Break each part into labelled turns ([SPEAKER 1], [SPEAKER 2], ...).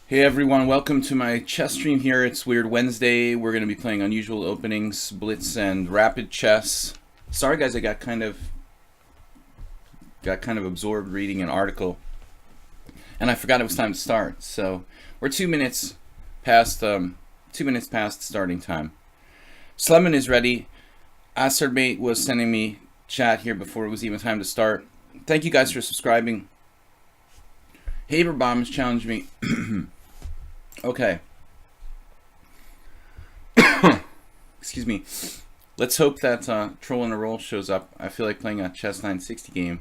[SPEAKER 1] Hey everyone, welcome to my chess stream here. It's Weird Wednesday. We're going to be playing Unusual Openings, Blitz, and Rapid Chess. Sorry guys, I got kind of absorbed reading an article, and I forgot it was time to start. So we're 2 minutes past 2 minutes past starting time. Sleman is ready. Aserbate was sending me chat here before it was even time to start. Thank you guys for subscribing. Haberbomb has challenged me. Okay. Excuse me. Let's hope that Troll in a Roll shows up. I feel like playing a Chess 960 game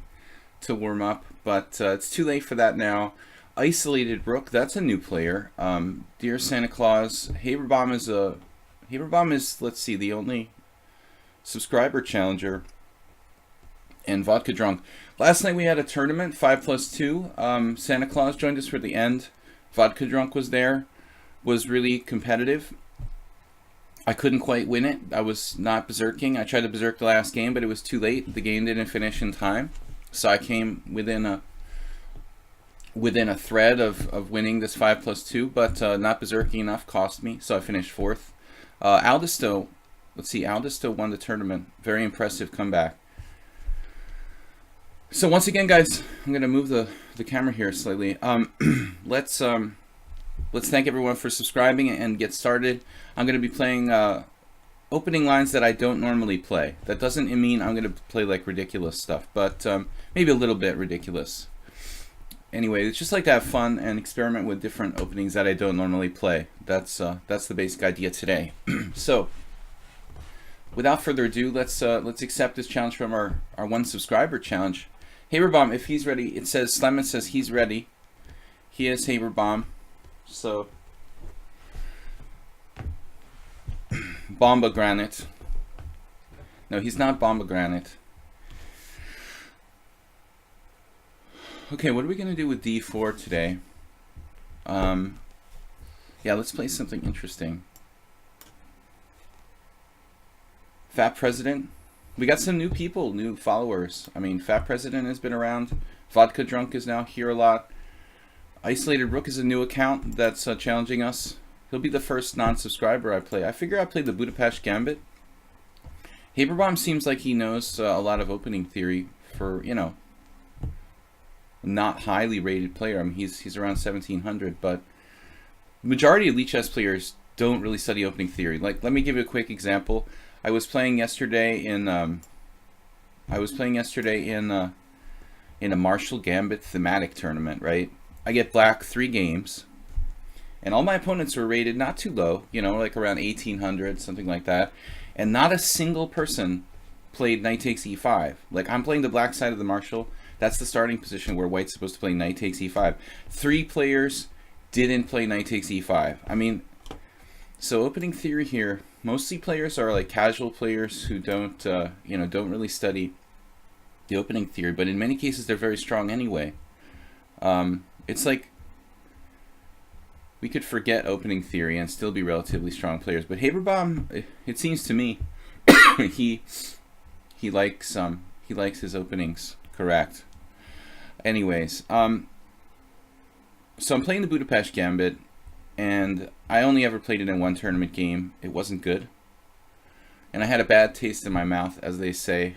[SPEAKER 1] to warm up, but it's too late for that now. Isolated Brook, that's a new player. Dear Santa Claus, Haberbomb is, let's see, the only subscriber challenger. And Vodka Drunk. Last night we had a tournament, 5+2. Santa Claus joined us for the end. Vodka Drunk was there. Was really competitive. I couldn't quite win it. I was not berserking. I tried to berserk the last game, but it was too late. The game didn't finish in time. So I came within a thread of winning this 5+2, but not berserking enough cost me, so I finished fourth. Aldisto, let's see, Aldisto won the tournament. Very impressive comeback. So once again, guys, I'm gonna move the camera here slightly. Let's thank everyone for subscribing and get started. I'm gonna be playing opening lines that I don't normally play. That doesn't mean I'm gonna play like ridiculous stuff, but maybe a little bit ridiculous. Anyway, it's just like to have fun and experiment with different openings that I don't normally play. That's the basic idea today. So, without further ado, let's accept this challenge from our one subscriber challenge. Haberbomb, if he's ready, it says Sleman says he's ready. He is Haberbomb. So Bomba Granite. No, he's not Bomba Granite. Okay, what are we gonna do with D4 today? Yeah, let's play something interesting. Fat President. We got some new people, new followers. I mean, Fat President has been around. Vodka Drunk is now here a lot. Isolated Rook is a new account that's challenging us. He'll be the first non-subscriber I play. I figure I play the Budapest Gambit. Haberbomb seems like he knows a lot of opening theory for, you know, not highly rated player. I mean, he's around 1700, but majority of lichess players don't really study opening theory. Like, let me give you a quick example. I was playing yesterday in a Marshall Gambit thematic tournament, right? I get black 3 games, and all my opponents were rated not too low, you know, like around 1800, something like that, and not a single person played knight takes e5. Like, I'm playing the black side of the Marshall. That's the starting position where white's supposed to play knight takes e5. 3 players didn't play knight takes e5. I mean, so opening theory here, mostly players are like casual players who don't, you know, don't really study the opening theory, but in many cases they're very strong anyway. It's like we could forget opening theory and still be relatively strong players. But Haberbomb, it seems to me, he likes his openings correct. Anyways, so I'm playing the Budapest Gambit, and I only ever played it in one tournament game. It wasn't good, and I had a bad taste in my mouth, as they say,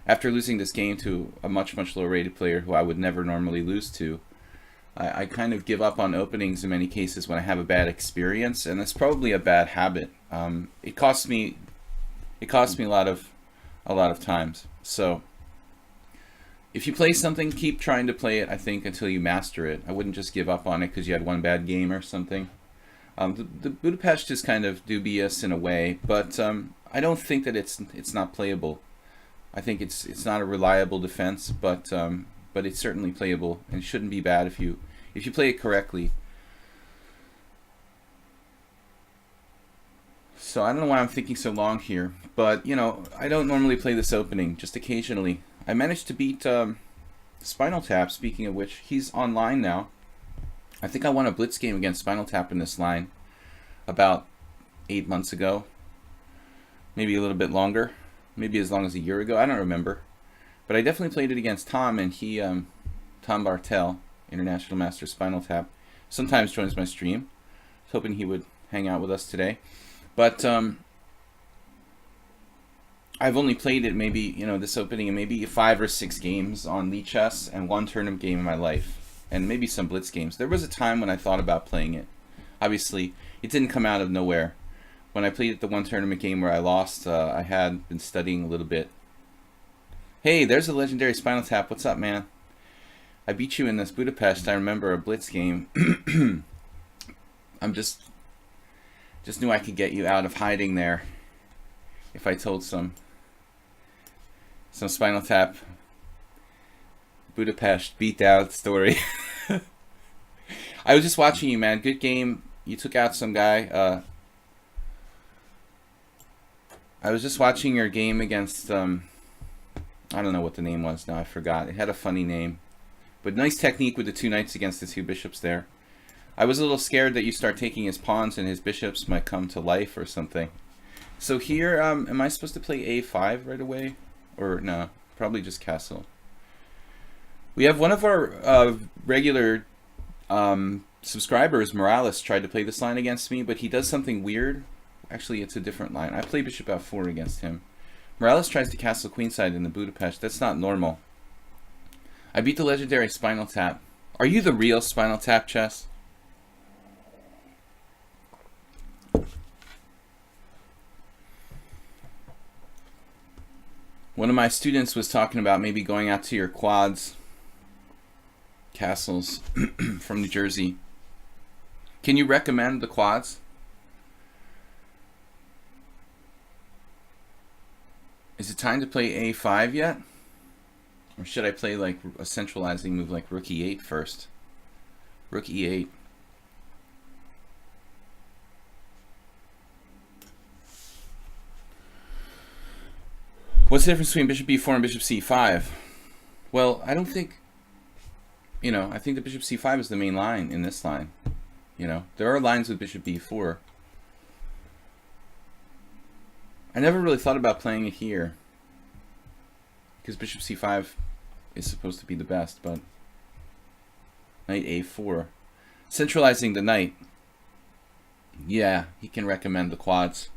[SPEAKER 1] after losing this game to a much lower rated player who I would never normally lose to. I kind of give up on openings in many cases when I have a bad experience, and that's probably a bad habit. It costs me a lot of times. So if you play something, keep trying to play it, I think, until you master it. I wouldn't just give up on it because you had one bad game or something. The Budapest is kind of dubious in a way, but I don't think that it's not playable. I think it's not a reliable defense, but it's certainly playable and shouldn't be bad if you play it correctly. So I don't know why I'm thinking so long here, but you know, I don't normally play this opening, just occasionally. I managed to beat Spinal Tap, speaking of which. He's online now. I think I won a blitz game against Spinal Tap in this line about 8 months ago. Maybe a little bit longer. Maybe as long as a year ago. I don't remember. But I definitely played it against Tom, and he, Tom Bartel, International Master Spinal Tap, Sometimes joins my stream. I was hoping he would hang out with us today. But I've only played it maybe, you know, this opening, and maybe 5 or 6 games on lichess and 1 tournament game in my life. And maybe some blitz games. There was a time when I thought about playing it. Obviously, it didn't come out of nowhere. When I played it, the 1 tournament game where I lost, I had been studying a little bit. Hey, there's a legendary Spinal Tap. What's up, man? I beat you in this Budapest. I remember a blitz game. I'm just knew I could get you out of hiding there if I told some Spinal Tap Budapest beatdown story. I was just watching you, man. Good game. You took out some guy. I was just watching your game against I don't know what the name was now. I forgot. It had a funny name. But nice technique with the 2 knights against the 2 bishops there. I was a little scared that you start taking his pawns and his bishops might come to life or something. So here, am I supposed to play a5 right away? Or no, probably just castle. We have one of our regular subscribers, Morales, tried to play this line against me, but he does something weird. Actually, it's a different line. I play bishop f4 against him. Morales tries to castle queenside in the Budapest. That's not normal. I beat the legendary Spinal Tap. Are you the real Spinal Tap, Chess? One of my students was talking about maybe going out to your quads castles from New Jersey. Can you recommend the quads? Is it time to play a5 yet? Or should I play like a centralizing move like rook e8 first? Rook e8. What's the difference between bishop b4 and bishop c5? Well, I don't think, you know, I think the bishop c5 is the main line in this line. You know, there are lines with bishop b4. I never really thought about playing it here because bishop c5 is supposed to be the best, but knight a4. Centralizing the knight. Yeah, he can recommend the quads.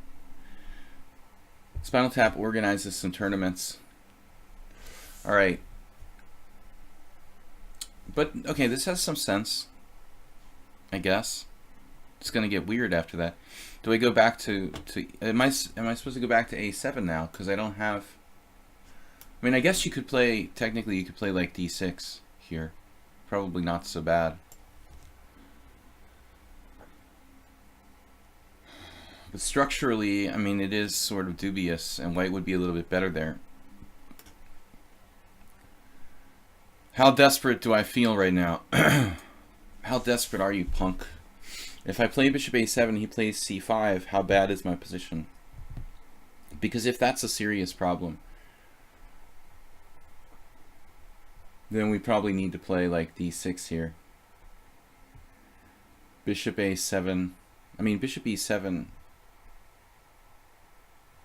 [SPEAKER 1] Spinal Tap organizes some tournaments. Alright. But, okay, this has some sense, I guess. It's going to get weird after that. Do I go back to am I supposed to go back to a7 now? Because I don't have... I mean, I guess you could play, technically you could play like d6 here. Probably not so bad. But structurally, I mean, it is sort of dubious, and white would be a little bit better there. How desperate do I feel right now? How desperate are you, punk? If I play bishop a7, he plays c5, how bad is my position? Because if that's a serious problem, then we probably need to play like d6 here. Bishop a7. I mean, bishop e7.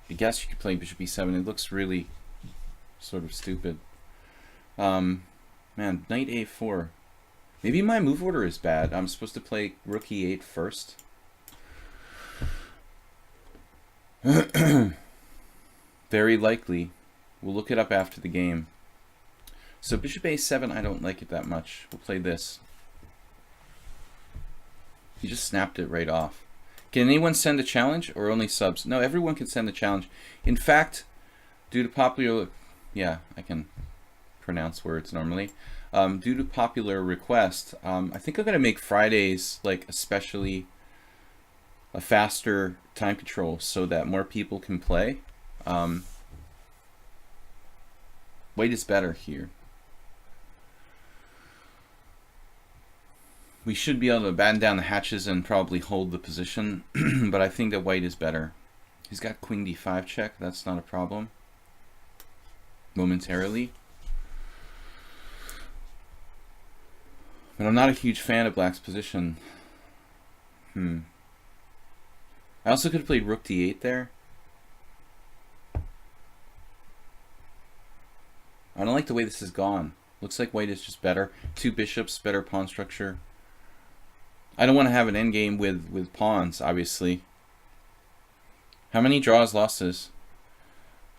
[SPEAKER 1] I guess you could play bishop e7. It looks really sort of stupid. Man, knight a4. Maybe my move order is bad. I'm supposed to play rook e8 first. Very likely. We'll look it up after the game. So bishop a7, I don't like it that much. We'll play this. He just snapped it right off. Can anyone send a challenge or only subs? No, everyone can send a challenge. In fact, due to popular... Yeah, I can pronounce words normally. Due to popular request, I think I'm going to make Fridays like especially a faster time control so that more people can play. White is better here. We should be able to batten down the hatches and probably hold the position, but I think that white is better. He's got queen d5 check. That's not a problem. Momentarily. But I'm not a huge fan of black's position. I also could have played rook d8 there. I don't like the way this is gone. Looks like white is just better. 2 bishops, better pawn structure. I don't want to have an endgame with pawns, obviously. How many draws, losses?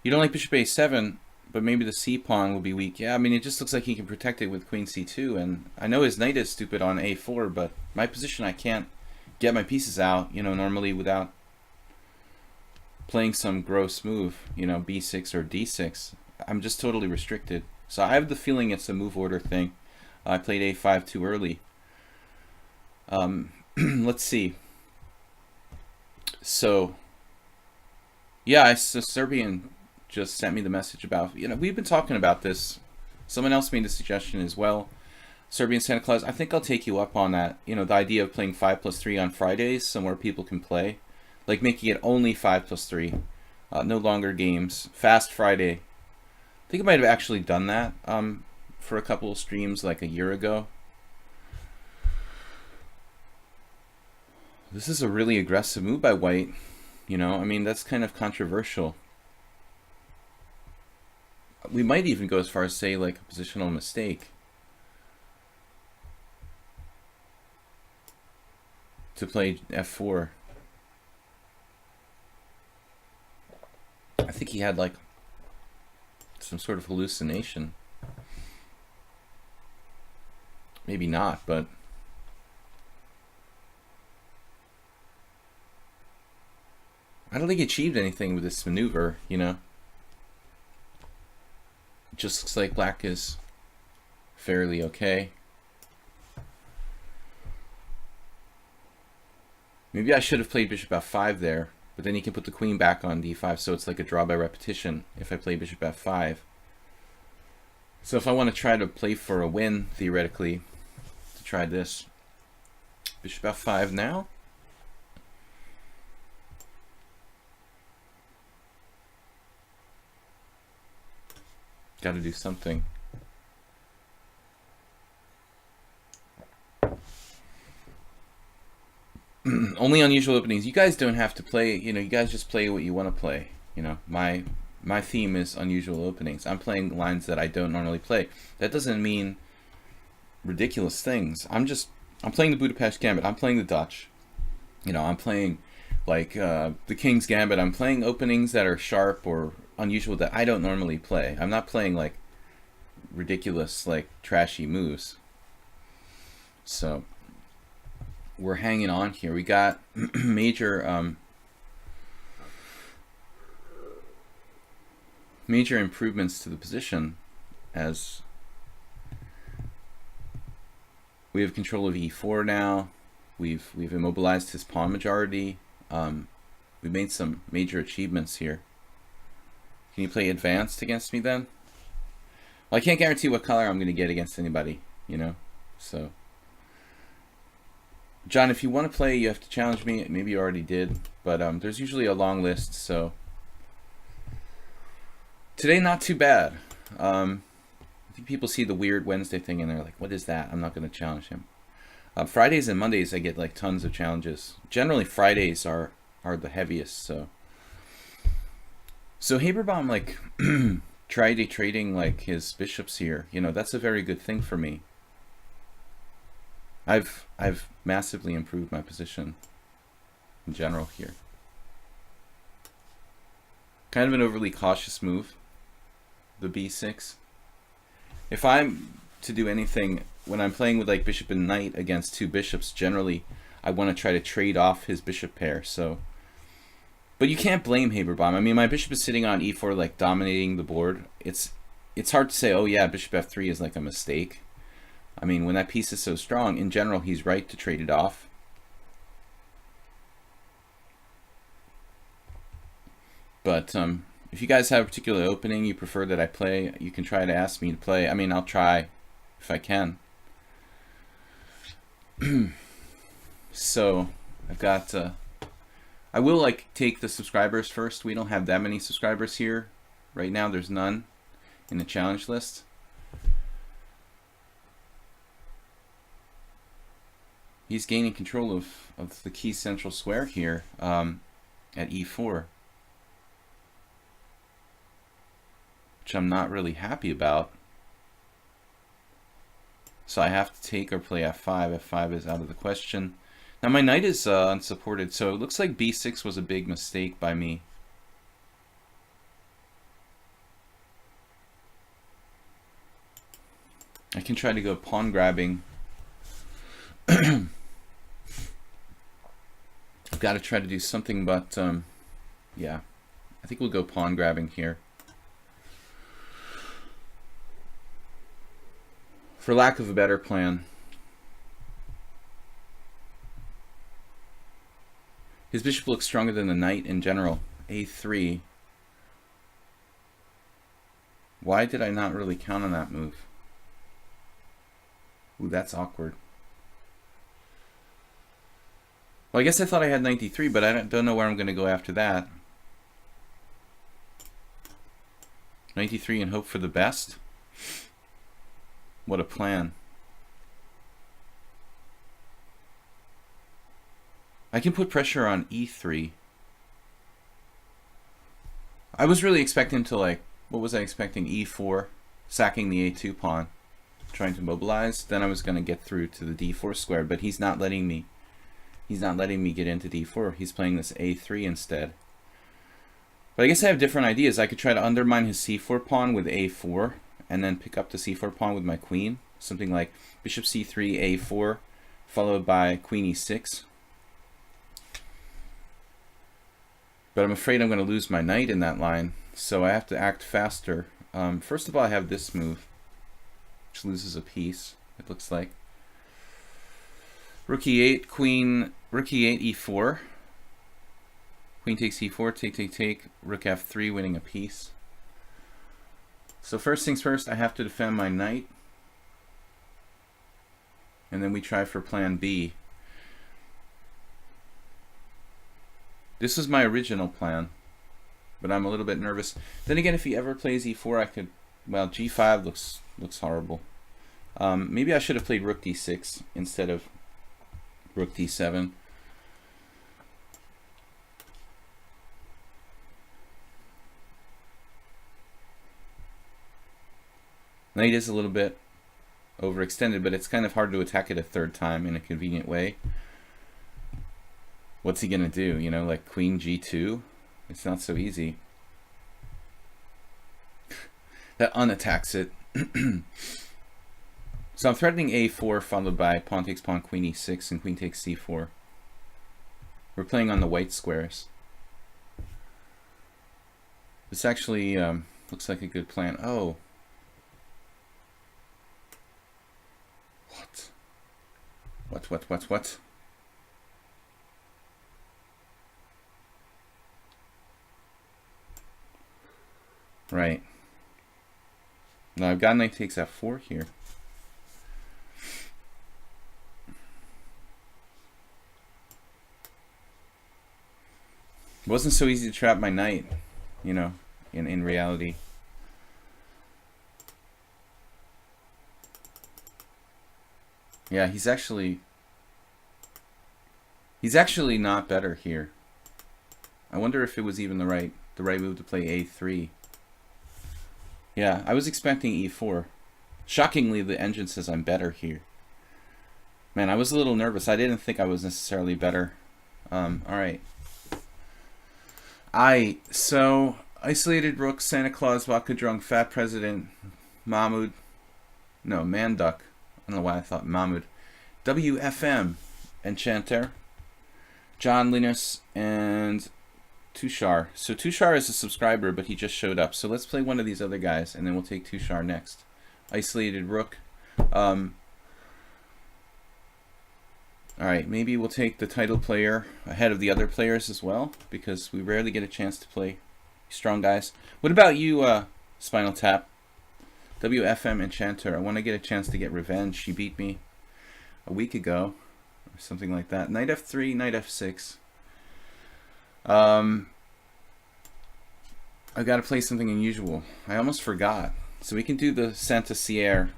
[SPEAKER 1] You don't like bishop a7, but maybe the c pawn will be weak. Yeah, I mean, it just looks like he can protect it with queen c2, and I know his knight is stupid on a4, but my position, I can't get my pieces out, you know, normally without playing some gross move, you know, b6 or d6. I'm just totally restricted. So I have the feeling it's a move order thing. I played a5 too early. Let's see. So, yeah, so Serbian just sent me the message about, you know, we've been talking about this. Someone else made a suggestion as well. Serbian Santa Claus, I think I'll take you up on that. You know, the idea of playing 5+3 on Fridays, somewhere people can play. Like making it only 5+3. No longer games. Fast Friday. I think I might have actually done that for a couple of streams like a year ago. This is a really aggressive move by White. You know, I mean, that's kind of controversial. We might even go as far as say like a positional mistake to play f4. I think he had like some sort of hallucination. Maybe not, but I don't think he achieved anything with this maneuver, you know. It just looks like black is fairly okay. Maybe I should have played bishop f5 there, but then he can put the queen back on d5, so it's like a draw by repetition if I play bishop f5. So if I want to try to play for a win, theoretically, to try this, bishop f5 now. Got to do something. Only unusual openings. You guys don't have to play, you know, you guys just play what you want to play. You know, my theme is unusual openings. I'm playing lines that I don't normally play. That doesn't mean ridiculous things. I'm playing the Budapest Gambit. I'm playing the Dutch. You know, I'm playing like the King's Gambit. I'm playing openings that are sharp or unusual that I don't normally play. I'm not playing like ridiculous, like trashy moves. So we're hanging on here. We got major major improvements to the position as we have control of e4 now. We've immobilized his pawn majority. We made some major achievements here. Can you play advanced against me then? Well, I can't guarantee what color I'm going to get against anybody, you know. So, John, if you want to play, you have to challenge me. Maybe you already did, but there's usually a long list. So today, not too bad. I think people see the weird Wednesday thing and they're like, "What is that?" I'm not going to challenge him. Fridays and Mondays, I get like tons of challenges. Generally, Fridays are the heaviest. So Haberbaum like tried trading like his bishops here. You know, that's a very good thing for me. I've massively improved my position in general here. Kind of an overly cautious move, the b6. If I'm to do anything when I'm playing with like bishop and knight against two bishops, generally I want to try to trade off his bishop pair. So, but you can't blame Haberbaum. I mean, my bishop is sitting on e4, like dominating the board. It's hard to say, oh yeah, bishop f3 is like a mistake. I mean, when that piece is so strong, in general, he's right to trade it off. But if you guys have a particular opening you prefer that I play, you can try to ask me to play. I mean, I'll try if I can. So I've got I will like take the subscribers first. We don't have that many subscribers here right now. There's none in the challenge list. He's gaining control of the key central square here at e4, which I'm not really happy about. So I have to take or play f5. f5 is out of the question. Now my knight is unsupported, so it looks like b6 was a big mistake by me. I can try to go pawn grabbing. I've got to try to do something, but yeah, I think we'll go pawn grabbing here. For lack of a better plan. His bishop looks stronger than the knight in general. a3. Why did I not really count on that move? Ooh, that's awkward. Well, I guess I thought I had knight d3, but I don't know where I'm going to go after that. Knight d3 and hope for the best? What a plan. I can put pressure on e3. I was really expecting to, like, what was I expecting? e4, sacking the a2 pawn, trying to mobilize. Then I was going to get through to the d4 square, but he's not letting me. He's not letting me get into d4. He's playing this a3 instead. But I guess I have different ideas. I could try to undermine his c4 pawn with a4, and then pick up the c4 pawn with my queen. Something like bishop c3, a4, followed by queen e6. But I'm afraid I'm going to lose my knight in that line, so I have to act faster. First of all, I have this move, which loses a piece, it looks like. Rook e8, queen, rook e8, e4. Queen takes e4, take, rook f3, winning a piece. So first things first, I have to defend my knight. And then we try for plan B. This was my original plan, but I'm a little bit nervous. Then again, if he ever plays e4, I could, well, g5 looks horrible. Maybe I should have played rook d6 instead of rook d7. Knight is a little bit overextended, but it's kind of hard to attack it a third time in a convenient way. What's he gonna do? You know, like queen g2? It's not so easy. That unattacks it. So I'm threatening a4 followed by pawn takes pawn, queen e6, and queen takes c4. We're playing on the white squares. This actually looks like a good plan. Oh. What? Right. Now I've got knight takes f4 here. It wasn't so easy to trap my knight, you know, in reality. Yeah, he's actually not better here. I wonder if it was even the right move to play a3. Yeah, I was expecting e4. Shockingly, the engine says I'm better here. Man, I was a little nervous. I didn't think I was necessarily better. Alright. So, isolated rook, Santa Claus, vodka drunk, fat president, Mahmoud. No, Manduck. I don't know why I thought Mahmoud. WFM, Enchanter, John Linus, and Tushar. So Tushar is a subscriber, but he just showed up. So let's play one of these other guys, and then we'll take Tushar next. Isolated rook. Alright, maybe we'll take the title player ahead of the other players as well, because we rarely get a chance to play strong guys. What about you, Spinal Tap? WFM Enchanter. I want to get a chance to get revenge. She beat me a week ago, or something like that. Knight f3, knight f6. I've got to play something unusual. I almost forgot. So we can do the Santa Sierra.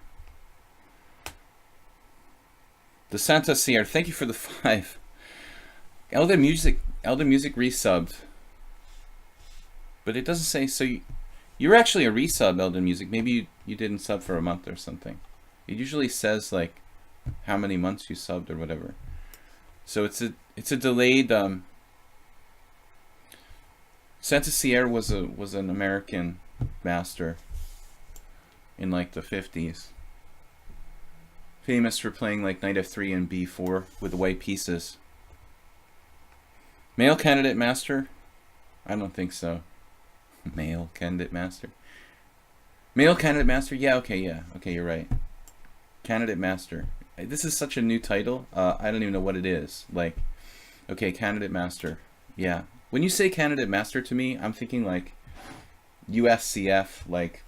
[SPEAKER 1] The Santa Sierra. Thank you for the 5. Elder Music resubbed. But it doesn't say, so you're actually a resub, Elder Music. Maybe you didn't sub for a month or something. It usually says like how many months you subbed or whatever. So it's a delayed. Santa Sierra was an American master in like the 50s. Famous for playing like knight f3 and b4 with the white pieces. Male candidate master? I don't think so. Male candidate master? Male candidate master? Yeah, okay, you're right. Candidate master. This is such a new title. I don't even know what it is. Like, okay, candidate master. Yeah. When you say candidate master to me, I'm thinking like USCF, like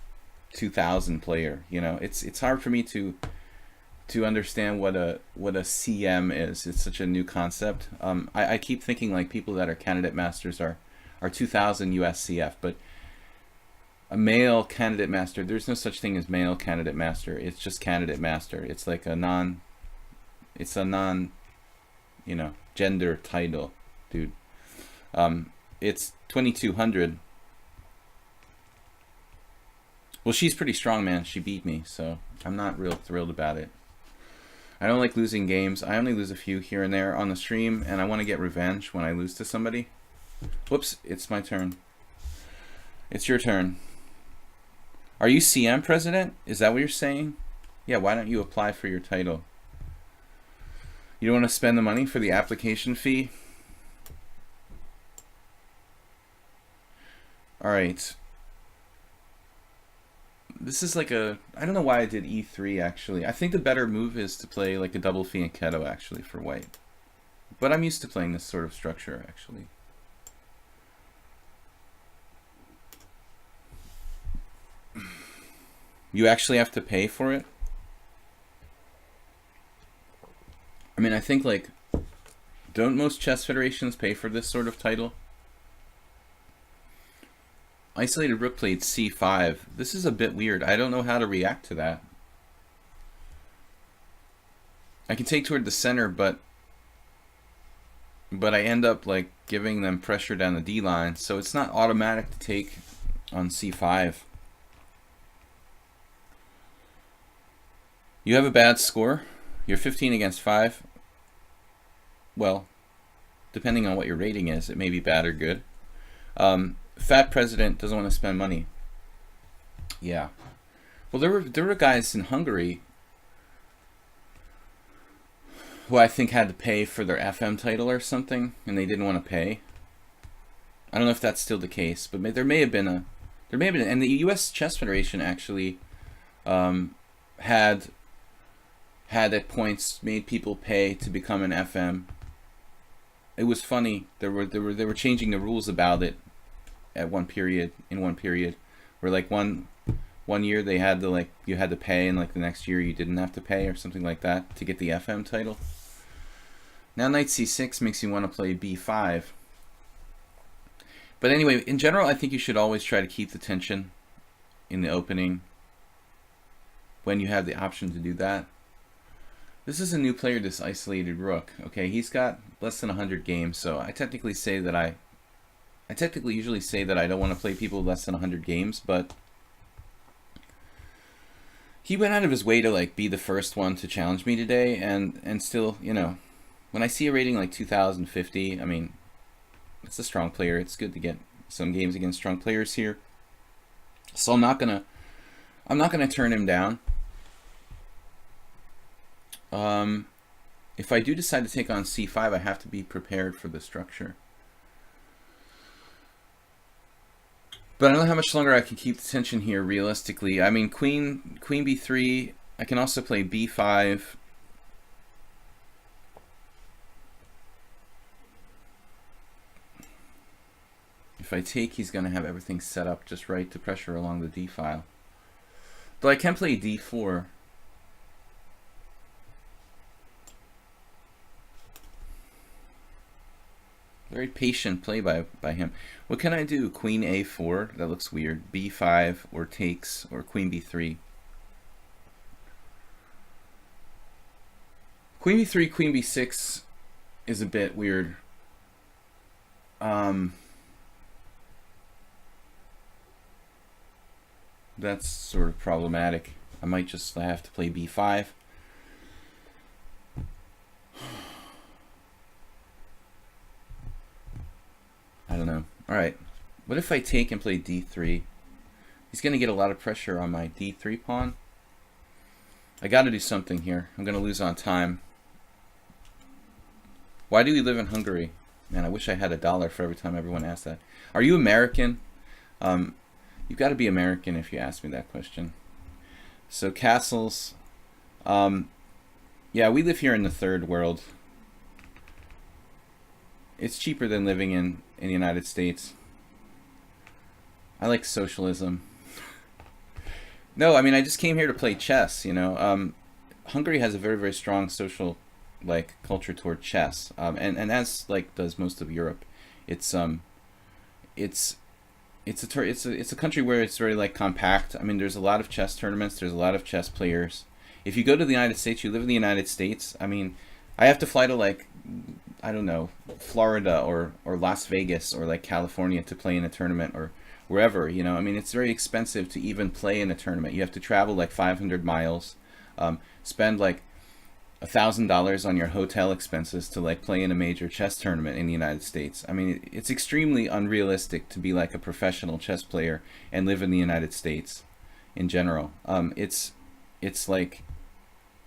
[SPEAKER 1] 2000 player. You know, it's hard for me to understand what a CM is. It's such a new concept. I keep thinking like people that are candidate masters are 2000 USCF, but a male candidate master, there's no such thing as male candidate master. It's just candidate master. It's like a non, you know, gender title, dude. It's 2200. Well, she's pretty strong, man. She beat me, so I'm not real thrilled about it. I don't like losing games. I only lose a few here and there on the stream, and I want to get revenge when I lose to somebody. Whoops, it's my turn. It's your turn. Are you CM president? Is that what you're saying? Yeah, why don't you apply for your title? You don't want to spend the money for the application fee? Alright. This is like a... I don't know why I did e3, actually. I think the better move is to play like a double fianchetto, actually, for white. But I'm used to playing this sort of structure, actually. You actually have to pay for it? I mean, I think, like... Don't most chess federations pay for this sort of title? Isolated rook played c5. This is a bit weird. I don't know how to react to that. I can take toward the center, but I end up like giving them pressure down the D line, so it's not automatic to take on c5. You have a bad score. You're 15 against 5. Well, depending on what your rating is, it may be bad or good. Fat president doesn't want to spend money. Yeah. Well, there were guys in Hungary who I think had to pay for their FM title or something, and they didn't want to pay. I don't know if that's still the case, but there may have been, and the U.S. Chess Federation actually had at points made people pay to become an FM. It was funny. They were changing the rules about it at one period, where like one year they had to like you had to pay, and like the next year you didn't have to pay or something like that to get the FM title. Now knight c6 makes you want to play b5. But anyway, in general, I think you should always try to keep the tension in the opening when you have the option to do that. This is a new player, this isolated rook. Okay, he's got less than 100 games, so I technically say that I usually say that I don't want to play people less than 100 games, but he went out of his way to like be the first one to challenge me today, and still, you know, when I see a rating like 2050, I mean, it's a strong player. It's good to get some games against strong players here. So I'm not gonna turn him down. If I do decide to take on c5, I have to be prepared for the structure. But I don't know how much longer I can keep the tension here realistically. I mean, queen b3. I can also play b5. If I take, he's going to have everything set up just right to pressure along the d file. Though I can play d4. Very patient play by him. What can I do? Queen a4? That looks weird. b5 or takes, or queen b3. Queen b3, queen b6 is a bit weird. That's sort of problematic. I might just have to play b5. All right. What if I take and play d3? He's going to get a lot of pressure on my d3 pawn. I got to do something here. I'm going to lose on time. Why do we live in Hungary? Man, I wish I had $1 for every time everyone asks that. Are you American? You've got to be American if you ask me that question. So castles. Yeah, we live here in the third world. It's cheaper than living in the United States. I like socialism. No, I mean, I just came here to play chess, you know. Hungary has a very, very strong social culture toward chess, and as does most of Europe. It's a country where it's very compact. I mean, there's a lot of chess tournaments. There's a lot of chess players. If you go to the United States, you live in the United States. I mean, I have to fly to I don't know, Florida or Las Vegas or California to play in a tournament or wherever, you know. I mean, it's very expensive to even play in a tournament. You have to travel 500 miles, spend $1,000 on your hotel expenses to play in a major chess tournament in the United States. I mean, it's extremely unrealistic to be a professional chess player and live in the United States in general. It's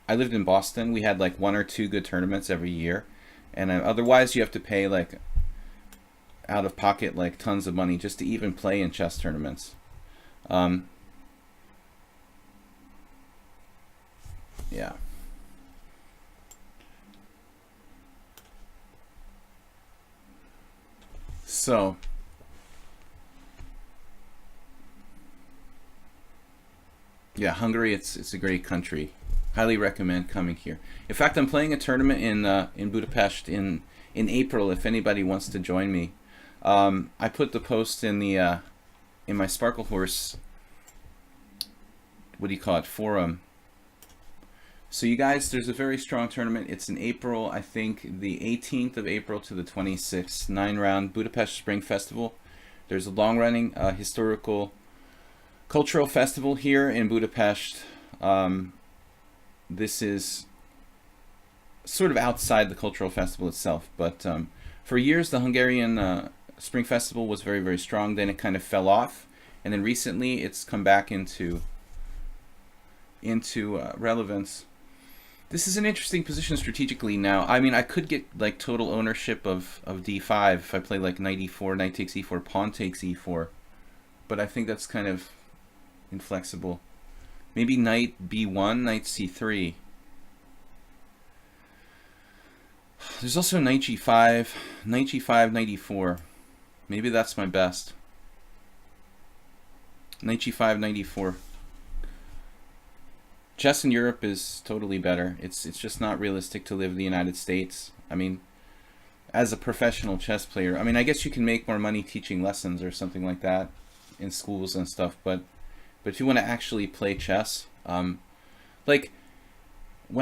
[SPEAKER 1] I lived in Boston. We had 1 or 2 good tournaments every year, and otherwise you have to pay out of pocket tons of money just to even play in chess tournaments. Yeah. So yeah, Hungary, it's a great country. Highly recommend coming here. In fact, I'm playing a tournament in Budapest in April. If anybody wants to join me, I put the post in the in my Sparkle Horse. What do you call it? Forum. So you guys, there's a very strong tournament. It's in April, I think the 18th of April to the 26th. 9-round Budapest Spring Festival. There's a long-running historical cultural festival here in Budapest. This is sort of outside the cultural festival itself, but for years the Hungarian Spring Festival was very, very strong. Then it kind of fell off, and then recently it's come back into relevance. This is an interesting position strategically now. I mean, I could get total ownership of d5 if I play knight e4, knight takes e4, pawn takes e4, but I think that's kind of inflexible. Maybe knight b1, knight c3. There's also knight g5, knight g5, knight e4. Maybe that's my best. Knight g5, knight e4. Chess in Europe is totally better. It's just not realistic to live in the United States. I mean, as a professional chess player, I mean, I guess you can make more money teaching lessons or something like that in schools and stuff, but if you want to actually play chess, when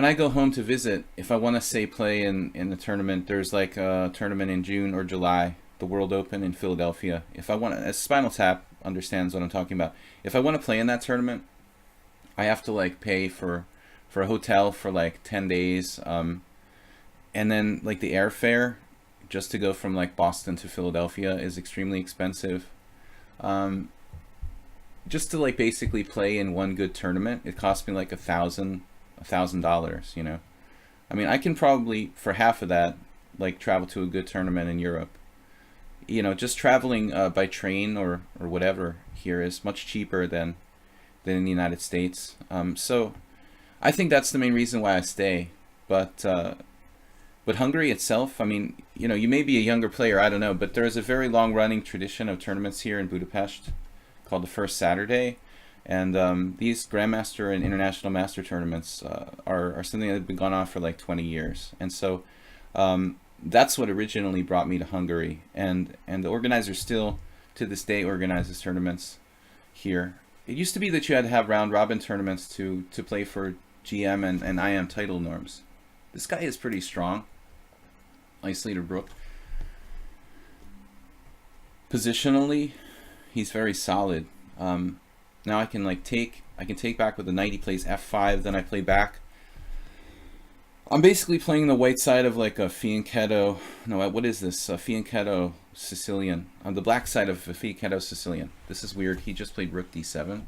[SPEAKER 1] I go home to visit, if I want to say play in a tournament, there's a tournament in June or July, the World Open in Philadelphia. If I want to, as Spinal Tap understands what I'm talking about, if I want to play in that tournament, I have to pay for a hotel for 10 days, and then the airfare just to go from Boston to Philadelphia is extremely expensive. Just to basically play in one good tournament, it cost me $1,000, you know. I mean, I can probably for half of that travel to a good tournament in Europe. You know, just traveling by train or whatever here is much cheaper than in the United States. So I think that's the main reason why I stay. But Hungary itself, I mean, you know, you may be a younger player, I don't know, but there is a very long running tradition of tournaments here in Budapest called the First Saturday, and these Grandmaster and International Master tournaments are something that have been going on for 20 years, and so that's what originally brought me to Hungary, and the organizer still to this day organizes tournaments here. It used to be that you had to have round robin tournaments to play for GM and IM title norms. This guy is pretty strong. Nice leader Brook. Positionally, he's very solid. Now I can take back with the knight. He plays f5, then I play back. I'm basically playing the white side of a fianchetto. No, what is this? A fianchetto Sicilian, on the black side of Fianchetto's Sicilian. This is weird. He just played rook d7.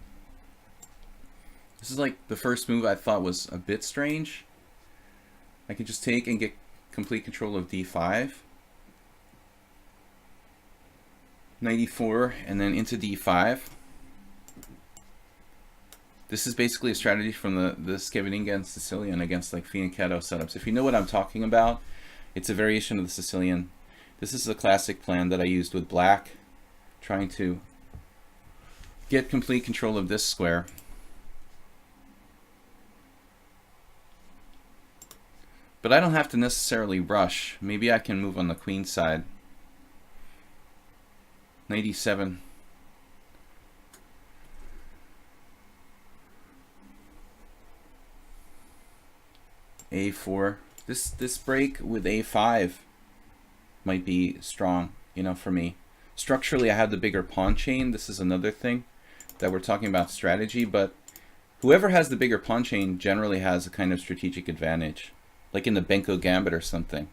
[SPEAKER 1] This is like the first move I thought was a bit strange. I could just take and get complete control of d5. Knight e4 and then into d5. This is basically a strategy from the Scheveningen and Sicilian against like Fianchetto setups. If you know what I'm talking about, it's a variation of the Sicilian. This is a classic plan that I used with black, trying to get complete control of this square. But I don't have to necessarily rush. Maybe I can move on the queen side. Knight e7. a4. This break with a5 might be strong, you know, for me. Structurally, I have the bigger pawn chain. This is another thing that we're talking about strategy, but whoever has the bigger pawn chain generally has a kind of strategic advantage, like in the Benko Gambit or something.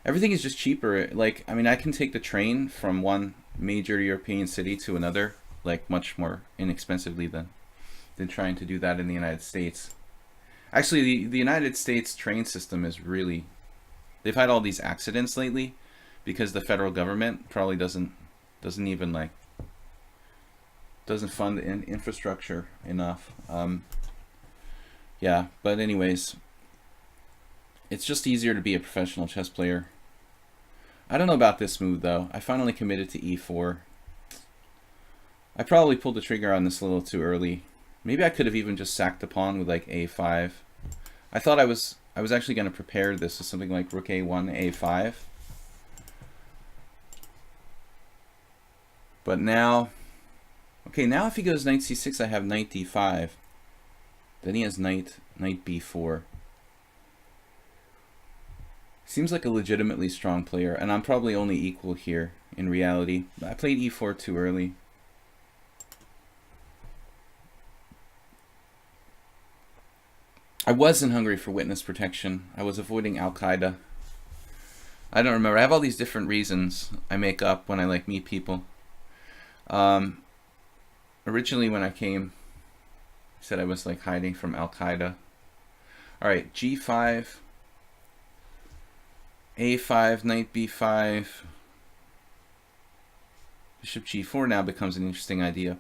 [SPEAKER 1] Everything is just cheaper. Like, I mean, I can take the train from one major European city to another, like much more inexpensively than trying to do that in the United States. Actually, the United States train system is really, they've had all these accidents lately because the federal government probably doesn't even like, doesn't fund infrastructure enough. Yeah, but anyways, it's just easier to be a professional chess player. I don't know about this move though. I finally committed to e4. I probably pulled the trigger on this a little too early. Maybe I could have even just sacked the pawn with like a5. I thought I was actually going to prepare this with something like rook a1, a5. But now, okay, now if he goes knight c6, I have knight d5. Then he has knight b4. Seems like a legitimately strong player, and I'm probably only equal here in reality. I played e4 too early. I was in Hungary for witness protection. I was avoiding Al-Qaeda. I don't remember. I have all these different reasons I make up when I like meet people. Originally when I came, I said I was like hiding from Al-Qaeda. Alright, g5, a5, knight b5, bishop g4 now becomes an interesting idea.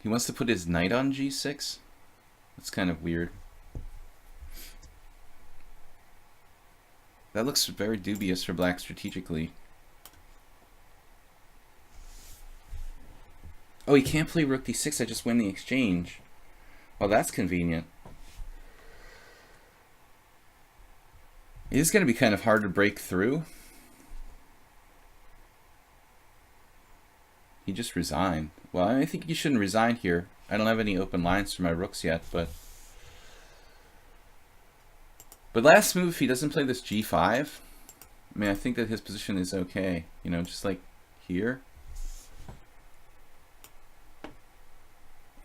[SPEAKER 1] He wants to put his knight on g6. That's kind of weird. That looks very dubious for black strategically. Oh, he can't play rook d6. I just win the exchange. Well, that's convenient. It is going to be kind of hard to break through. He just resigned. Well, I think you shouldn't resign here. I don't have any open lines for my rooks yet, but last move, if he doesn't play this g5, I mean, I think that his position is okay. You know, just like here.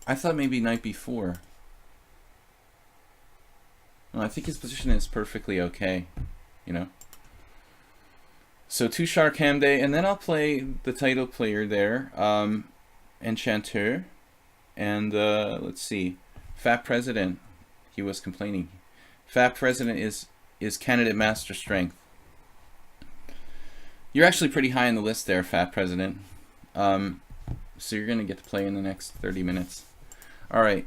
[SPEAKER 1] I thought maybe knight b4. Well, I think his position is perfectly okay, you know. So Tushar Kamde, and then I'll play the title player there, Enchanteur, and let's see, Fat President. He was complaining. Fat President is candidate master strength. You're actually pretty high on the list there, Fat President. So you're gonna get to play in the next 30 minutes. All right.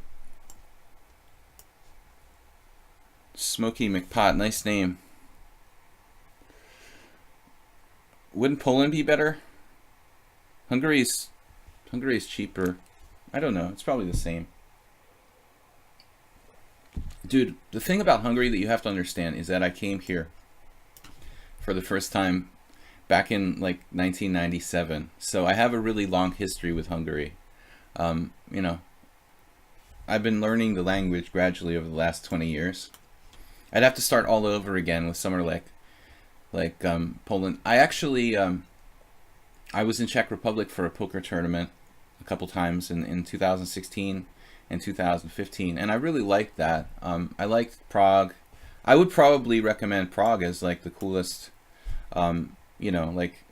[SPEAKER 1] Smokey McPot, nice name. Wouldn't Poland be better? Hungary's cheaper. I don't know. It's probably the same. Dude, the thing about Hungary that you have to understand is that I came here for the first time back in like 1997. So I have a really long history with Hungary. You know, I've been learning the language gradually over the last 20 years. I'd have to start all over again with somewhere like Poland. I actually I was in Czech Republic for a poker tournament a couple times in 2016 and 2015, and I really liked that. I liked Prague. I would probably recommend Prague as like the coolest, you know, like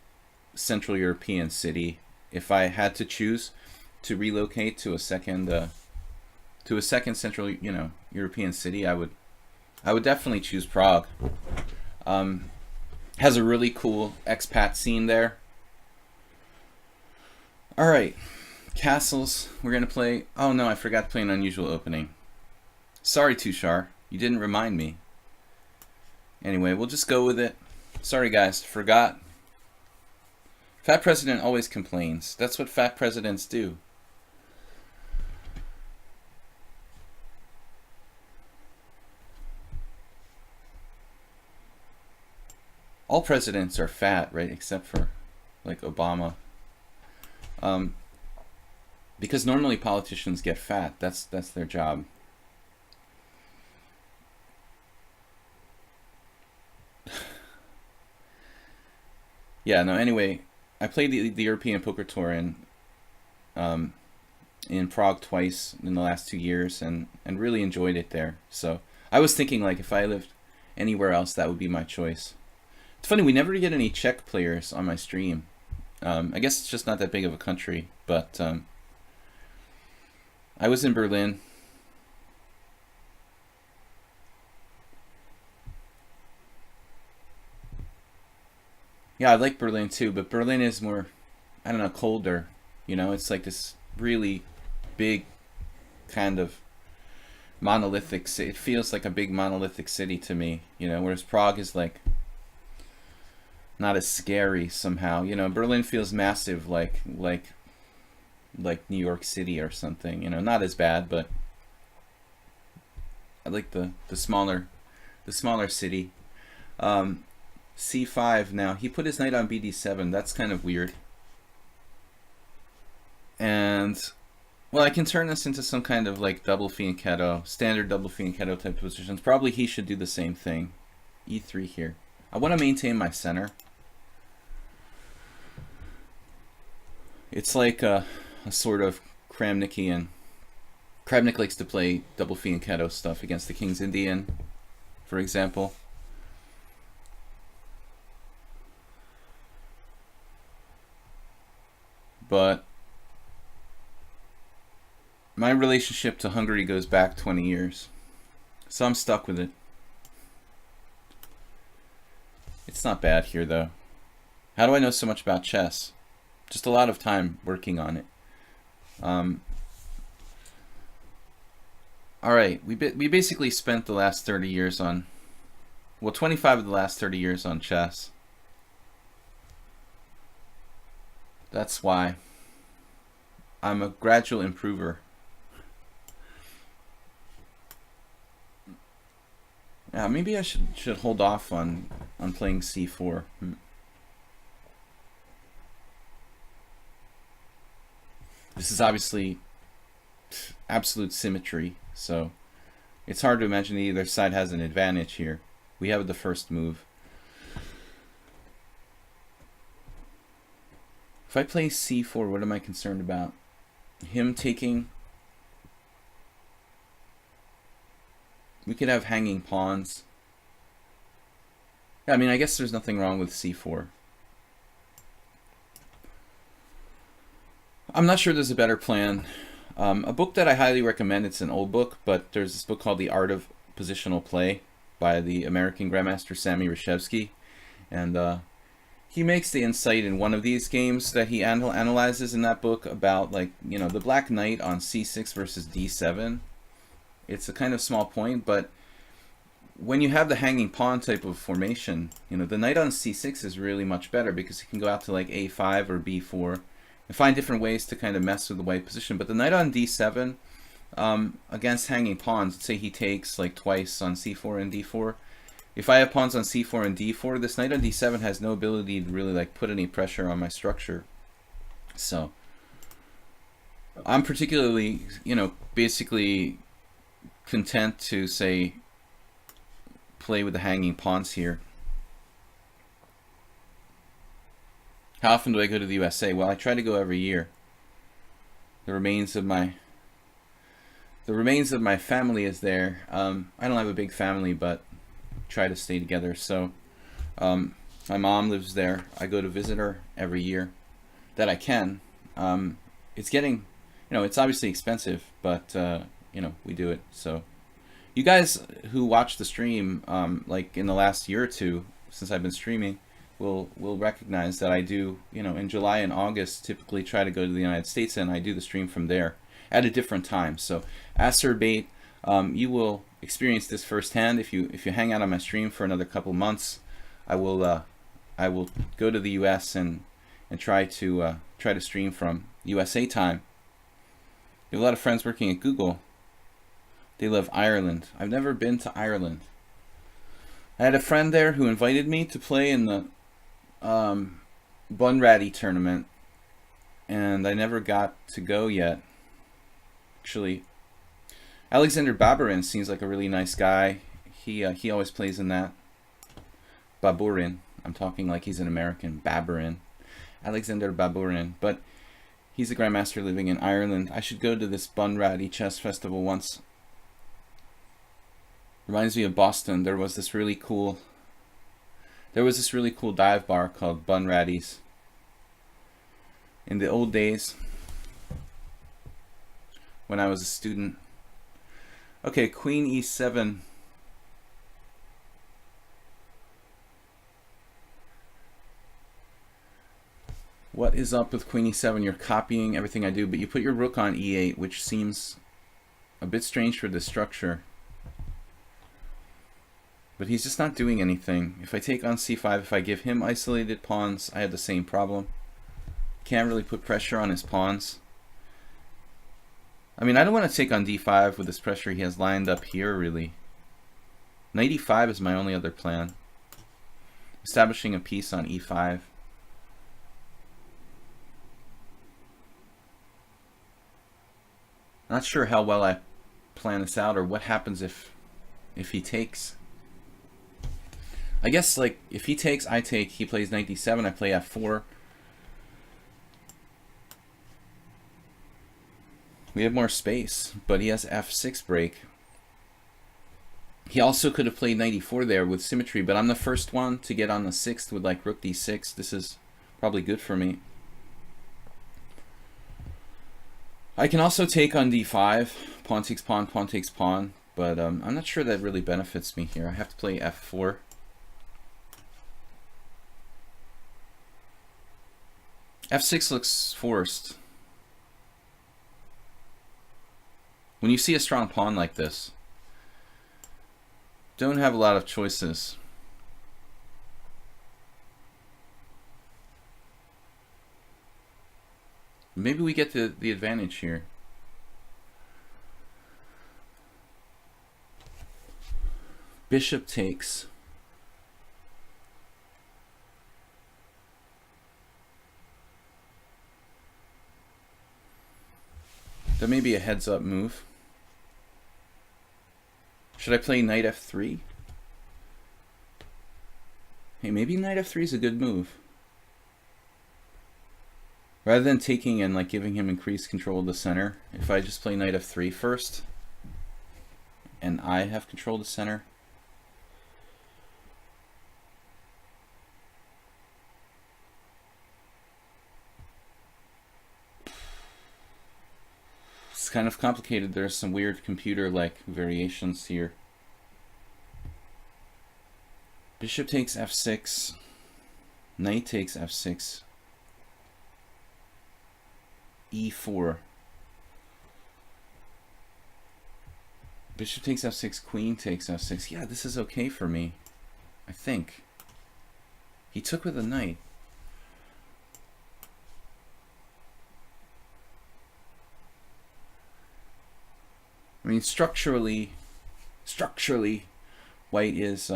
[SPEAKER 1] Central European city. If I had to choose to relocate to a second Central, European city, I would definitely choose Prague. Has a really cool expat scene there. All right, castles. We're gonna play. Oh no, I forgot to play an unusual opening. Sorry, Tushar, you didn't remind me. Anyway, we'll just go with it. Sorry, guys, forgot. Fat President always complains. That's what fat presidents do. All presidents are fat, right? Except for, like, Obama. Because normally politicians get fat. That's their job. Yeah, no, anyway, I played the European Poker Tour in Prague twice in the last 2 years and really enjoyed it there. So I was thinking, like, if I lived anywhere else, that would be my choice. It's funny, we never get any Czech players on my stream. I guess it's just not that big of a country, but I was in Berlin. Yeah, I like Berlin too, but Berlin is more, I don't know, colder. It's like this really big kind of monolithic city. It feels like a big monolithic city to me, whereas Prague is like not as scary somehow. Berlin feels massive, like New York City or something. Not as bad, but I like the smaller city. C5 now. He put his knight on BD7. That's kind of weird. And well, I can turn this into some kind of like double fianchetto, standard double fianchetto type positions. Probably he should do the same thing. E3 here. I want to maintain my center. It's like a sort of Kramnikian. Kramnik likes to play double fianchetto stuff against the King's Indian, for example. But my relationship to Hungary goes back 20 years. So I'm stuck with it. It's not bad here, though. How do I know so much about chess? Just a lot of time working on it. Alright, we basically spent the last 30 years on... Well, 25 of the last 30 years on chess. That's why I'm a gradual improver. Yeah, maybe I should hold off on playing c4. This is obviously absolute symmetry, so it's hard to imagine either side has an advantage here. We have the first move. If I play c4, what am I concerned about? Him taking... We could have hanging pawns. Yeah, I mean, I guess there's nothing wrong with c4. I'm not sure there's a better plan. A book that I highly recommend, it's an old book, but there's this book called The Art of Positional Play by the American Grandmaster Sammy Reshevsky. And he makes the insight in one of these games that he analyzes in that book about, like, the black knight on c6 versus d7. It's a kind of small point, but when you have the hanging pawn type of formation, the knight on c6 is really much better because it can go out to like a5 or b4 and find different ways to kind of mess with the white position. But the knight on d7 against hanging pawns, let's say he takes like twice on c4 and d4. If I have pawns on c4 and d4, this knight on d7 has no ability to really like put any pressure on my structure. So I'm particularly, basically content to, say, play with the hanging pawns here. How often do I go to the USA? Well, I try to go every year. The remains of my family is there. I don't have a big family, but try to stay together. So My mom lives there. I go to visit her every year that I can. It's getting, it's obviously expensive, but we do it. So you guys who watch the stream, like in the last year or two since I've been streaming, will recognize that I do, in July and August typically try to go to the United States, and I do the stream from there at a different time. So acerbate, you will experience this firsthand if you hang out on my stream for another couple months. I will go to the U.S. and try to stream from USA time. You have a lot of friends working at Google. They love Ireland. I've never been to Ireland. I had a friend there who invited me to play in the Bunratty tournament, and I never got to go yet. Actually, Alexander Baburin seems like a really nice guy. He always plays in that. Baburin. I'm talking like he's an American. Baburin. Alexander Baburin. But he's a grandmaster living in Ireland. I should go to this Bunratty chess festival once. Reminds me of Boston. There was this really cool dive bar called Bunratty's in the old days when I was a student. Okay, Queen E7. What is up with Queen E7? You're copying everything I do, but you put your rook on E8, which seems a bit strange for this structure. But he's just not doing anything. If I take on C5, if I give him isolated pawns, I have the same problem. Can't really put pressure on his pawns. I mean, I don't want to take on D5 with this pressure he has lined up here, really. Knight E5 is my only other plan. Establishing a piece on E5. Not sure how well I plan this out, or what happens if he takes. I guess, like, if he takes, I take. He plays knight d7, I play f4. We have more space, but he has f6 break. He also could have played knight e4 there with symmetry, but I'm the first one to get on the 6th with, like, rook d6. This is probably good for me. I can also take on d5. Pawn takes pawn, pawn takes pawn. But I'm not sure that really benefits me here. I have to play f4. f6 looks forced. When you see a strong pawn like this, don't have a lot of choices. Maybe we get the advantage here. Bishop takes. That may be a heads-up move. Should I play knight f3? Hey, maybe knight f3 is a good move. Rather than taking and like giving him increased control of the center, if I just play knight f3 first, and I have control of the center. It's kind of complicated. There's some weird computer-like variations here. Bishop takes f6. Knight takes f6. e4. Bishop takes f6, queen takes f6. Yeah, this is okay for me, I think. He took with a knight. I mean, structurally, white is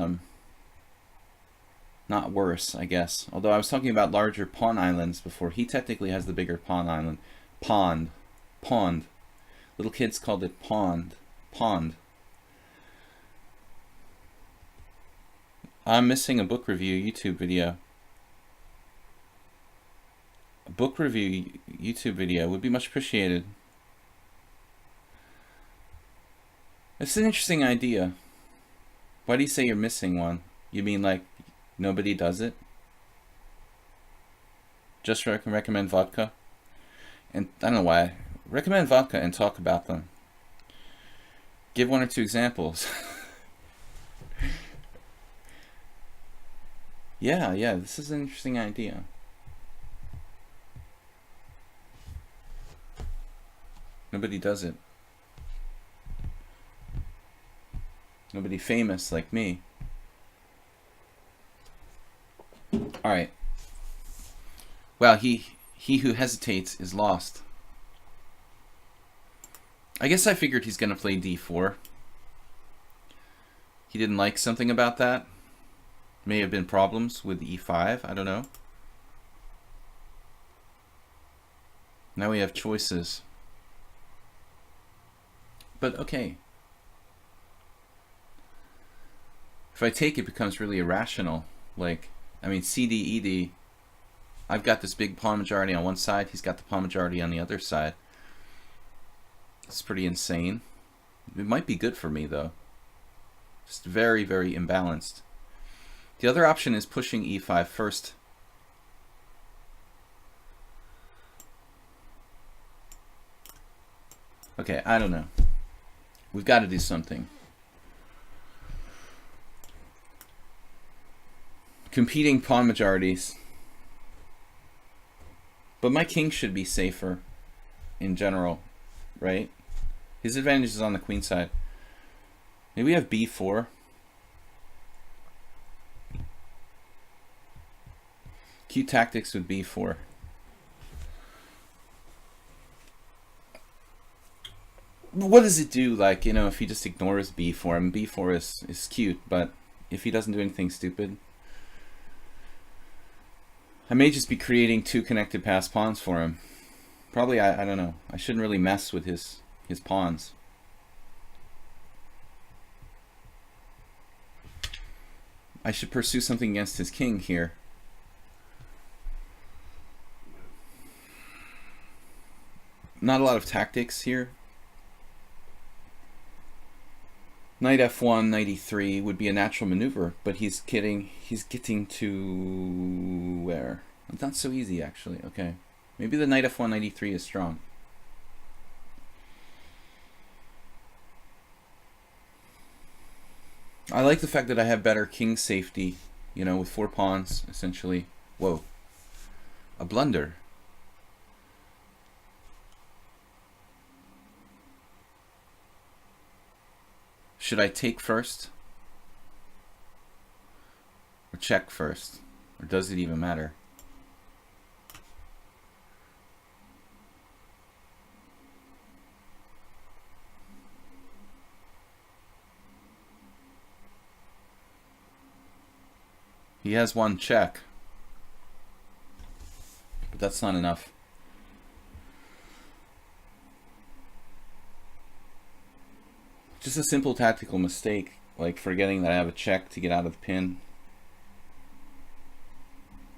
[SPEAKER 1] not worse, I guess. Although I was talking about larger pawn islands before. He technically has the bigger pawn island. Pond. Little kids called it pond. I'm missing a book review YouTube video. A book review YouTube video would be much appreciated. It's an interesting idea. Why do you say you're missing one? You mean like nobody does it? Just recommend vodka. And I don't know why. Recommend vodka and talk about them. Give 1 or 2 examples. Yeah, this is an interesting idea. Nobody does it. Nobody famous like me. Alright. Well, he who hesitates is lost. I guess I figured he's going to play d4. He didn't like something about that. May have been problems with e5. I don't know. Now we have choices. But okay. If I take it, becomes really irrational. Like, I mean, CD, ED. I've got this big pawn majority on one side. He's got the pawn majority on the other side. It's pretty insane. It might be good for me, though. Just very, very imbalanced. The other option is pushing e5 first. Okay, I don't know. We've got to do something. Competing pawn majorities. But my king should be safer in general, right? His advantage is on the queen side. Maybe we have b4. Cute tactics with b4. What does it do, like, you know, if he just ignores b4? I mean, b4 is cute, but if he doesn't do anything stupid, I may just be creating 2 connected pass pawns for him. Probably, I don't know. I shouldn't really mess with his pawns. I should pursue something against his king here. Not a lot of tactics here. Knight f1, knight e3 would be a natural maneuver, but he's getting to where? It's not so easy, actually. Okay. Maybe the knight f1, knight e3 is strong. I like the fact that I have better king safety, you know, with 4 pawns, essentially. Whoa. A blunder. Should I take first? Or check first? Or does it even matter? He has 1 check. But that's not enough. Just a simple tactical mistake, like forgetting that I have a check to get out of the pin.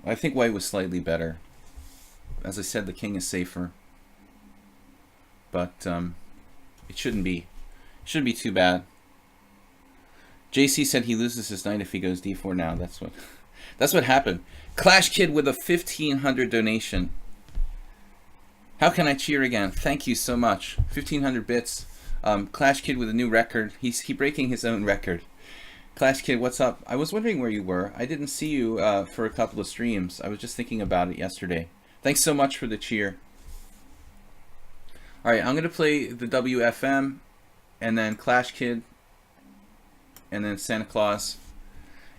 [SPEAKER 1] I think white was slightly better. As I said, the king is safer. But it shouldn't be too bad. JC said he loses his knight if he goes d4 now. That's what happened. Clash Kid with a 1,500 donation. How can I cheer again? Thank you so much. 1,500 bits. Clash Kid with a new record. He's breaking his own record. Clash Kid, what's up? I was wondering where you were. I didn't see you for a couple of streams. I was just thinking about it yesterday. Thanks so much for the cheer. Alright, I'm going to play the WFM, and then Clash Kid, and then Santa Claus,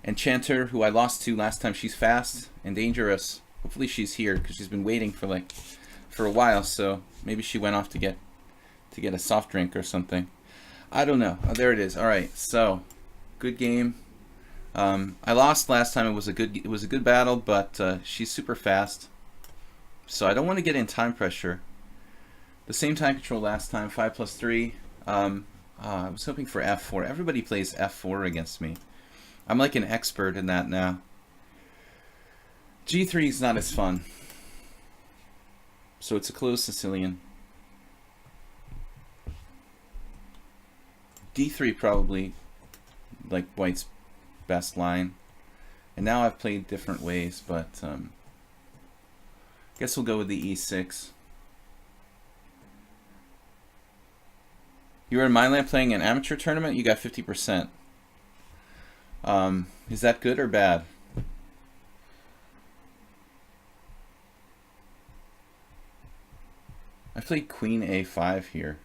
[SPEAKER 1] and Chanter, who I lost to last time. She's fast and dangerous. Hopefully she's here, because she's been waiting for a while, so maybe she went off to get a soft drink or something. I don't know. Oh, there it is. All right. So, good game. I lost last time. It was a good battle, but she's super fast. So I don't want to get in time pressure. The same time control last time. 5+3. I was hoping for f4. Everybody plays f4 against me. I'm like an expert in that now. g3 is not as fun. So it's a closed Sicilian. d3 probably like white's best line. And now I've played different ways, but Guess we'll go with the e6. You were in Milan playing an amateur tournament? You got 50%. Is that good or bad? I played queen a5 here.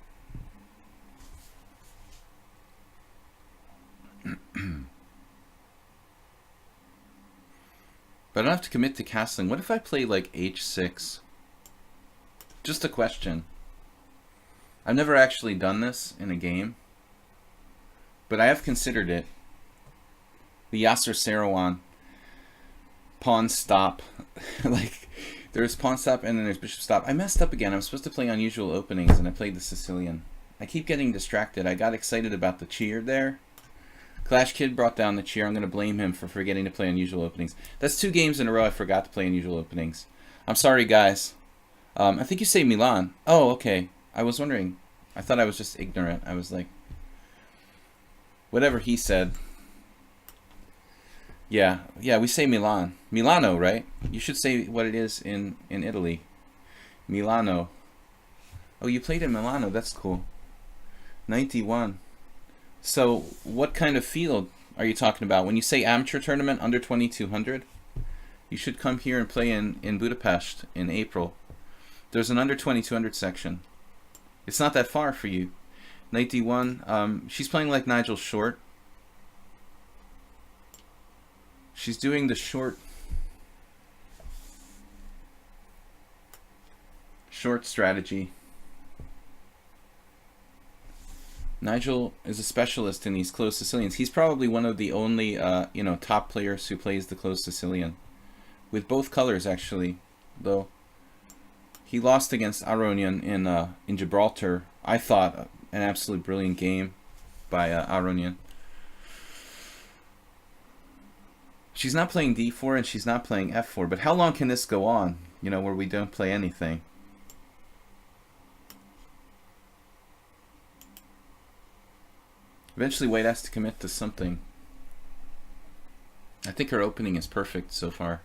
[SPEAKER 1] But I don't have to commit to castling. What if I play like h6? Just a question. I've never actually done this in a game, but I have considered it. The Yasser Seirawan pawn stop. Like, there's pawn stop and then there's bishop stop. I messed up again. I was supposed to play unusual openings and I played the Sicilian. I keep getting distracted. I got excited about the cheer there. Clash Kid brought down the cheer. I'm going to blame him for forgetting to play unusual openings. That's 2 games in a row I forgot to play unusual openings. I'm sorry, guys. I think you say Milan. Oh, okay. I was wondering. I thought I was just ignorant. I was like, whatever he said. Yeah, we say Milan. Milano, right? You should say what it is in Italy. Milano. Oh, you played in Milano. That's cool. 91. So, what kind of field are you talking about? When you say amateur tournament under 2200, you should come here and play in Budapest in April. There's an under 2200 section. It's not that far for you. 91. She's playing like Nigel Short. She's doing the short strategy. Nigel is a specialist in these closed Sicilians. He's probably one of the only top players who plays the closed Sicilian. With both colors, actually. Though he lost against Aronian in Gibraltar. I thought an absolute brilliant game by Aronian. She's not playing d4 and she's not playing f4. But how long can this go on, where we don't play anything? Eventually White has to commit to something. I think her opening is perfect so far.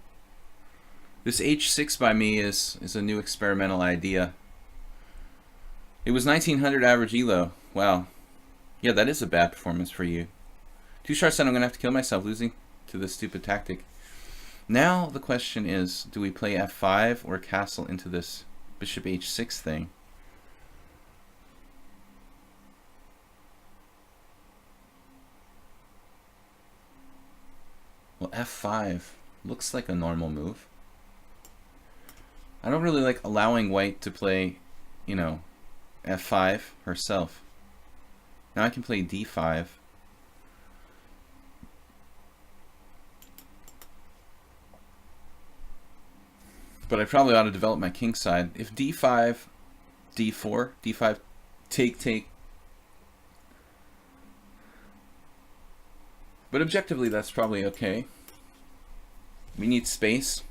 [SPEAKER 1] This h6 by me is a new experimental idea. It was 1900 average elo. Wow. Yeah, that is a bad performance for you. 2 sharp said I'm going to have to kill myself losing to this stupid tactic. Now the question is, do we play f5 or castle into this bishop h6 thing? Well, f5 looks like a normal move. I don't really like allowing White to play, f5 herself. Now I can play d5. But I probably ought to develop my king side. If d5, d4, d5, take. But objectively, that's probably okay. We need space.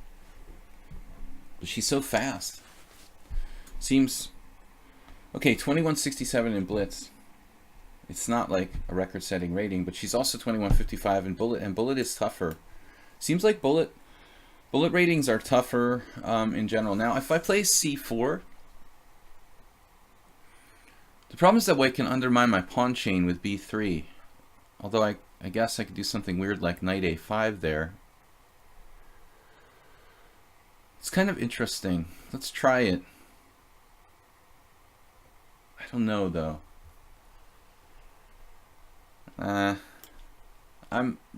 [SPEAKER 1] But she's so fast. Seems... Okay, 2167 in Blitz. It's not like a record-setting rating, but she's also 2155 in Bullet, and Bullet is tougher. Seems like Bullet ratings are tougher in general. Now, if I play c4, the problem is that White can undermine my pawn chain with b3. Although I guess I could do something weird like knight a5 there. It's kind of interesting. Let's try it. I don't know though.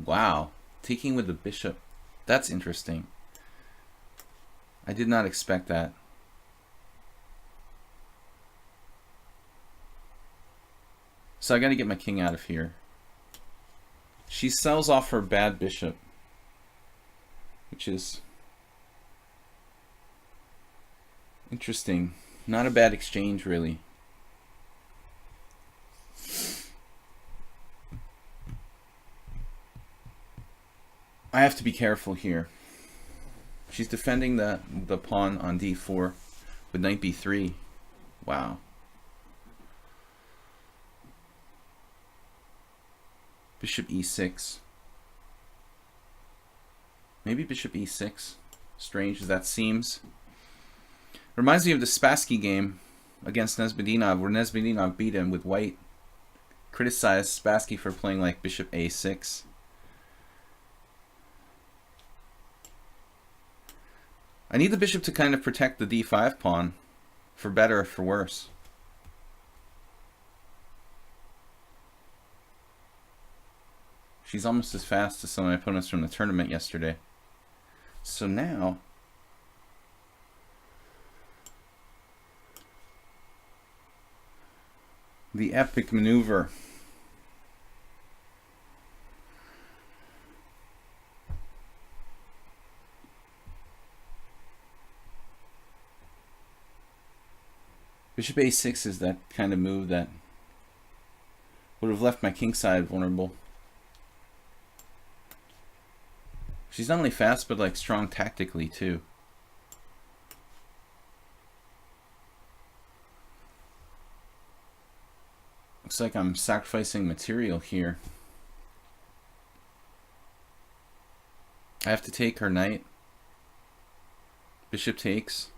[SPEAKER 1] Wow. Taking with the bishop. That's interesting. I did not expect that. So I gotta get my king out of here. She sells off her bad bishop, which is interesting. Not a bad exchange, really. I have to be careful here. She's defending the pawn on d4 with knight b3. Wow. Bishop e6. Maybe bishop e6. Strange as that seems. Reminds me of the Spassky game against Nesbedinov, where Nesbedinov beat him with white. Criticized Spassky for playing like bishop a6. I need the bishop to kind of protect the d5 pawn, for better or for worse. She's almost as fast as some of my opponents from the tournament yesterday. So now, the epic maneuver. Bishop a6 is that kind of move that would have left my king side vulnerable. She's not only fast, but like strong tactically too. Looks like I'm sacrificing material here. I have to take her knight. Bishop takes.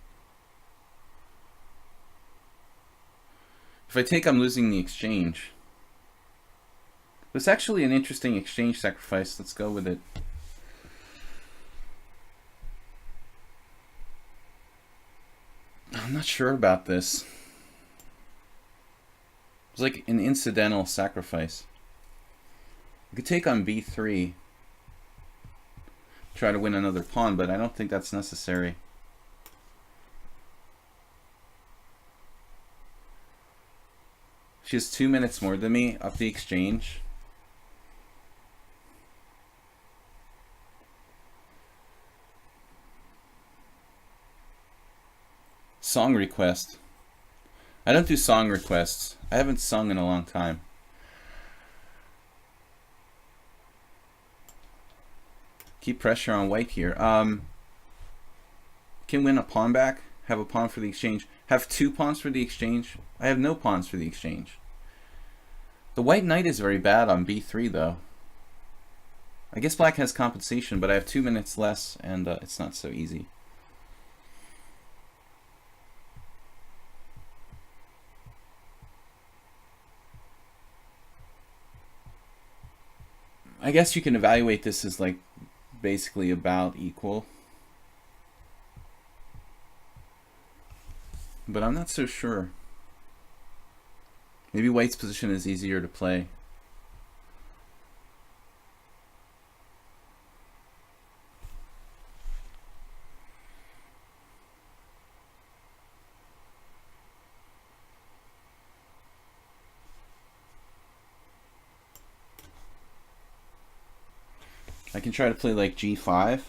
[SPEAKER 1] If I take, I'm losing the exchange. But it's actually an interesting exchange sacrifice. Let's go with it. I'm not sure about this. It's like an incidental sacrifice. I could take on b3. Try to win another pawn, but I don't think that's necessary. She has 2 minutes more than me up the exchange. Song request. I don't do song requests. I haven't sung in a long time. Keep pressure on white here. Can win a pawn back. Have a pawn for the exchange. Have 2 pawns for the exchange. I have no pawns for the exchange. The white knight is very bad on b3 though. I guess black has compensation, but I have 2 minutes less and it's not so easy. I guess you can evaluate this as like basically about equal. But I'm not so sure. Maybe white's position is easier to play. I can try to play like g5.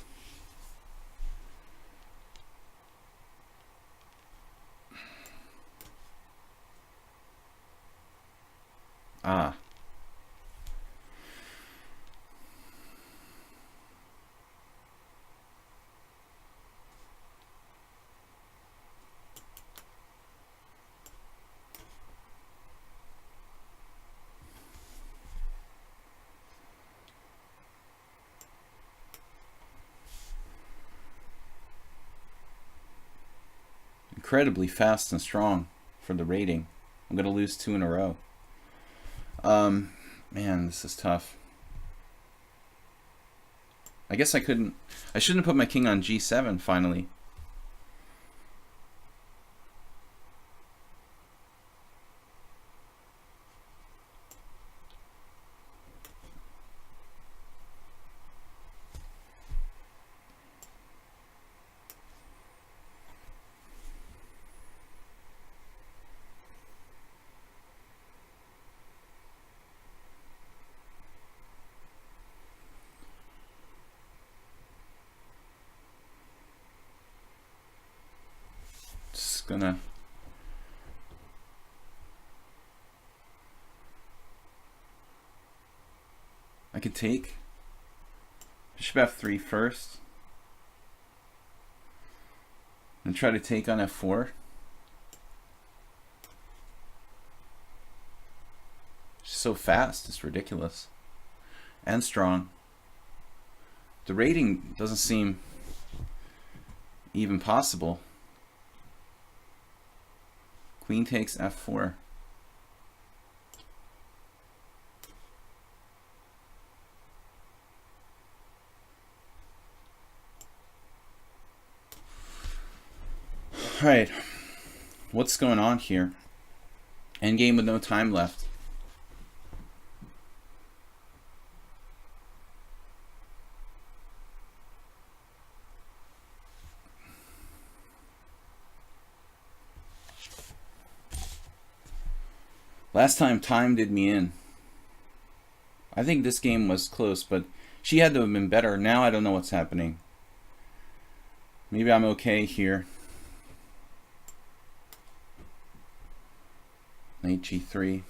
[SPEAKER 1] Ah. Incredibly fast and strong for the rating. I'm gonna lose 2 in a row. Man, this is tough. I guess I shouldn't have put my king on g7 finally. Gonna I could take bishop f3 first and try to take on f4. She's so fast, it's ridiculous, and strong. The rating doesn't seem even possible. Queen takes f4. All right, what's going on here? Endgame with no time left. Last time did me in. I think this game was close, but she had to have been better. Now I don't know what's happening. Maybe I'm okay here. Knight g3.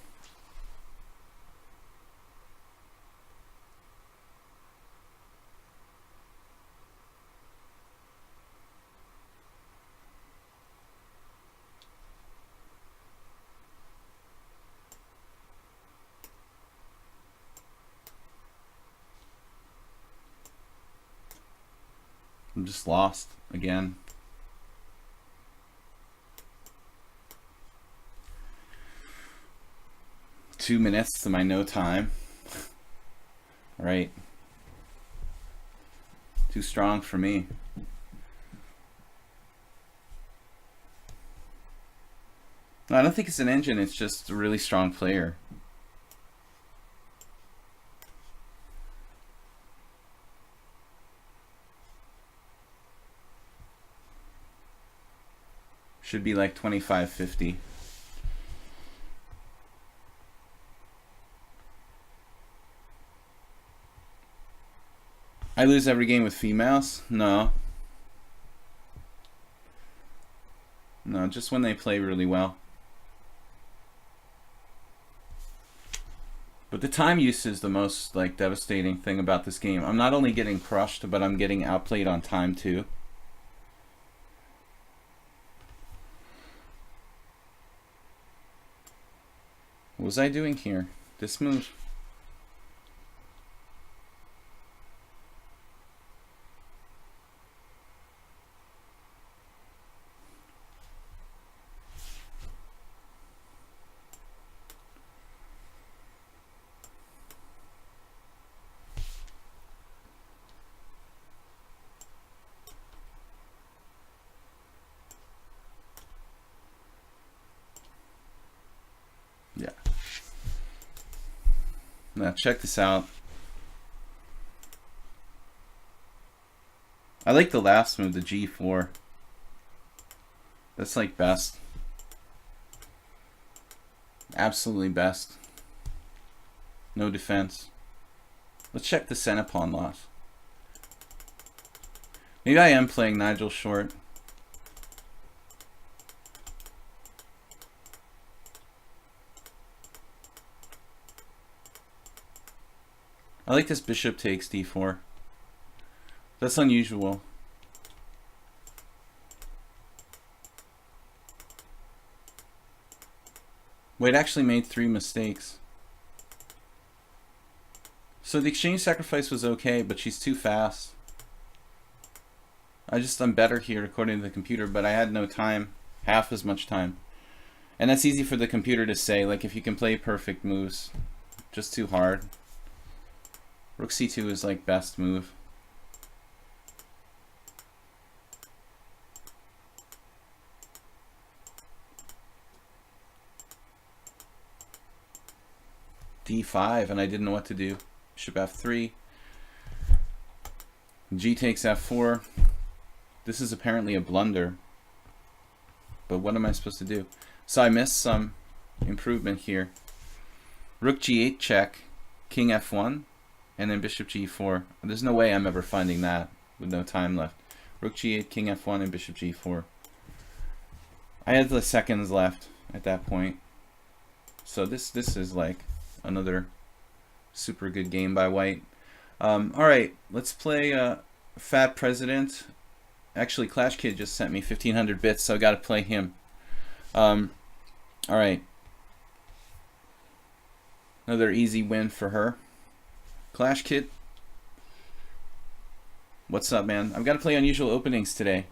[SPEAKER 1] I'm just lost again. Two minutes to my no time. All right. Too strong for me. No, I don't think it's an engine, it's just a really strong player. Should be like 25-50. I lose every game with females? No. No, just when they play really well. But the time use is the most like devastating thing about this game. I'm not only getting crushed, but I'm getting outplayed on time too. What was I doing here? This move. Yeah. Now check this out. I like the last move, the G4. That's like best. Absolutely best. No defense. Let's check the center pawn loss. Maybe I am playing Nigel short. I like this bishop takes d4. That's unusual. Wait, actually made 3 mistakes. So the exchange sacrifice was okay, but she's too fast. I'm better here according to the computer, but I had no time, half as much time. And that's easy for the computer to say, like if you can play perfect moves, just too hard. Rook c2 is like best move. d5, and I didn't know what to do. Bishop f3. G takes f4. This is apparently a blunder. But what am I supposed to do? So I missed some improvement here. Rook g8 check, king f1, and then bishop g4. There's no way I'm ever finding that with no time left. Rook g8, king f1, and bishop g4. I had the seconds left at that point. So this is like another super good game by white. Alright, let's play Fat President. Actually, Clash Kid just sent me 1500 bits, so I gotta play him. Alright. Another easy win for her. Clash Kid. What's up, man? I've got to play unusual openings today.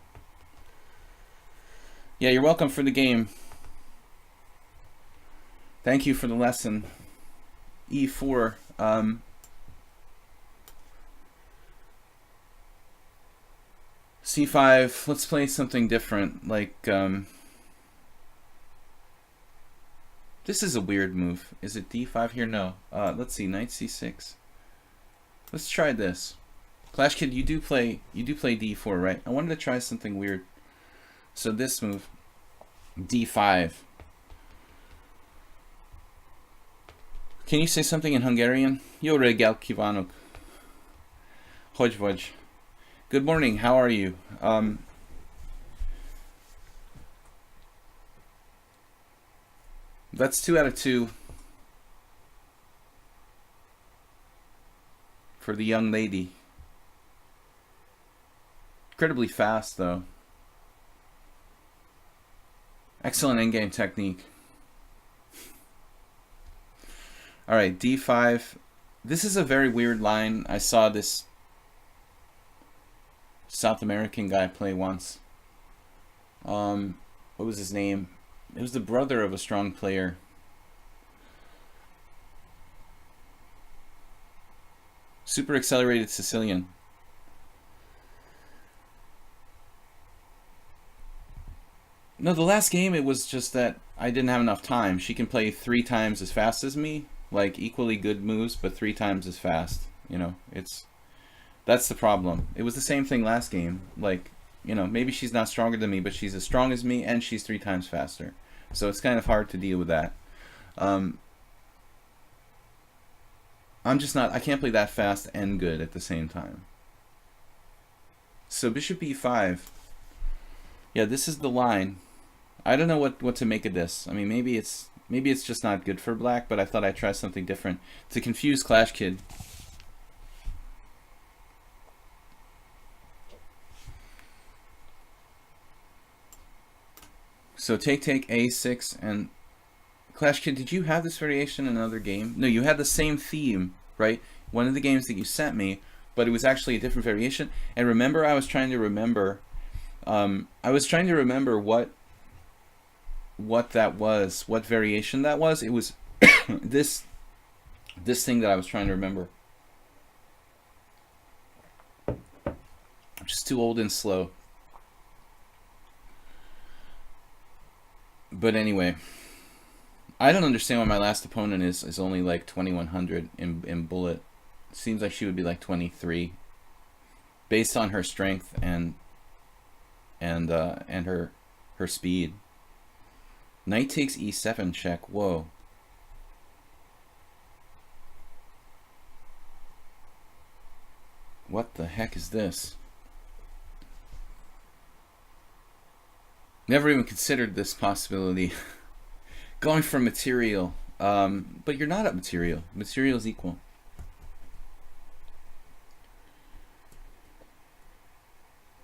[SPEAKER 1] Yeah, you're welcome for the game. Thank you for the lesson. E4. C5. Let's play something different. Like, this is a weird move. Is it D5 here? No. Let's see. Knight C6. Let's try this. Clash Kid, you do play D4, right? I wanted to try something weird. So this move, D5. Can you say something in Hungarian? Jó reggelt kívánok. Hogy vagy? Good morning. How are you? That's 2 out of 2 for the young lady. Incredibly fast, though. Excellent endgame technique. All right, D5. This is a very weird line. I saw this South American guy play once. What was his name? It was the brother of a strong player. Super accelerated Sicilian. No, the last game, it was just that I didn't have enough time. She can play 3 times as fast as me, like equally good moves, but 3 times as fast. You know, that's the problem. It was the same thing last game. Like, you know, maybe she's not stronger than me, but she's as strong as me, and she's 3 times faster. So it's kind of hard to deal with that. I'm just not, I can't play that fast and good at the same time. So bishop e5. Yeah, this is the line. I don't know what to make of this. I mean, maybe it's just not good for black, but I thought I'd try something different to confuse Clash Kid. So take a6, and Clash Kid, did you have this variation in another game? No, you had the same theme, right? One of the games that you sent me, but it was actually a different variation. And remember, I was trying to remember what that was, what variation that was. It was this thing that I was trying to remember. I'm just too old and slow. But anyway, I don't understand why my last opponent is only like 2100 in bullet. It seems like she would be like 23, based on her strength and her speed. Knight takes e7 check. Whoa. What the heck is this? Never even considered this possibility. Going for material. But you're not at material. Material is equal.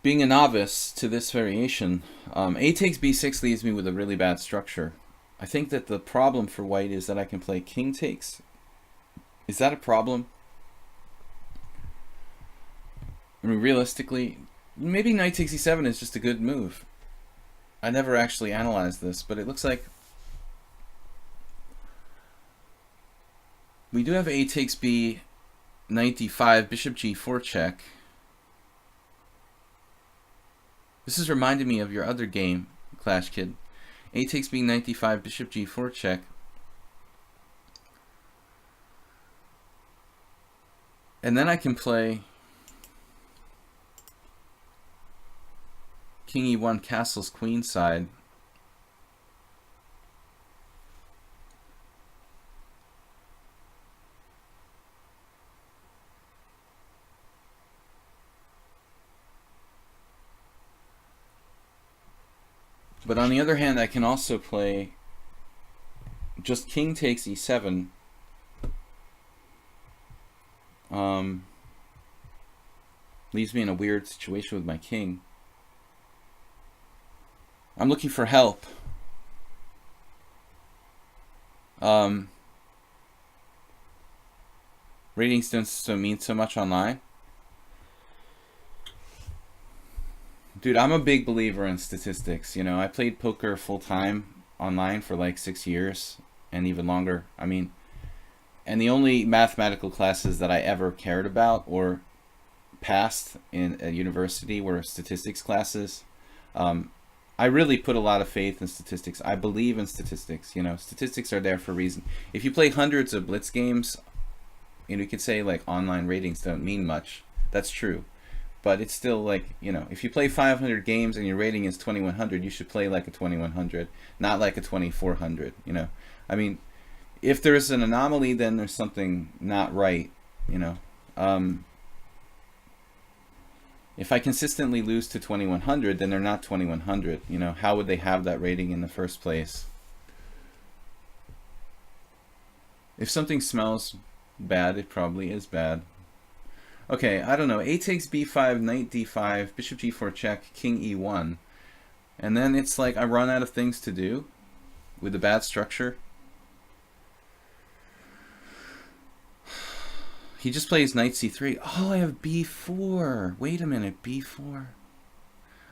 [SPEAKER 1] Being a novice to this variation, a takes b6 leaves me with a really bad structure. I think that the problem for white is that I can play king takes. Is that a problem? I mean, realistically, maybe knight takes e7 is just a good move. I never actually analyzed this, but it looks like we do have a takes b, knight d5, bishop g4 check. This is reminding me of your other game, Clash Kid. A takes b, knight d5, bishop g4 check. And then I can play king e1, castles queenside. But on the other hand, I can also play just king takes e7. Leaves me in a weird situation with my king. I'm looking for help. Ratings don't mean so much online. Dude, I'm a big believer in statistics. You know, I played poker full time online for like 6 years. and even longer. I mean, and the only mathematical classes that I ever cared about or passed in a university were statistics classes. I really put a lot of faith in statistics. I believe in statistics. You know, statistics are there for a reason. If you play hundreds of blitz games, you know, you could say like online ratings don't mean much. That's true. But it's still like, you know, if you play 500 games and your rating is 2100, you should play like a 2100, not like a 2400, you know. I mean, if there's an anomaly, then there's something not right, you know. If I consistently lose to 2100, then they're not 2100, you know. How would they have that rating in the first place? If something smells bad, it probably is bad. Okay, I don't know. A takes b5, knight d5, bishop g4 check, king e1. And then it's like I run out of things to do with a bad structure. He just plays knight c3. Oh, I have b4. Wait a minute, b4.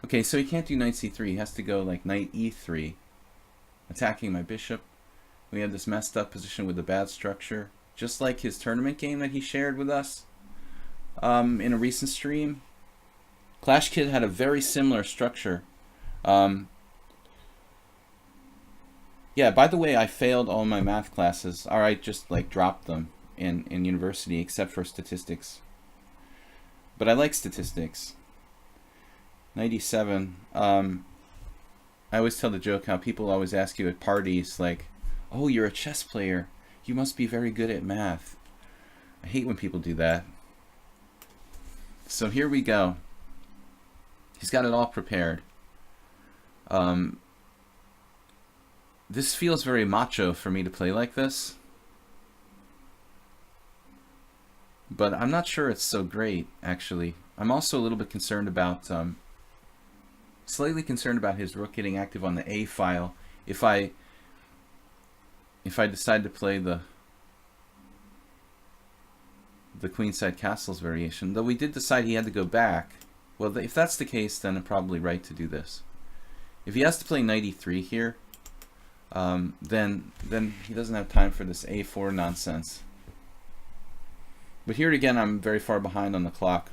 [SPEAKER 1] Okay, so he can't do knight c3. He has to go like knight e3, attacking my bishop. We have this messed up position with the bad structure, just like his tournament game that he shared with us in a recent stream. Clash Kid had a very similar structure. Yeah, by the way, I failed all my math classes. Or I just like dropped them in university, except for statistics. But I like statistics. 97. I always tell the joke how people always ask you at parties, like, oh, you're a chess player. You must be very good at math. I hate when people do that. So here we go. He's got it all prepared. This feels very macho for me to play like this. But I'm not sure it's so great, actually. I'm also a little bit concerned about, slightly concerned about his rook getting active on the A file. If I decide to play the queenside castles variation, though we did decide he had to go back. Well, if that's the case, then I'm probably right to do this. If he has to play knight e3 here, then he doesn't have time for this a4 nonsense. But here again, I'm very far behind on the clock.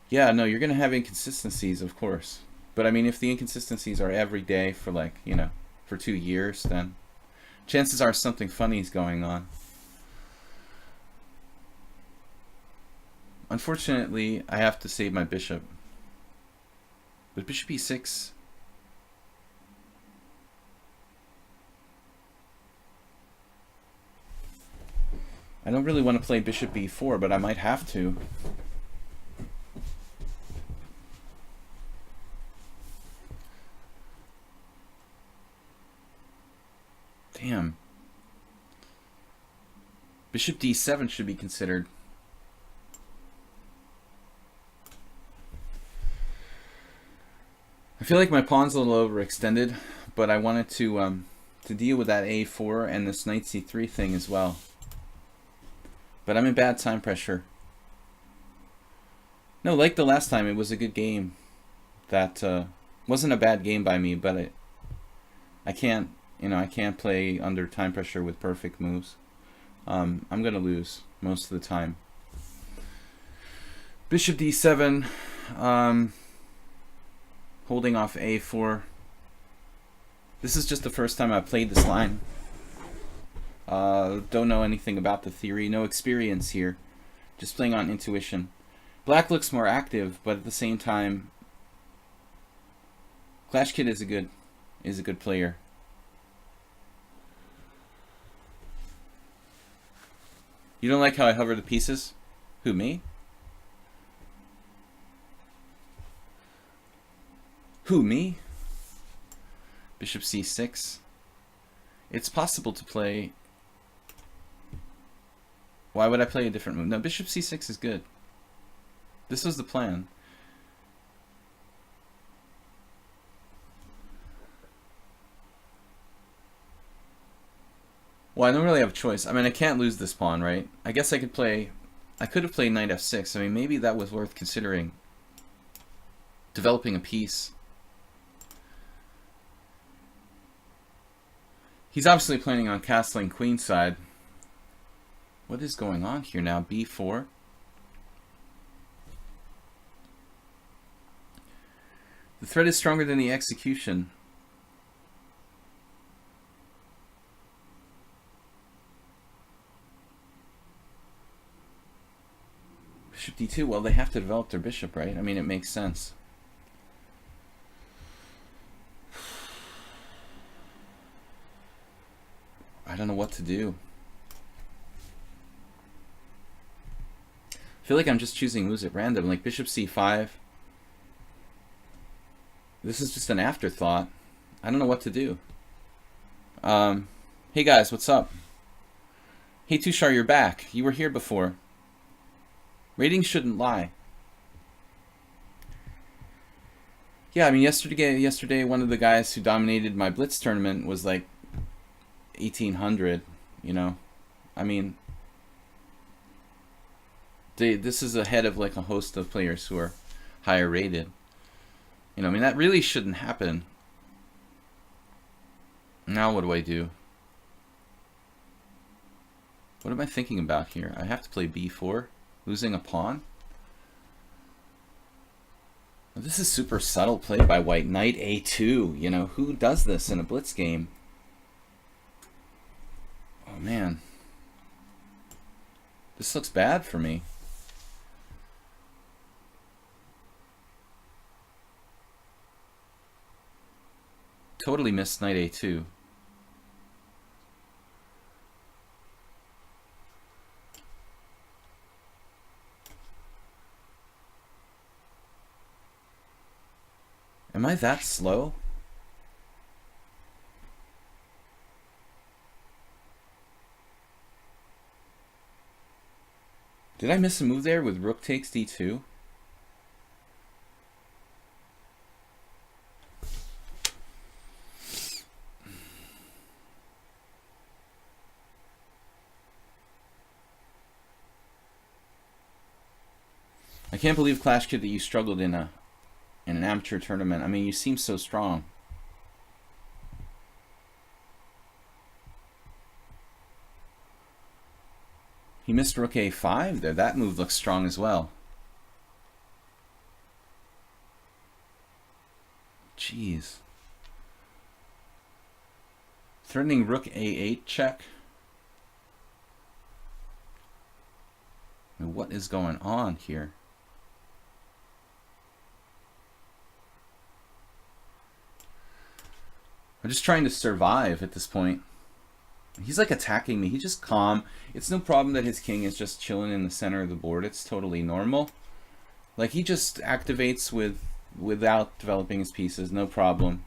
[SPEAKER 1] Yeah, no, you're going to have inconsistencies, of course. But I mean, if the inconsistencies are every day for like, you know, for 2 years, then chances are something funny is going on. Unfortunately, I have to save my bishop. But bishop e6... I don't really want to play bishop b4, but I might have to. Damn. Bishop d7 should be considered. I feel like my pawn's a little overextended, but I wanted to deal with that a4 and this knight c3 thing as well. But I'm in bad time pressure. No, like the last time, it was a good game. That wasn't a bad game by me, but I can't, you know, I can't play under time pressure with perfect moves. I'm gonna lose most of the time. Bishop d7, holding off a4. This is just the first time I've played this line. Don't know anything about the theory, no experience here. Just playing on intuition. Black looks more active, but at the same time, Clash Kid is a good player. You don't like how I hover the pieces? Who, me? Who, me? Bishop c6. It's possible to play... Why would I play a different move? No, bishop c6 is good. This was the plan. Well, I don't really have a choice. I mean, I can't lose this pawn, right? I guess I could play... I could have played knight f6. I mean, maybe that was worth considering. Developing a piece. He's obviously planning on castling queenside. What is going on here now? b4. The threat is stronger than the execution. Bishop d2. Well, they have to develop their bishop, right? I mean, it makes sense. I don't know what to do. I feel like I'm just choosing moves at random, like bishop c5. This is just an afterthought. I don't know what to do. Hey guys, what's up? Hey Tushar, you're back. You were here before. Ratings shouldn't lie. Yeah, I mean, yesterday one of the guys who dominated my Blitz tournament was like 1800, you know. I mean, this is ahead of like a host of players who are higher rated. You know, I mean, that really shouldn't happen. Now what do I do? What am I thinking about here? I have to play b4, losing a pawn. This is super subtle play by white. Knight a2. You know, who does this in a blitz game? Oh man, this looks bad for me. Totally missed knight a2. Am I that slow? Did I miss a move there with rook takes d2? I can't believe, Clash Kid, that you struggled in an amateur tournament. I mean, you seem so strong. He missed rook a5 there. That move looks strong as well. Jeez. Threatening rook a8 check. What is going on here? I'm just trying to survive at this point. He's like attacking me. He's just calm. It's no problem that his king is just chilling in the center of the board. It's totally normal. Like, he just activates without developing his pieces. No problem.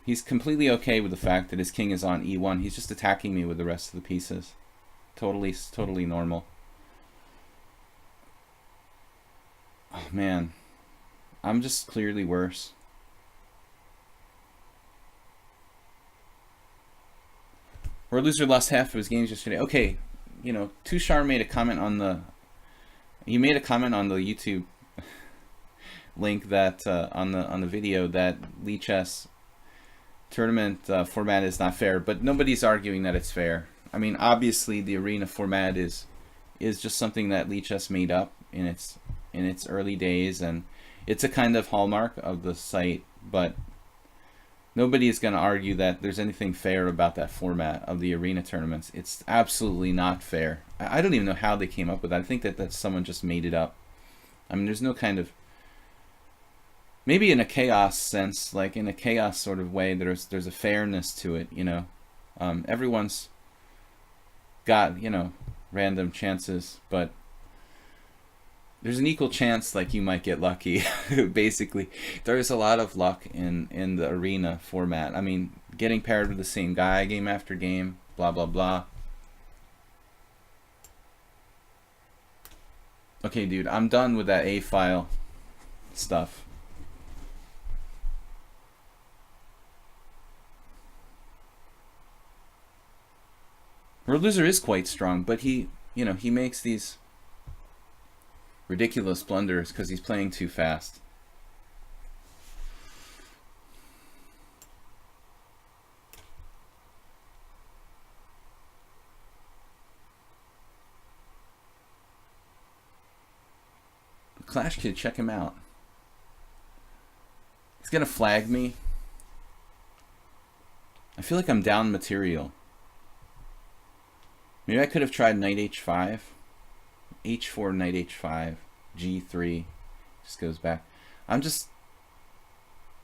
[SPEAKER 1] He's completely okay with the fact that his king is on e1. He's just attacking me with the rest of the pieces. Totally normal. Oh man, I'm just clearly worse. World Loser lost half of his games yesterday. Okay, you know, Tushar made a comment on the... He made a comment on the YouTube link that on the video that lichess tournament format is not fair, but nobody's arguing that it's fair. I mean, obviously the arena format is just something that lichess made up in its early days, and it's a kind of hallmark of the site, but nobody is going to argue that there's anything fair about that format of the arena tournaments. It's absolutely not fair. I don't even know how they came up with that. I think that someone just made it up. I mean, there's no kind of... Maybe in a chaos sense, like in a chaos sort of way, there's a fairness to it, you know. Everyone's got, you know, random chances, but there's an equal chance like you might get lucky. Basically, there's a lot of luck in the arena format. I mean, getting paired with the same guy game after game, blah blah blah. Okay, dude, I'm done with that A file stuff. World Loser is quite strong, but he, you know, he makes these ridiculous blunders because he's playing too fast. Clash Kid, check him out. He's gonna flag me. I feel like I'm down material. Maybe I could have tried knight h5. h4, knight h5. g3. Just goes back. I'm just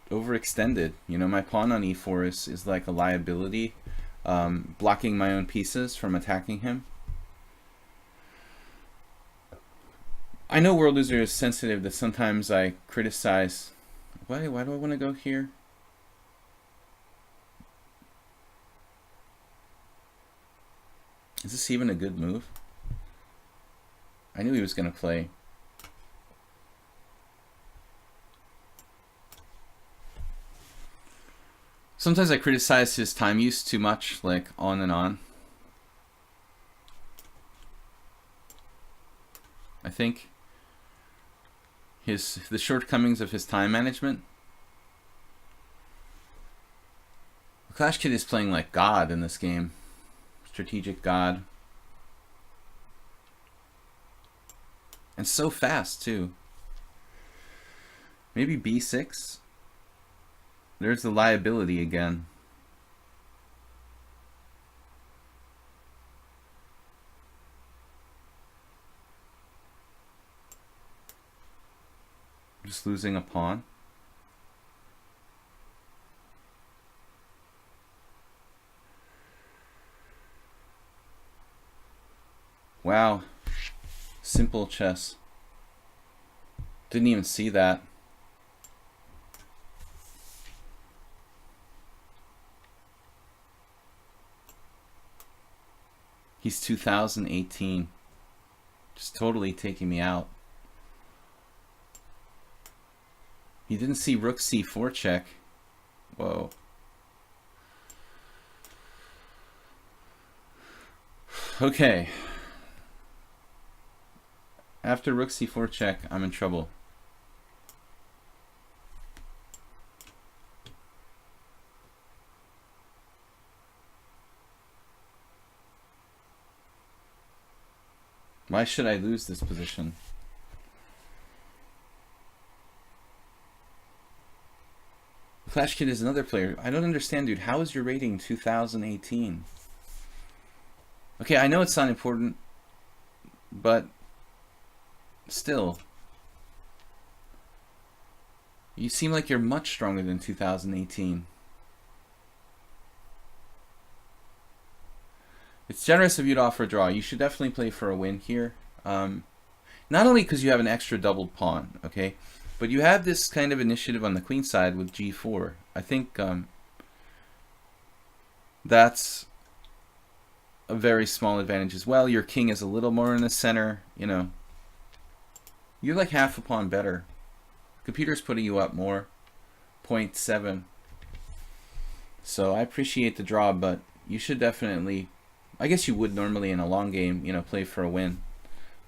[SPEAKER 1] overextended. You know, my pawn on e4 is like a liability, blocking my own pieces from attacking him. I know World Loser is sensitive that sometimes I criticize. Why do I want to go here? Is this even a good move? I knew he was going to play. Sometimes I criticize his time use too much, like on and on. I think the shortcomings of his time management. Clash Kid is playing like God in this game. Strategic God. And so fast too. Maybe b6. There's the liability again. Just losing a pawn. Wow. Simple chess. Didn't even see that. He's 2018. Just totally taking me out. He didn't see rook c4 check. Whoa. Okay. After rook c4 check, I'm in trouble. Why should I lose this position? Clash Kid is another player. I don't understand, dude. How is your rating 2018? Okay, I know it's not important, but still. You seem like you're much stronger than 2018. It's generous of you to offer a draw. You should definitely play for a win here. Not only because you have an extra doubled pawn, okay, but you have this kind of initiative on the queen side with g4. I think that's a very small advantage as well. Your king is a little more in the center, you know. You're like half a pawn better. Computer's putting you up more. 0.7. So I appreciate the draw, but you should definitely, I guess you would normally in a long game, you know, play for a win.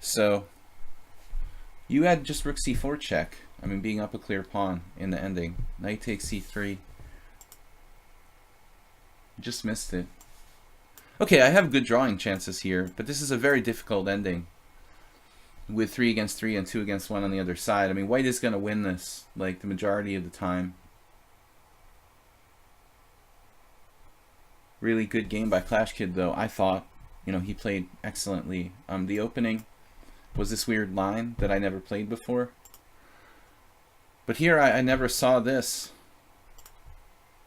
[SPEAKER 1] So you had just rook c4 check. I mean, being up a clear pawn in the ending. Knight takes c3. Just missed it. Okay, I have good drawing chances here, but this is a very difficult ending with 3 against 3 and 2 against 1 on the other side. I mean, white is going to win this, like, the majority of the time. Really good game by Clash Kid, though. I thought, you know, he played excellently. The opening was this weird line that I never played before. But here, I never saw this.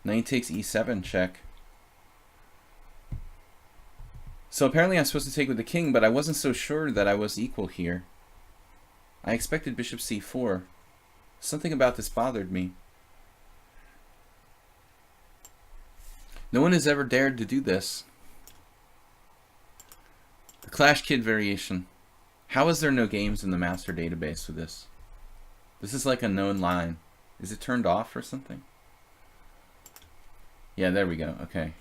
[SPEAKER 1] Knight takes e7 check. So apparently I'm supposed to take with the king, but I wasn't so sure that I was equal here. I expected bishop c4. Something about this bothered me. No one has ever dared to do this. The Clash Kid variation. How is there no games in the master database for this? This is like a known line. Is it turned off or something? Yeah, there we go. Okay.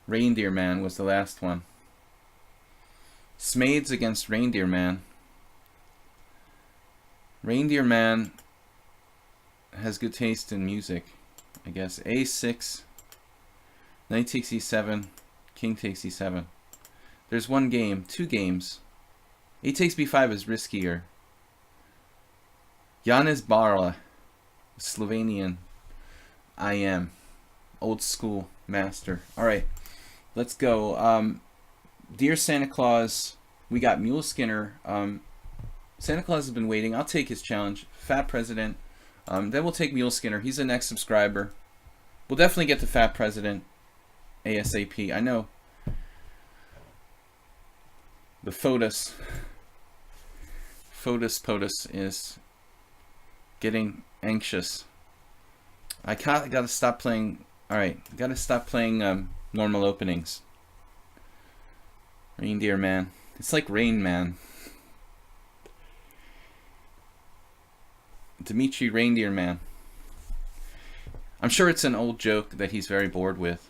[SPEAKER 1] Reindeer Man was the last one. Smades against Reindeer Man. Reindeer Man has good taste in music, I guess. A6. Knight takes e7. King takes e7. There's one game. 2 games. A takes b5 is riskier. Janez Barla, Slovenian IM, old school master. All right, let's go. Dear Santa Claus, we got Mule Skinner. Santa Claus has been waiting. I'll take his challenge. Fat President. Then we'll take Mule Skinner. He's the next subscriber. We'll definitely get to Fat President ASAP. I know the POTUS is getting anxious. I gotta stop playing. Alright, gotta stop playing normal openings. Reindeer Man. It's like Rain Man. Dimitri Reindeer Man. I'm sure it's an old joke that he's very bored with.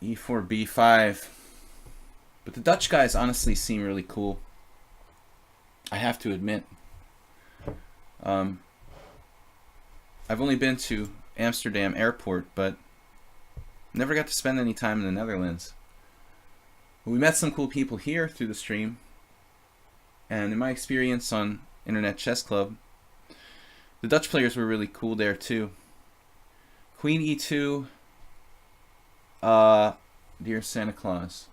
[SPEAKER 1] E4, B5. But the Dutch guys honestly seem really cool. I have to admit. I've only been to Amsterdam Airport, but never got to spend any time in the Netherlands. We met some cool people here through the stream. And in my experience on Internet Chess Club, the Dutch players were really cool there too. Queen E2. Dear Santa Claus.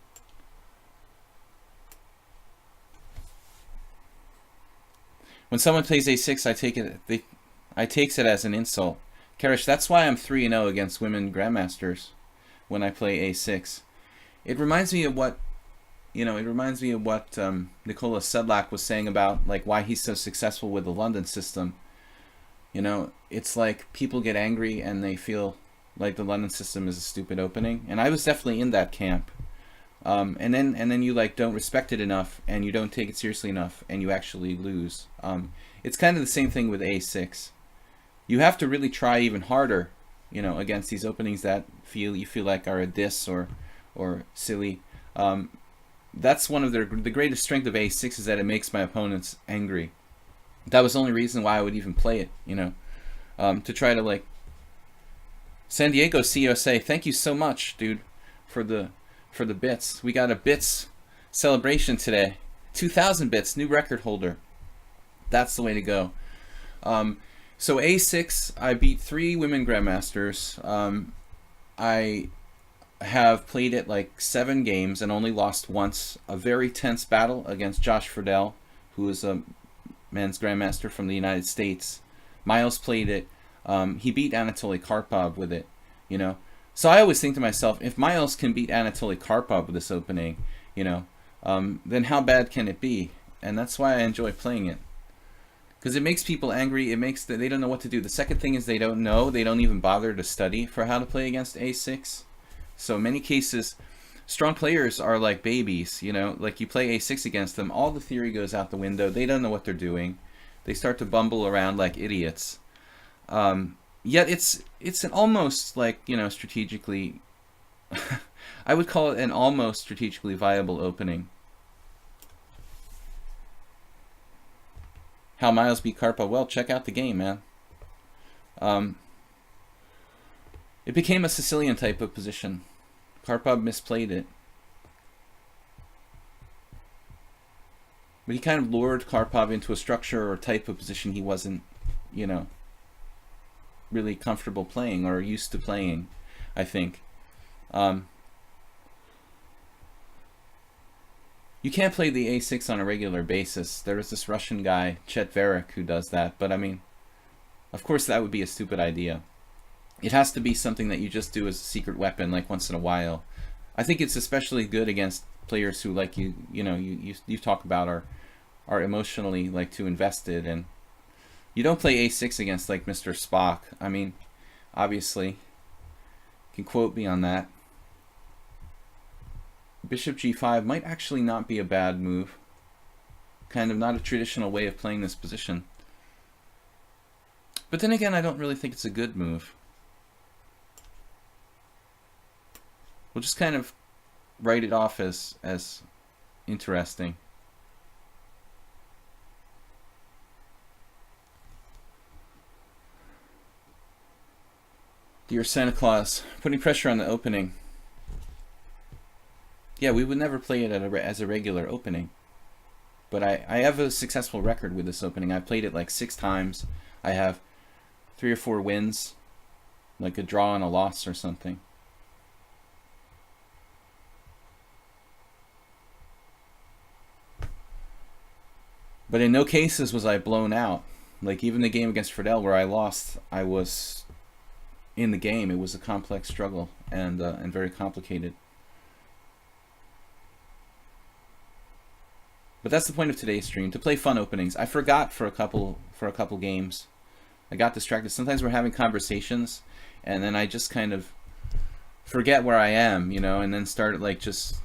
[SPEAKER 1] When someone plays A6, I takes it as an insult. Karish, that's why I'm 3-0 against women grandmasters when I play A6. It reminds me of what Nicola Sedlak was saying about like why he's so successful with the London system. It's like people get angry and they feel like the London system is a stupid opening, and I was definitely in that camp. And then you like don't respect it enough, and you don't take it seriously enough, and you actually lose. It's kind of the same thing with A6. You have to really try even harder, against these openings that you feel like are a diss or silly. That's one of the greatest strength of A6 is that it makes my opponents angry. That was the only reason why I would even play it, to try to like. San Diego COSA, thank you so much, dude, for the bits. We got a bits celebration today. 2,000 bits, new record holder. That's the way to go. So A6, I beat 3 women grandmasters. I have played it like 7 games and only lost once. A very tense battle against Josh Friedel, who is a men's grandmaster from the United States. Miles played it. He beat Anatoly Karpov with it, So I always think to myself, if Miles can beat Anatoly Karpov with this opening, then how bad can it be? And that's why I enjoy playing it. Because it makes people angry. It makes they don't know what to do. The second thing is they don't even bother to study for how to play against A6. So in many cases, strong players are like babies, like you play A6 against them, all the theory goes out the window. They don't know what they're doing. They start to bumble around like idiots. Yet it's an almost like, strategically, I would call it an almost strategically viable opening. How Miles beat Karpov? Well, check out the game, man. It became a Sicilian type of position. Karpov misplayed it. But he kind of lured Karpov into a structure or type of position he wasn't, really comfortable playing or used to playing, I think. You can't play the A6 on a regular basis. There is this Russian guy, Chet Verek, who does that. But I mean, of course that would be a stupid idea. It has to be something that you just do as a secret weapon, like once in a while. I think it's especially good against players who, like you talk about are emotionally like too invested, and you don't play A6 against like Mr. Spock. I mean, obviously, you can quote me on that. Bishop G5 might actually not be a bad move. Kind of not a traditional way of playing this position. But then again, I don't really think it's a good move. We'll just kind of write it off as interesting. Dear Santa Claus, putting pressure on the opening. Yeah, we would never play it as a regular opening. But I have a successful record with this opening. I played it like 6 times. I have 3 or 4 wins, like a draw and a loss or something. But in no cases was I blown out. Like even the game against Friedel where I lost, I was in the game. It was a complex struggle and very complicated. But that's the point of today's stream, to play fun openings. I forgot for a couple games. I got distracted. Sometimes we're having conversations and then I just kind of forget where I am, you know, and then start like just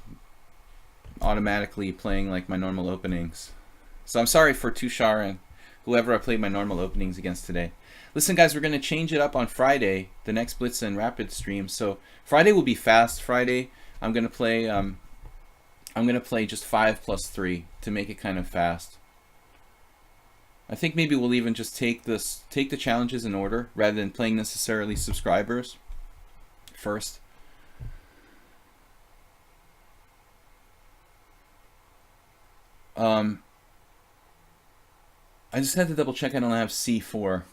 [SPEAKER 1] automatically playing like my normal openings. So I'm sorry for Tushar and whoever I played my normal openings against today. Listen guys, we're going to change it up on Friday, the next Blitz and Rapid stream. So Friday will be fast. Friday I'm going to play just 5 plus 3 to make it kind of fast. I think maybe we'll even just take the challenges in order rather than playing necessarily subscribers first. I just had to double check I don't have C4.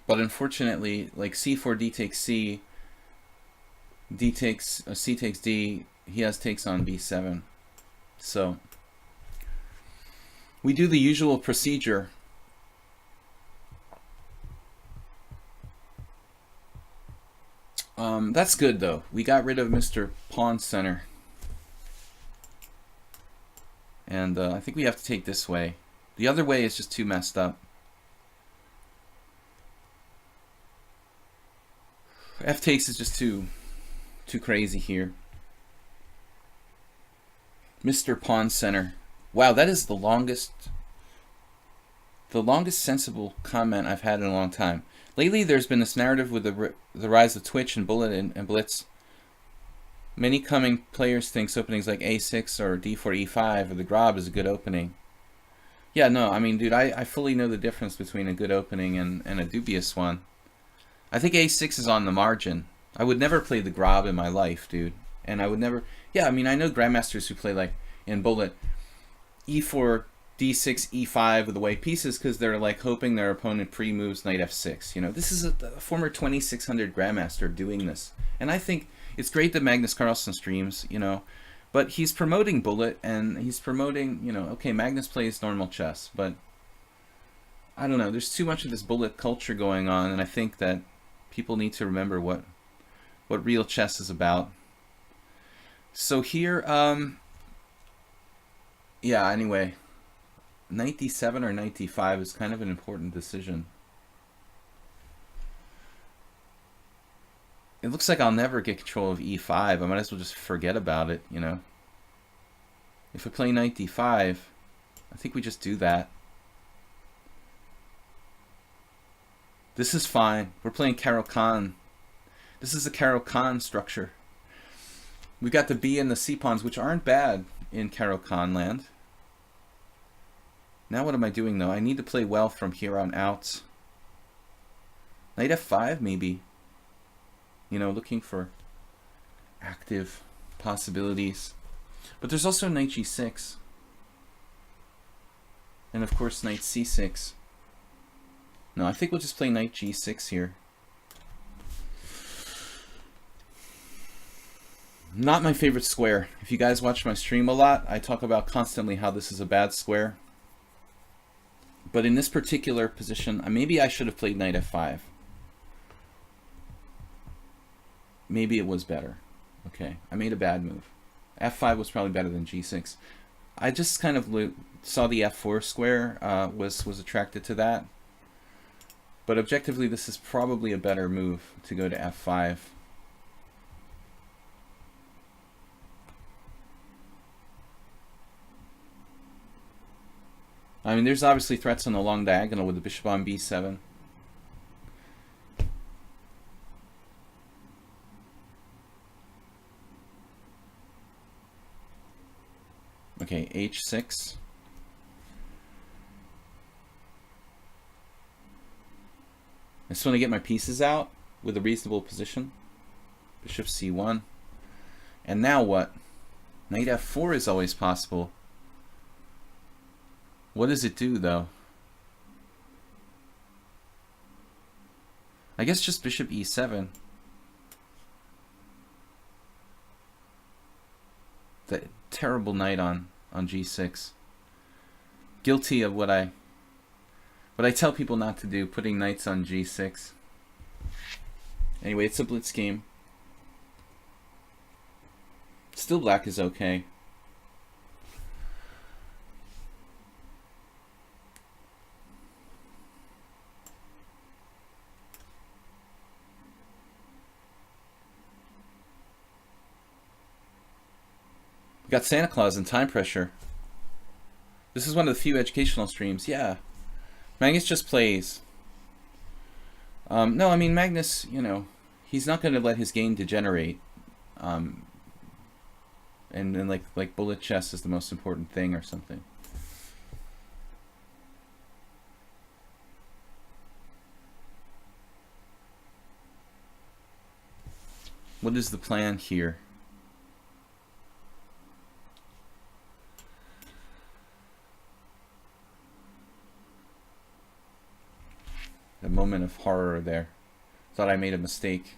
[SPEAKER 1] But unfortunately, like C4, D takes C, D takes C takes D, he has takes on B7. So we do the usual procedure. That's good though. We got rid of Mr. Pawn Center. And I think we have to take this way. The other way is just too messed up. F takes is just too crazy here. Mr. Pawn Center. Wow, that is the longest sensible comment I've had in a long time. Lately, there's been this narrative with the rise of Twitch and Bullet and Blitz. Many coming players think openings like A6 or D4, E5 or the Grob is a good opening. Yeah, no, I mean, dude, I fully know the difference between a good opening and a dubious one. I think A6 is on the margin. I would never play the Grob in my life, dude. And I would never... Yeah, I mean, I know grandmasters who play, like, in Bullet, E4, D6, E5 with the white pieces because they're, like, hoping their opponent pre-moves knight F6. You know, this is a former 2600 grandmaster doing this. And I think... It's great that Magnus Carlsen streams, you know, but he's promoting Bullet and he's promoting, you know, okay, Magnus plays normal chess, but I don't know, there's too much of this Bullet culture going on, and I think that people need to remember what real chess is about. So here, yeah, anyway, knight d7 or knight d5 is kind of an important decision. It looks like I'll never get control of e5. I might as well just forget about it, you know. If I play knight d5, I think we just do that. This is fine. We're playing Caro-Kann. This is a Caro-Kann structure. We've got the B and the C pawns, which aren't bad in Caro-Kann land. Now what am I doing, though? I need to play well from here on out. Knight f5, maybe. You know, looking for active possibilities. But there's also knight g6. And of course knight c6. No, I think we'll just play knight g6 here. Not my favorite square. If you guys watch my stream a lot, I talk about constantly how this is a bad square. But in this particular position, maybe I should have played knight f5. Maybe it was better. Okay, I made a bad move. f5 was probably better than g6. I just kind of saw the f4 square, was attracted to that. But objectively, this is probably a better move to go to f5. I mean, there's obviously threats on the long diagonal with the bishop on b7. Okay, h6. I just want to get my pieces out with a reasonable position. Bishop c1. And now what? Knight f4 is always possible. What does it do, though? I guess just bishop e7. The terrible knight on g6. Guilty of what I tell people not to do, putting knights on g6. Anyway, it's a blitz game. Still black is okay. We got Santa Claus and time pressure. This is one of the few educational streams. Yeah. Magnus just plays. No, I mean, Magnus, you know, he's not going to let his game degenerate. And like bullet chess is the most important thing or something. What is the plan here? A moment of horror there. Thought I made a mistake.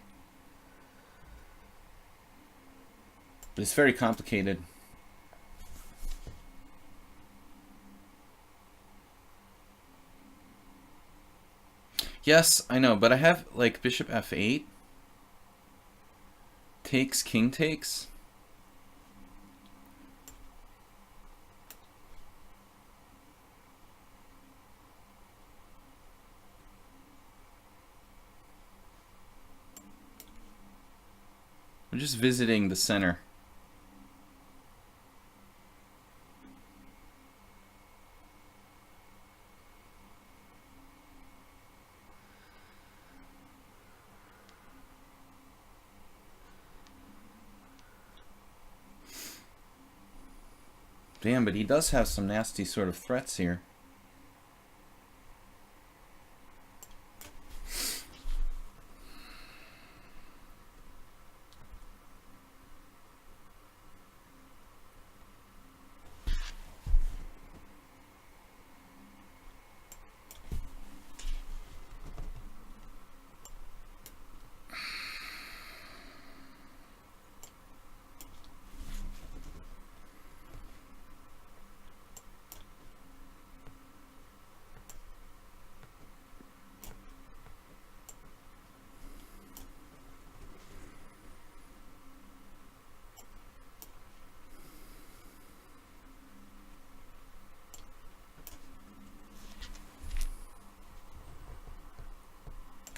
[SPEAKER 1] But it's very complicated. Yes, I know, but I have like bishop f8. Takes, king takes. I'm just visiting the center. Damn, but he does have some nasty sort of threats here.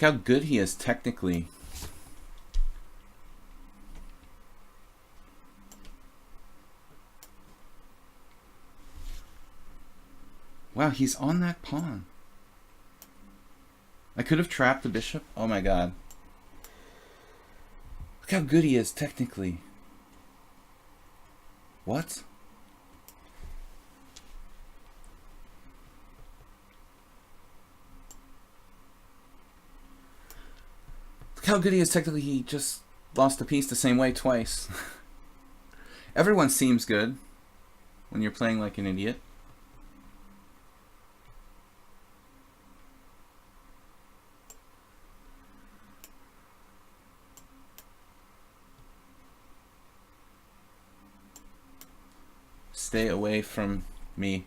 [SPEAKER 1] Look how good he is technically. Wow, he's on that pawn. I could have trapped the bishop. Oh my god. Look how good he is technically. What? Look how good he is technically. He just lost a piece the same way twice. Everyone seems good when you're playing like an idiot. Stay away from me.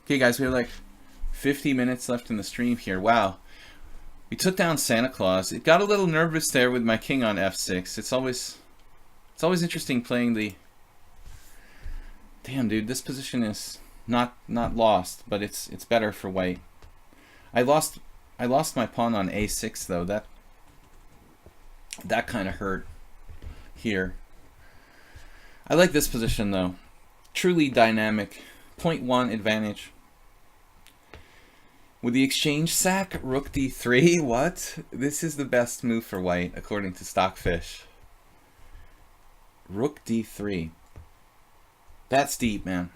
[SPEAKER 1] Okay guys, we have like 50 minutes left in the stream here. Wow. We took down Santa Claus. It got a little nervous there with my king on f6. It's always interesting playing the... Damn, dude, this position is not lost, but it's better for white. I lost my pawn on a6 though. That kind of hurt here. I like this position though. Truly dynamic. 0.1 advantage. With the exchange sack, rook d3, what? This is the best move for white, according to Stockfish. Rook d3. That's deep, man.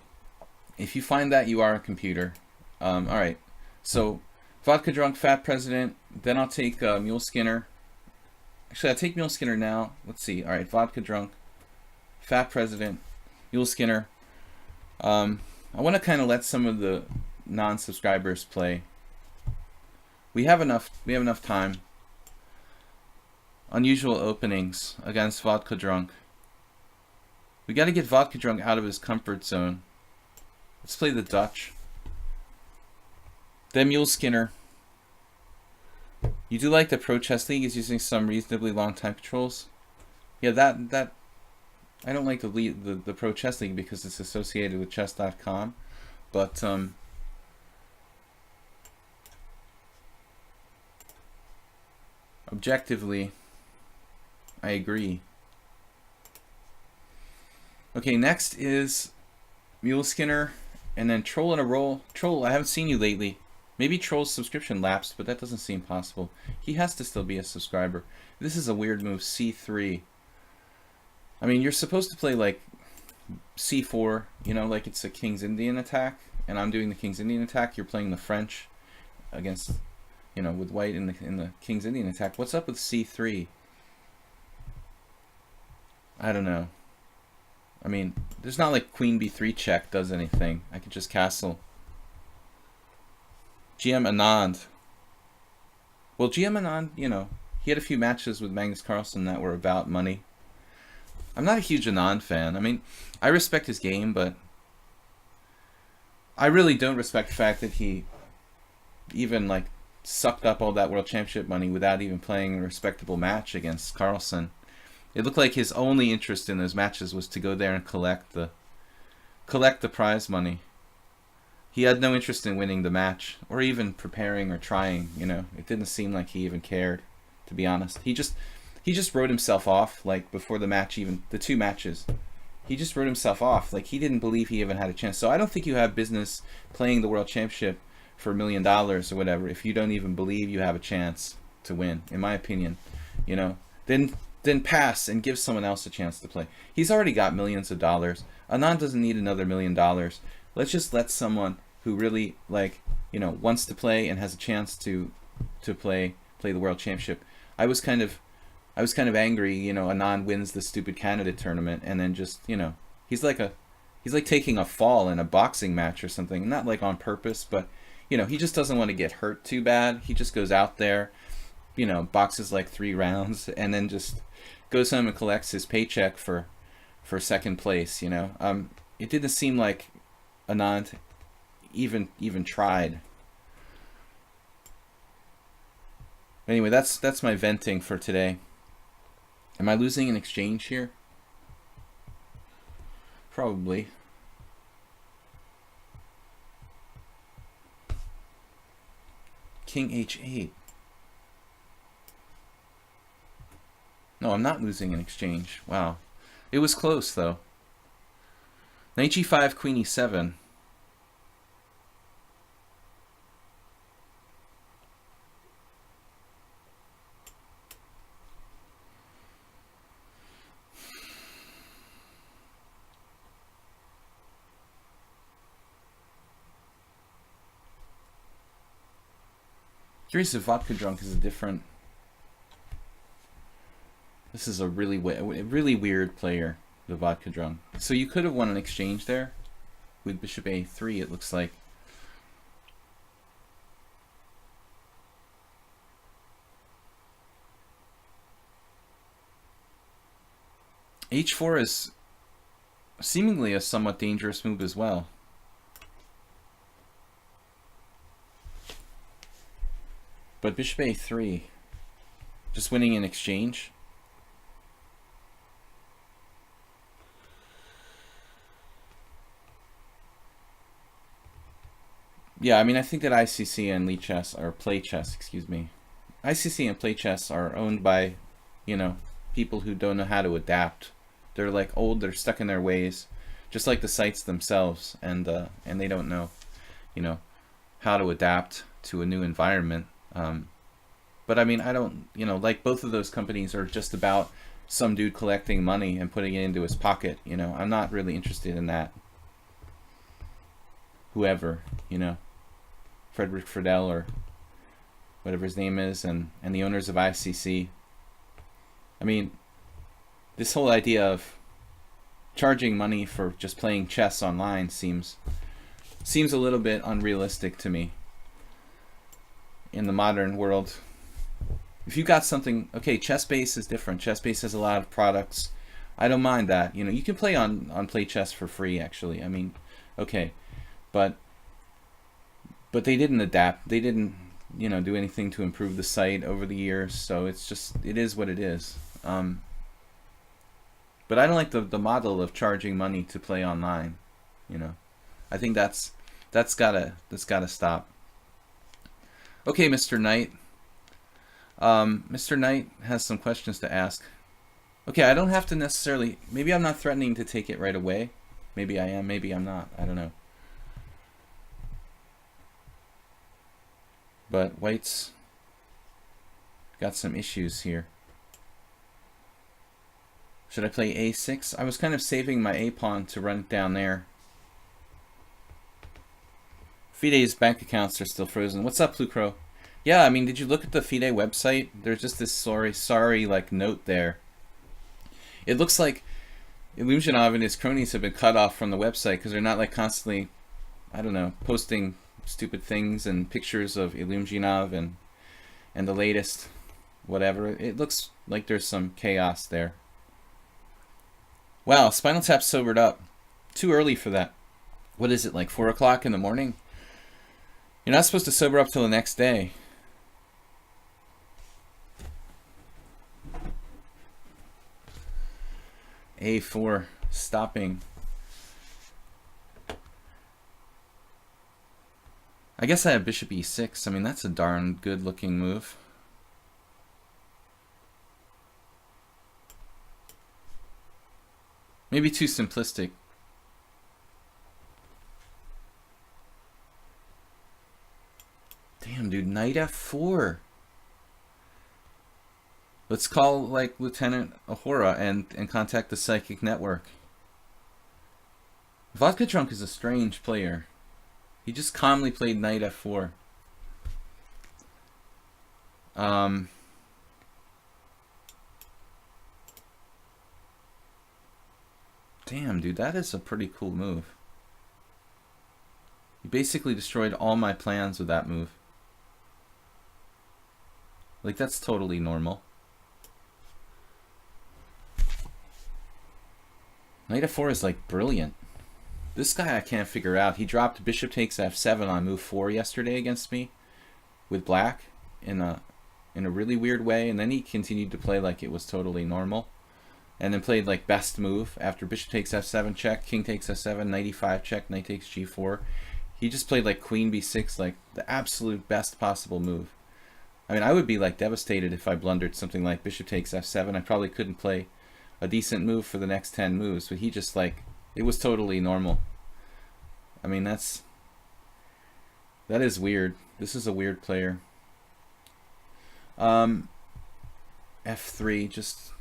[SPEAKER 1] If you find that, you are a computer. All right. So, Vodka Drunk, Fat President. Then I'll take Mule Skinner. Actually, I'll take Mule Skinner now. Let's see. All right, Vodka Drunk, Fat President, Mule Skinner. I want to kind of let some of the non-subscribers play. We have enough time. Unusual openings against Vodka Drunk. We got to get Vodka Drunk out of his comfort zone. Let's play the Dutch. Then Mule Skinner. You do like the Pro Chess League is using some reasonably long time controls. Yeah, that I don't like the Pro Chess League because it's associated with chess.com, but objectively, I agree. Okay, next is Mule Skinner, and then Troll in a Roll. Troll, I haven't seen you lately. Maybe Troll's subscription lapsed, but that doesn't seem possible. He has to still be a subscriber. This is a weird move, c3. I mean, you're supposed to play like c4, you know, like it's a King's Indian attack, and I'm doing the King's Indian attack. You're playing the French against, you know, with white in the King's Indian attack. What's up with c3? I don't know. I mean, there's not like Queen b3 check does anything. I could just castle. GM Anand. Well, GM Anand, you know, he had a few matches with Magnus Carlsen that were about money. I'm not a huge Anand fan. I mean, I respect his game, but I really don't respect the fact that he even like sucked up all that World Championship money without even playing a respectable match against Carlsen. It looked like his only interest in those matches was to go there and collect the prize money. He had no interest in winning the match or even preparing or trying, you know. It didn't seem like he even cared, to be honest. He just wrote himself off, like before the match, even the two matches. He just wrote himself off, like he didn't believe he even had a chance. So I don't think you have business playing the World Championship for $1 million or whatever if you don't even believe you have a chance to win, in my opinion. You know, then pass and give someone else a chance to play. He's already got millions of dollars. Anand doesn't need another $1 million. Let's just let someone who really, like, you know, wants to play and has a chance to play the World Championship. I was kind of angry, you know, Anand wins the stupid candidate tournament and then just, you know, he's like taking a fall in a boxing match or something, not like on purpose, but you know, he just doesn't want to get hurt too bad. He just goes out there, you know, boxes like 3 rounds and then just goes home and collects his paycheck for second place, you know. It didn't seem like Anand even tried. Anyway, that's my venting for today. Am I losing an exchange here? Probably. King h8. No, I'm not losing an exchange. Wow. It was close, though. Knight g5, queen e7. Curious if Vodka Drunk is a different... This is a really weird player, the Vodka Drunk. So you could have won an exchange there with bishop a3, it looks like. h4 is seemingly a somewhat dangerous move as well. But bishop a3, just winning in exchange. Yeah, I mean, I think that ICC and lichess, or play chess, excuse me. ICC and play chess are owned by, you know, people who don't know how to adapt. They're like old, they're stuck in their ways, just like the sites themselves, and they don't know, you know, how to adapt to a new environment. But I mean, I don't, you know, like both of those companies are just about some dude collecting money and putting it into his pocket. You know, I'm not really interested in that. Whoever, you know, Frederick Friedel or whatever his name is, and the owners of ICC. I mean, this whole idea of charging money for just playing chess online seems a little bit unrealistic to me in the modern world. If you got something, okay, ChessBase is different. ChessBase has a lot of products. I don't mind that. You know, you can play on Play Chess for free, actually. I mean, okay, but they didn't adapt. They didn't, you know, do anything to improve the site over the years. So it is what it is. But I don't like the model of charging money to play online. You know, I think that's gotta stop. Okay, Mr. Knight. Mr. Knight has some questions to ask. Okay, I don't have to necessarily. Maybe I'm not threatening to take it right away. Maybe I am. Maybe I'm not. I don't know. But White's got some issues here. Should I play a6? I was kind of saving my a pawn to run it down there. FIDE's bank accounts are still frozen. What's up, Lucro? Yeah, I mean, did you look at the FIDE website? There's just this sorry like note there. It looks like Illusionov and his cronies have been cut off from the website because they're not like constantly, I don't know, posting stupid things and pictures of Illusionov and the latest whatever. It looks like there's some chaos there. Wow, Spinal Tap sobered up. Too early for that. What is it, like 4 o'clock in the morning? You're not supposed to sober up till the next day. A4, stopping. I guess I have bishop e6. I mean, that's a darn good looking move. Maybe too simplistic. Damn, dude, knight f4. Let's call, like, Lieutenant Ahura and contact the psychic network. Vodka Drunk is a strange player. He just calmly played knight f4. Damn, dude, that is a pretty cool move. He basically destroyed all my plans with that move. Like, that's totally normal. Knight f4 is, like, brilliant. This guy I can't figure out. He dropped bishop takes f7 on move 4 yesterday against me with black in a really weird way, and then he continued to play like it was totally normal. And then played like best move after bishop takes f7 check, king takes f7, knight e5 check, knight takes g4. He just played like queen b6, like the absolute best possible move. I mean, I would be like devastated if I blundered something like bishop takes f7. I probably couldn't play a decent move for the next 10 moves, but he just like, it was totally normal. I mean, that is weird. This is a weird player. F3, just...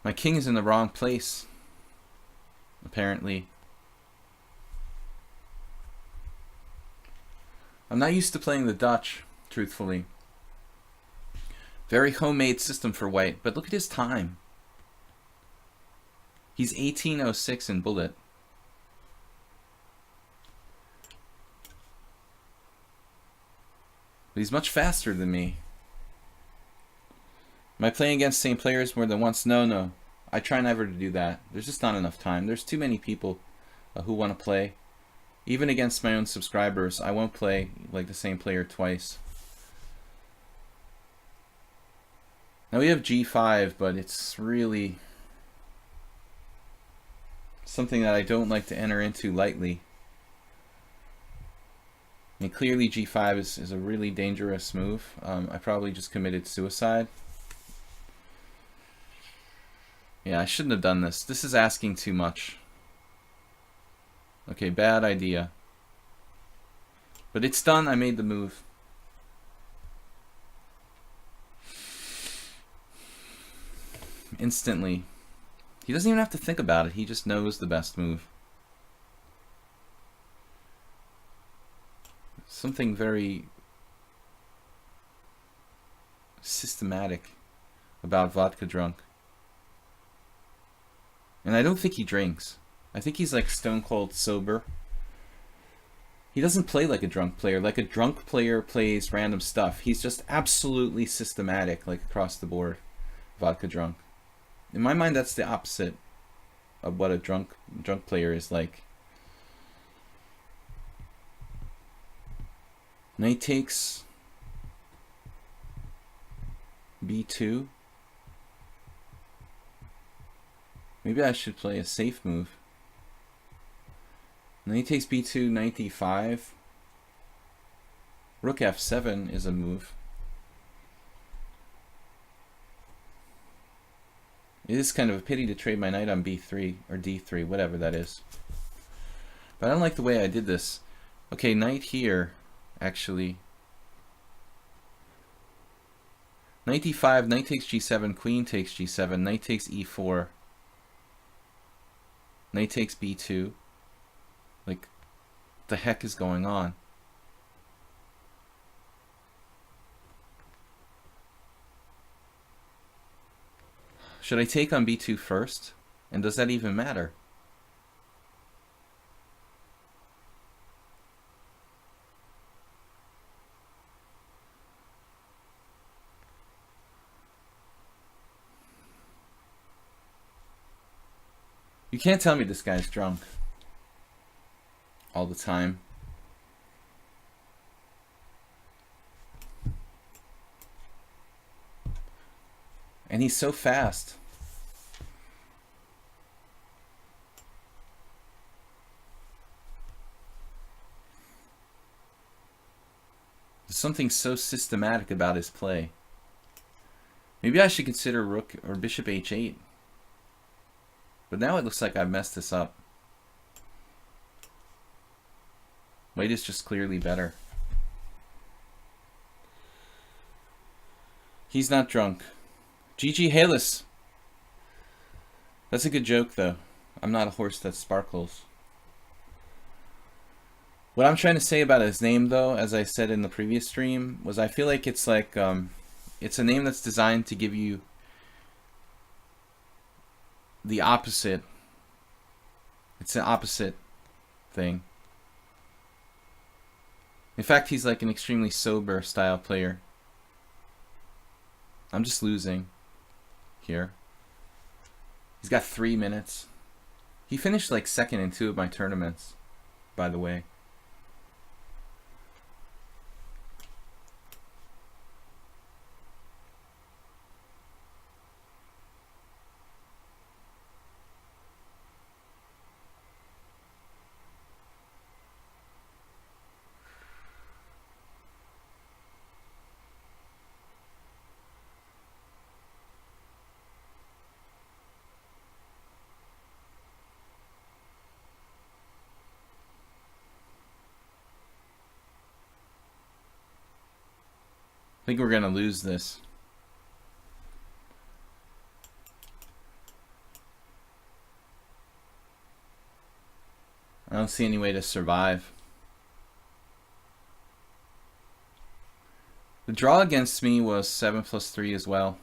[SPEAKER 1] My king is in the wrong place, apparently. I'm not used to playing the Dutch, truthfully. Very homemade system for white, but look at his time. He's 1806 in bullet. But he's much faster than me. Am I playing against same players more than once? No. I try never to do that. There's just not enough time. There's too many people who want to play. Even against my own subscribers, I won't play like the same player twice. Now we have g5, but it's really something that I don't like to enter into lightly. I mean, clearly g5 is a really dangerous move. I probably just committed suicide. Yeah, I shouldn't have done this. This is asking too much. Okay, bad idea. But it's done. I made the move. instantly. He doesn't even have to think about it. He just knows the best move. Something very systematic about Vodka Drunk. And I don't think he drinks. I think he's like stone cold sober. He doesn't play like a drunk player. Like a drunk player plays random stuff. He's just absolutely systematic, like across the board. Vodka Drunk. In my mind, that's the opposite of what a drunk player is like. Knight takes b2. Maybe I should play a safe move. Knight takes b2, knight d5. Rook f7 is a move. It is kind of a pity to trade my knight on b3 or d3, whatever that is. But I don't like the way I did this. Okay, knight here, actually. Knight d5, knight takes g7, queen takes g7, knight takes e4. Knight takes b2. Like, what the heck is going on? Should I take on b2 first? And does that even matter? You can't tell me this guy's drunk all the time. And he's so fast. There's something so systematic about his play. Maybe I should consider rook or bishop h8. But now it looks like I've messed this up. White is just clearly better. He's not drunk. GG Halis. That's a good joke, though. I'm not a horse that sparkles. What I'm trying to say about his name, though, as I said in the previous stream, was I feel like it's like it's a name that's designed to give you the opposite. It's an opposite thing. In fact, he's like an extremely sober style player. I'm just losing here. He's got 3 minutes. He finished like second in 2 of my tournaments, by the way. I think we're gonna lose this. I don't see any way to survive. The draw against me was 7+3 as well.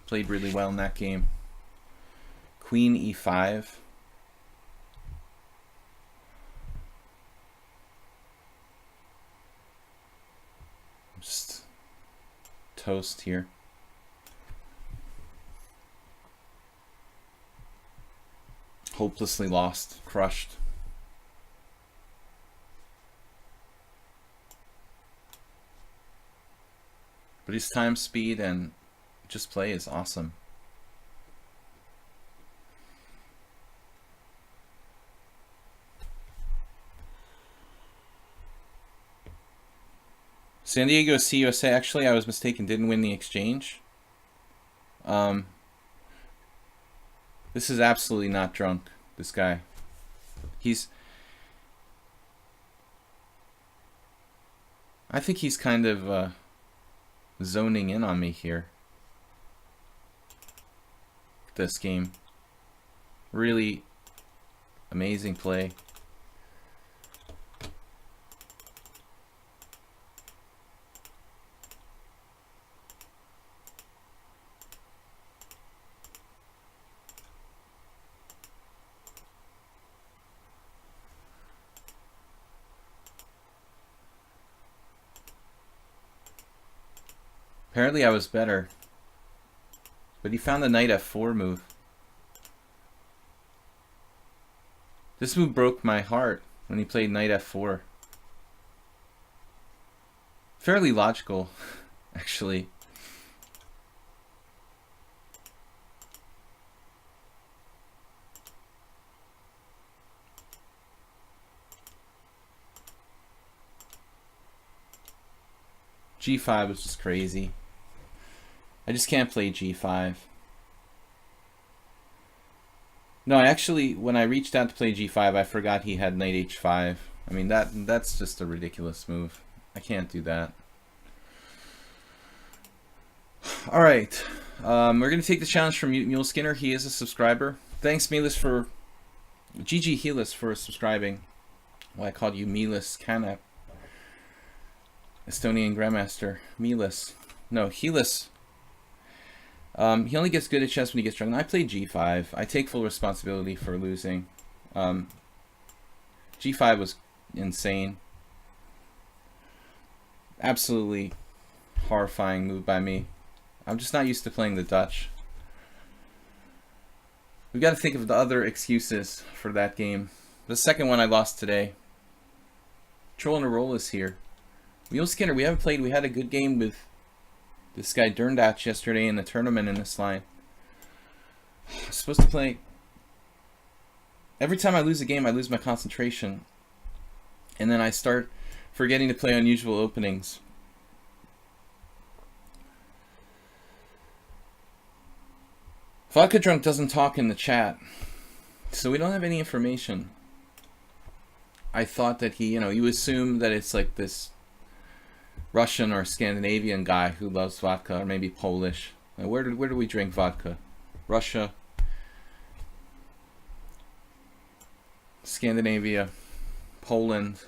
[SPEAKER 1] Played really well in that game. Queen e5. Just toast here. Hopelessly lost, crushed. But his time, speed, and just play is awesome. San Diego CUSA, actually, I was mistaken, didn't win the exchange. This is absolutely not drunk, this guy. I think he's kind of zoning in on me here. this game. Really amazing play. Apparently I was better. But he found the knight f4 move. This move broke my heart when he played knight f4. Fairly logical, actually. G5 was just crazy. I just can't play G5. No, I actually, when I reached out to play G5, I forgot he had knight H5. I mean, that's just a ridiculous move. I can't do that. Alright, we're going to take the challenge from Mule Skinner. He is a subscriber. Thanks, Melis, for... GG Helis for subscribing. Well, I called you Melis Kanap. Estonian Grandmaster. Melis. No, Helis. He only gets good at chess when he gets drunk. And I played G5. I take full responsibility for losing. G5 was insane. Absolutely horrifying move by me. I'm just not used to playing the Dutch. We've got to think of the other excuses for that game. The second one I lost today. Troll and a Roll is here. Mule Skinner, we haven't played. We had a good game with this guy Derndatch yesterday in the tournament in this line. I'm supposed to play. Every time I lose a game, I lose my concentration. And then I start forgetting to play unusual openings. Vodka Drunk doesn't talk in the chat, so we don't have any information. I thought that he, you assume that it's like this Russian or Scandinavian guy who loves vodka, or maybe Polish. Now, where do we drink vodka? Russia, Scandinavia, Poland.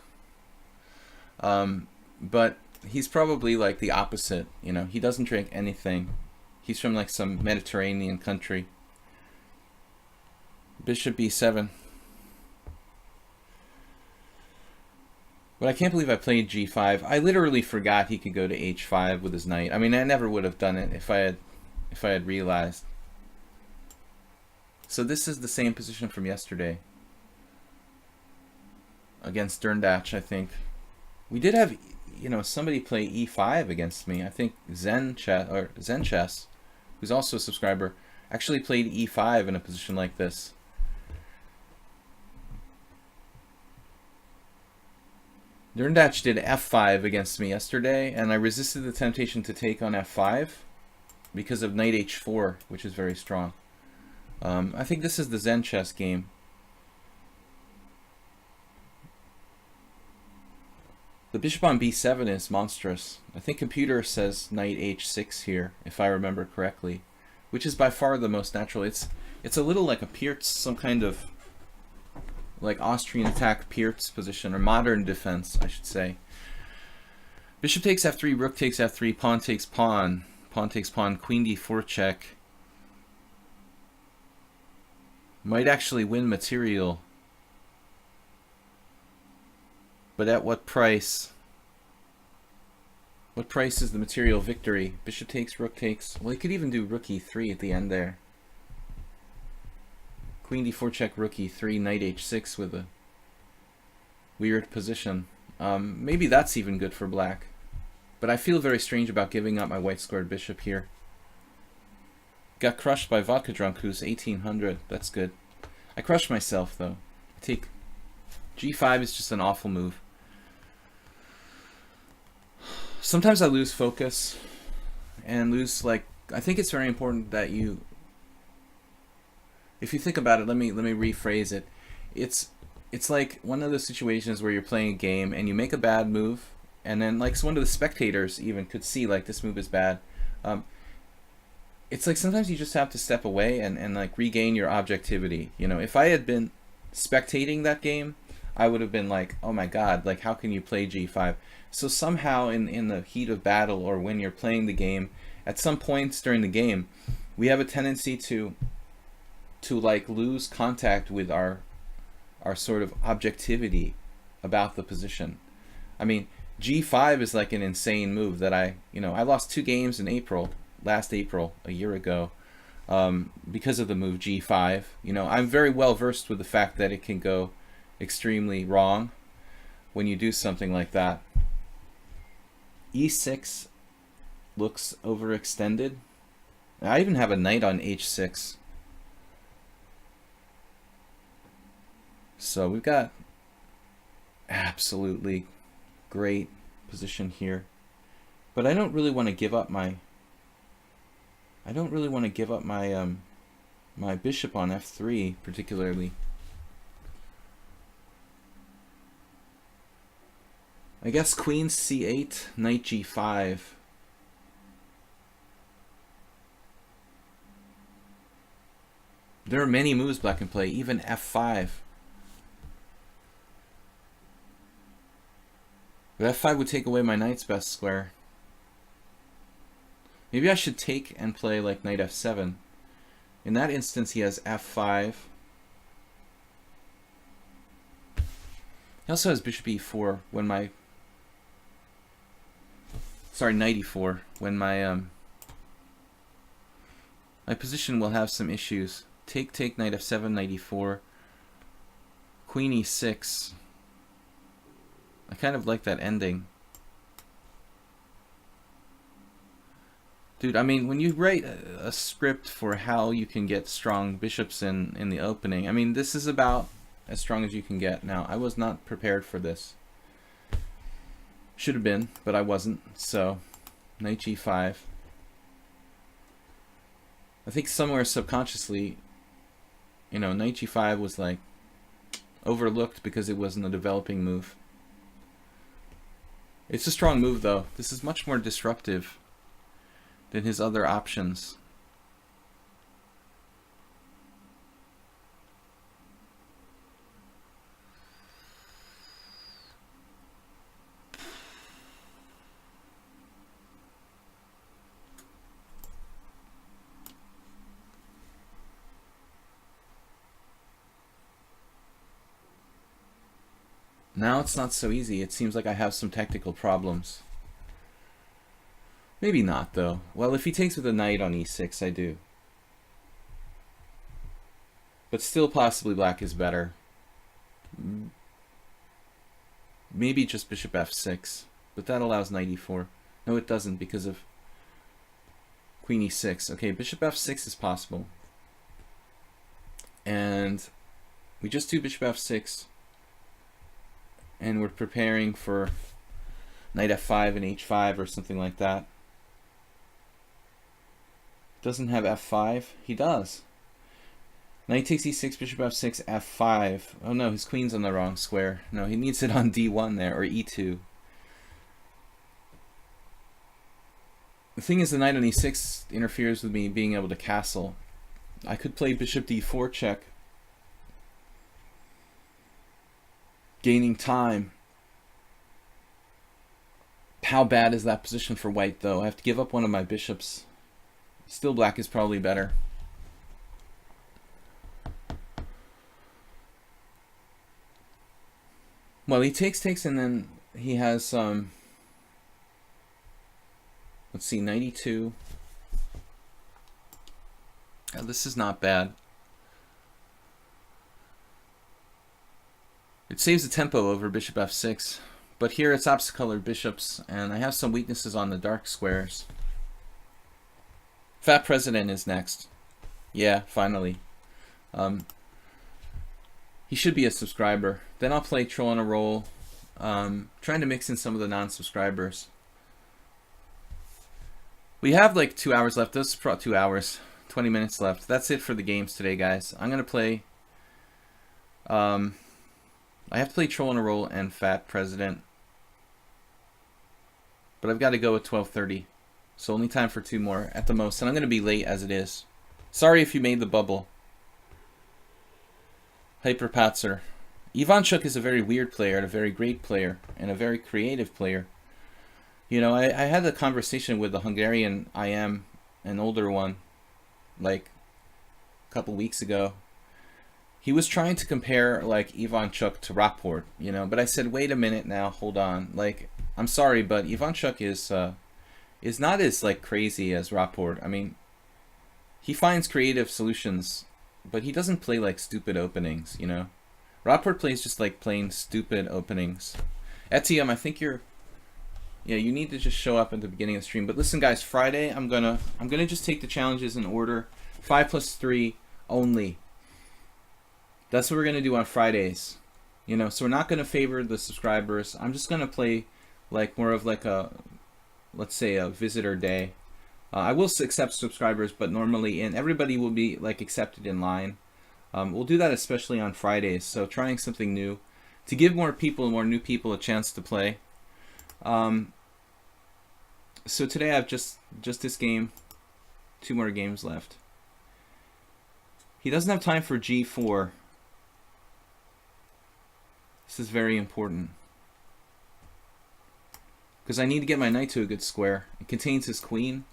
[SPEAKER 1] But he's probably like the opposite. He doesn't drink anything. He's from like some Mediterranean country. Bishop b7. But I can't believe I played g5. I literally forgot he could go to h5 with his knight. I mean, I never would have done it if I had realized. So this is the same position from yesterday against Derndatch, I think. We did have, somebody play e5 against me. I think Zen Chess, who's also a subscriber, actually played e5 in a position like this. Derndatch did f5 against me yesterday, and I resisted the temptation to take on f5 because of knight h4, which is very strong. I think this is the Zen Chess game. The bishop on b7 is monstrous. I think computer says knight h6 here, if I remember correctly, which is by far the most natural. It's a little like a Pirtz, some kind of like Austrian attack Pirtz position, or modern defense, I should say. Bishop takes f3, rook takes f3, pawn takes pawn, pawn takes pawn, queen d4 check. Might actually win material. But at what price? What price is the material victory? Bishop takes, rook takes. Well, he could even do rook e3 at the end there. Queen d4 check, rook e3, knight h6 with a weird position. Maybe that's even good for black. But I feel very strange about giving up my white squared bishop here. Got crushed by Vodka Drunk, who's 1800. That's good. I crushed myself, though. I take g5 is just an awful move. Sometimes I lose focus and lose, like, I think it's very important that you, if you think about it, let me rephrase it. It's like one of those situations where you're playing a game and you make a bad move, and then like one of the spectators even could see like this move is bad. it's like sometimes you just have to step away and like regain your objectivity. You know, if I had been spectating that game, I would have been like, oh my god, like how can you play g5? So somehow in the heat of battle, or when you're playing the game, at some points during the game, we have a tendency to like lose contact with our sort of objectivity about the position. I mean, g5 is like an insane move that I lost 2 games in last April, a year ago, because of the move g5. I'm very well versed with the fact that it can go extremely wrong when you do something like that. e6 looks overextended. I even have a knight on h6. So we've got absolutely great position here. But I don't really want to give up my my bishop on f3 particularly. I guess queen c8, knight g5. There are many moves black can play, even f5. But f5 would take away my knight's best square. Maybe I should take and play like knight f7. In that instance, he has f5. He also has bishop e4 when my... Sorry, knight e4 when my my position will have some issues. Take, knight f7, knight e4, queen e6. I kind of like that ending. Dude, I mean, when you write a script for how you can get strong bishops in the opening, I mean, this is about as strong as you can get. Now, I was not prepared for this. Should have been, but I wasn't. So, knight g5. I think somewhere subconsciously, knight g5 was like overlooked because it wasn't a developing move. It's a strong move, though. This is much more disruptive than his other options. Now it's not so easy. It seems like I have some technical problems. Maybe not, though. Well, if he takes with a knight on e6, I do. But still, possibly black is better. Maybe just bishop f6. But that allows knight e4. No, it doesn't, because of queen e6. Okay, bishop f6 is possible. And we just do bishop f6. And we're preparing for knight f5 and h5 or something like that. Doesn't have f5? He does. Knight takes e6, bishop f6, f5. Oh no, his queen's on the wrong square. No, he needs it on d1 there, or e2. The thing is, the knight on e6 interferes with me being able to castle. I could play bishop d4 check, gaining time. How bad is that position for white, though? I have to give up one of my bishops. Still, black is probably better. Well, he takes, and then he has let's see, 92. Oh, this is not bad. It saves the tempo over bishop f6, but here it's opposite colored bishops, and I have some weaknesses on the dark squares. Fat President is next. Yeah, finally. He should be a subscriber. Then I'll play Troll on a Roll, trying to mix in some of the non-subscribers. We have like 2 hours left. This is probably 2 hours, 20 minutes left. That's it for the games today, guys. I'm going to play... I have to play Troll on a Roll and Fat President. But I've got to go at 12:30. So only time for 2 more at the most. And I'm going to be late as it is. Sorry if you made the bubble. Hyperpatzer. Ivanchuk is a very weird player and a very great player and a very creative player. You know, I had a conversation with the Hungarian IM, an older one, like a couple weeks ago. He was trying to compare like Ivanchuk to Rapport, you know, but I said, wait a minute now, hold on. Like, I'm sorry, but Ivanchuk is not as like crazy as Rapport. I mean, he finds creative solutions, but he doesn't play like stupid openings, you know. Rapport plays just like plain stupid openings. Etienne, I think you're... Yeah, you need to just show up at the beginning of the stream. But listen, guys, Friday, I'm gonna just take the challenges in order. 5 plus 3 only. That's what we're gonna do on Fridays. You know, so we're not gonna favor the subscribers. I'm just gonna play like more of like a, let's say, a visitor day. I will accept subscribers, but normally, and everybody will be like accepted in line. We'll do that especially on Fridays. So trying something new to give more new people a chance to play. So today I have just this game, 2 more games left. He doesn't have time for G4. This is very important, because I need to get my knight to a good square. It contains his queen,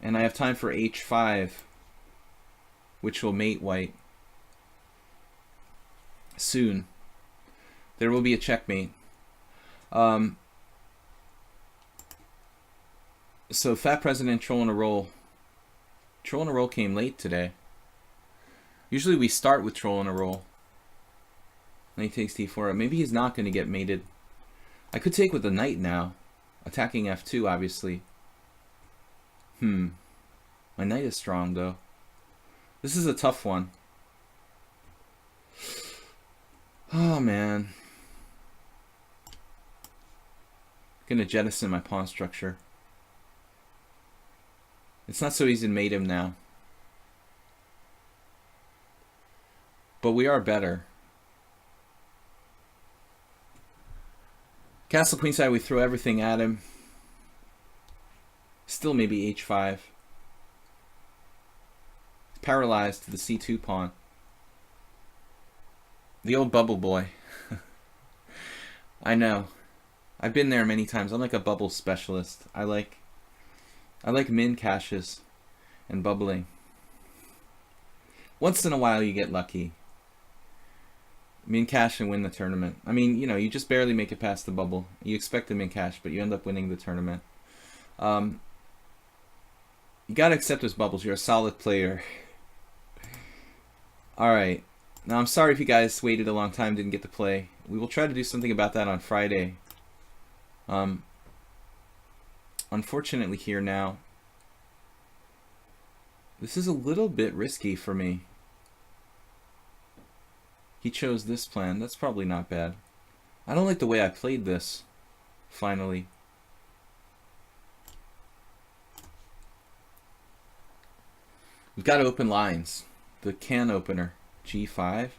[SPEAKER 1] and I have time for H5, which will mate white. Soon there will be a checkmate. So Fat President trolling a roll. Trolling a roll came late today. Usually we start with trolling a roll. Knight takes d4. Maybe he's not going to get mated. I could take with the knight now. Attacking f2, obviously. My knight is strong, though. This is a tough one. Oh, man. Gonna jettison my pawn structure. It's not so easy to mate him now. But we are better. Castle queenside, we throw everything at him. Still maybe h5. Paralyzed to the c2 pawn. The old bubble boy. I know. I've been there many times. I'm like a bubble specialist. I like min caches and bubbling. Once in a while you get lucky. Min cache and win the tournament. I mean, you know, you just barely make it past the bubble. You expect to min cache, but you end up winning the tournament. You gotta accept those bubbles. You're a solid player. Alright. Now, I'm sorry if you guys waited a long time, didn't get to play. We will try to do something about that on Friday. Unfortunately here now, this is a little bit risky for me. He chose this plan. That's probably not bad. I don't like the way I played this, finally. We've got to open lines. The can opener, G5.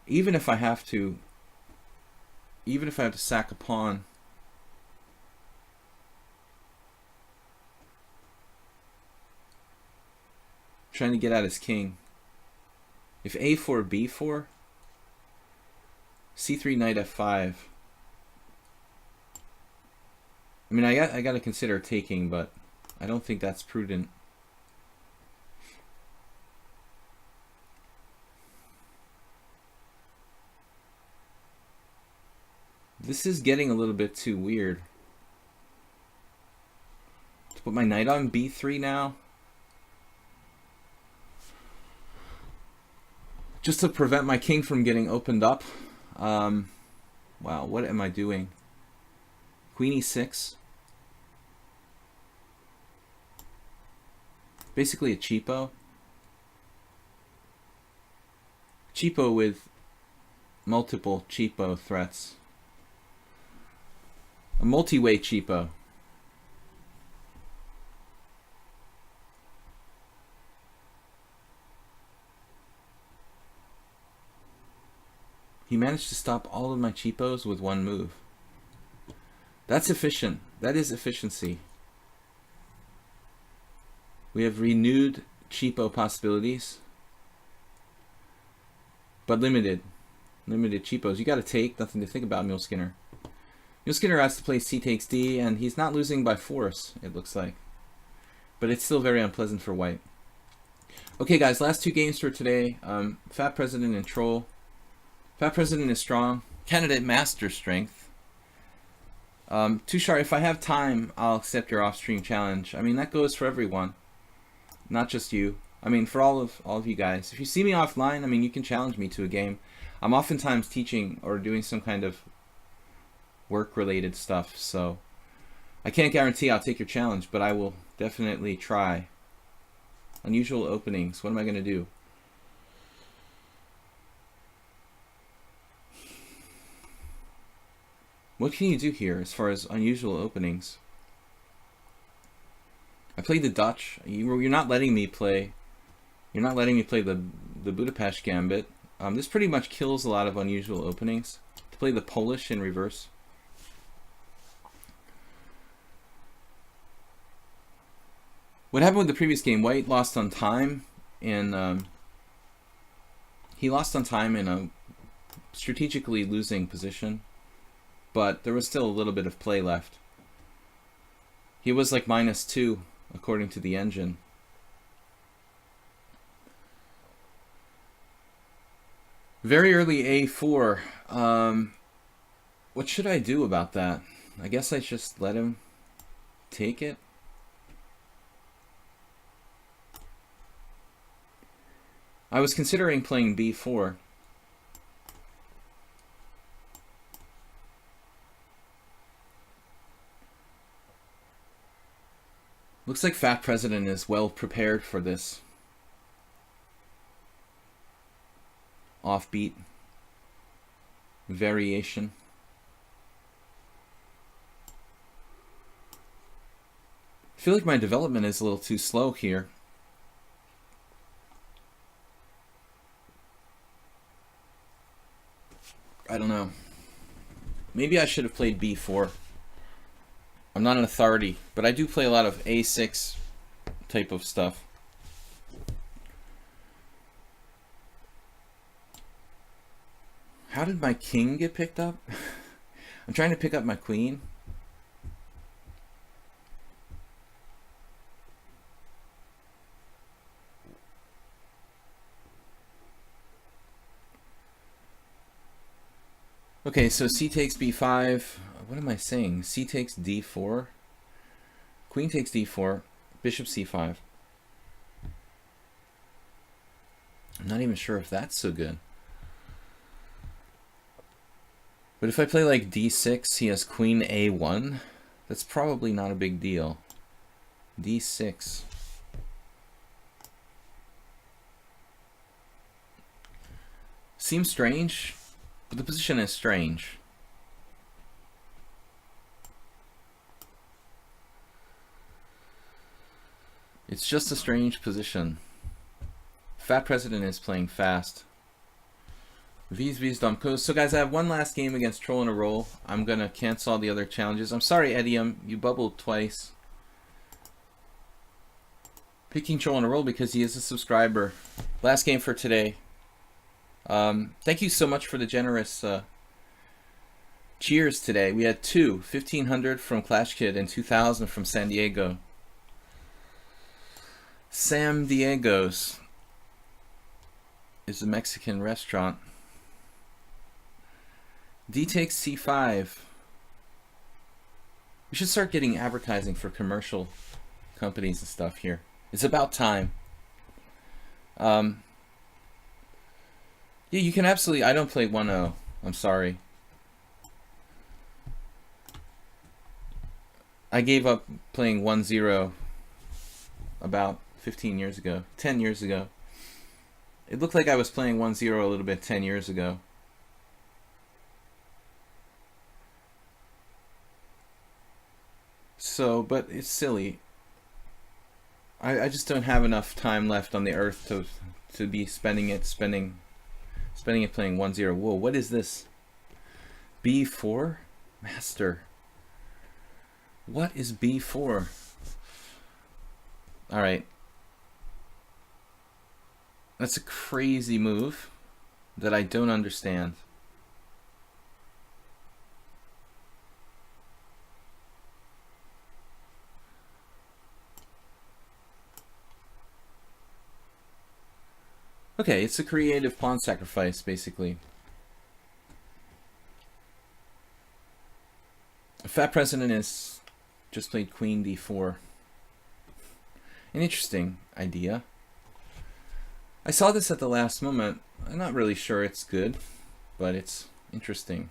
[SPEAKER 1] Even if I have to sack a pawn, trying to get at his king. If a4, b4, c3, knight f5. I mean, I got to consider taking, but I don't think that's prudent. This is getting a little bit too weird. To put my knight on b3 now, just to prevent my king from getting opened up. Wow, what am I doing? Queen e6. Basically a cheapo. Cheapo with multiple cheapo threats. A multi-way cheapo. He managed to stop all of my cheapos with one move. That's efficient. That is efficiency. We have renewed cheapo possibilities. But limited. Limited cheapos. You gotta take, nothing to think about, Mule Skinner. Mule Skinner has to play C takes D, and he's not losing by force, it looks like. But it's still very unpleasant for white. Okay, guys, last two games for today. Fat President and Troll. Fat President is strong. Candidate Master Strength. Tushar, if I have time, I'll accept your off-stream challenge. I mean, that goes for everyone. Not just you. I mean, for all of you guys. If you see me offline, I mean, you can challenge me to a game. I'm oftentimes teaching or doing some kind of work-related stuff, so I can't guarantee I'll take your challenge, but I will definitely try. Unusual openings. What am I going to do? What can you do here as far as unusual openings? I played the Dutch. You're not letting me play. You're not letting me play the Budapest Gambit. This pretty much kills a lot of unusual openings. To play the Polish in reverse. What happened with the previous game? White lost on time, and he lost on time in a strategically losing position, but there was still a little bit of play left. He was like -2 according to the engine. Very early A4. What should I do about that? I guess I just let him take it. I was considering playing B4. Looks like Fat President is well prepared for this offbeat variation. I feel like my development is a little too slow here. I don't know. Maybe I should have played B4. I'm not an authority, but I do play a lot of A6 type of stuff. How did my king get picked up? I'm trying to pick up my queen. Okay, so C takes B5. What am I saying? C takes D4. Queen takes D4. Bishop C5. I'm not even sure if that's so good. But if I play like D6, he has Queen A1. That's probably not a big deal. D6. Seems strange, but the position is strange. It's just a strange position. Fat President is playing fast. V's dumb coast. So guys, I have one last game against Troll in a roll. I'm gonna cancel all the other challenges. I'm sorry, Edium, you bubbled twice. Picking Troll in a roll because he is a subscriber. Last game for today. Thank you so much for the generous cheers today. We had 1,500 from Clash Kid and 2,000 from San Diego. Sam Diego's is a Mexican restaurant. D takes C5. We should start getting advertising for commercial companies and stuff here. It's about time. Yeah, you can absolutely... I don't play 1-0. I'm sorry. I gave up playing 1-0 about 15 years ago. 10 years ago. It looked like I was playing 1-0 a little bit 10 years ago. So, but it's silly. I just don't have enough time left on the earth to be spending it playing 1-0. Whoa, what is this? B4? Master. What is b4? All right. That's a crazy move that I don't understand. Okay, it's a creative pawn sacrifice, basically. A fat president is just played queen d4. An interesting idea. I saw this at the last moment. I'm not really sure it's good, but it's interesting.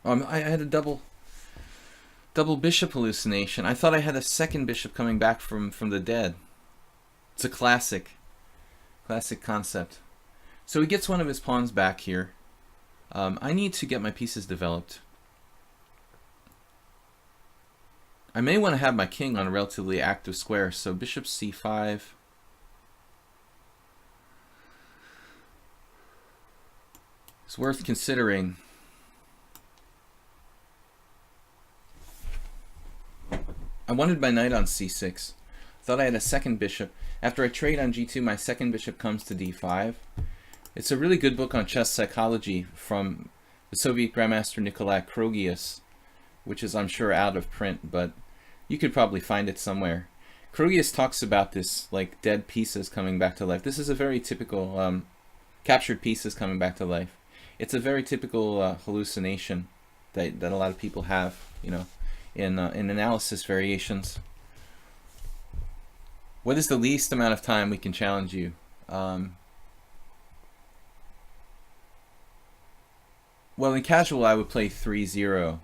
[SPEAKER 1] I had a double bishop hallucination. I thought I had a second bishop coming back from the dead. It's a classic concept. So he gets one of his pawns back here. I need to get my pieces developed. I may want to have my king on a relatively active square, so bishop c5. It's worth considering. I wanted my knight on c6. Thought I had a second bishop. After I trade on g2, my second bishop comes to d5. It's a really good book on chess psychology from the Soviet Grandmaster Nikolai Krogius, which is, I'm sure, out of print, but you could probably find it somewhere. Krogius talks about this, like, dead pieces coming back to life. This is a very typical captured pieces coming back to life. It's a very typical hallucination that a lot of people have, you know, in analysis variations. What is the least amount of time we can challenge you? Well, in casual, I would play 3-0.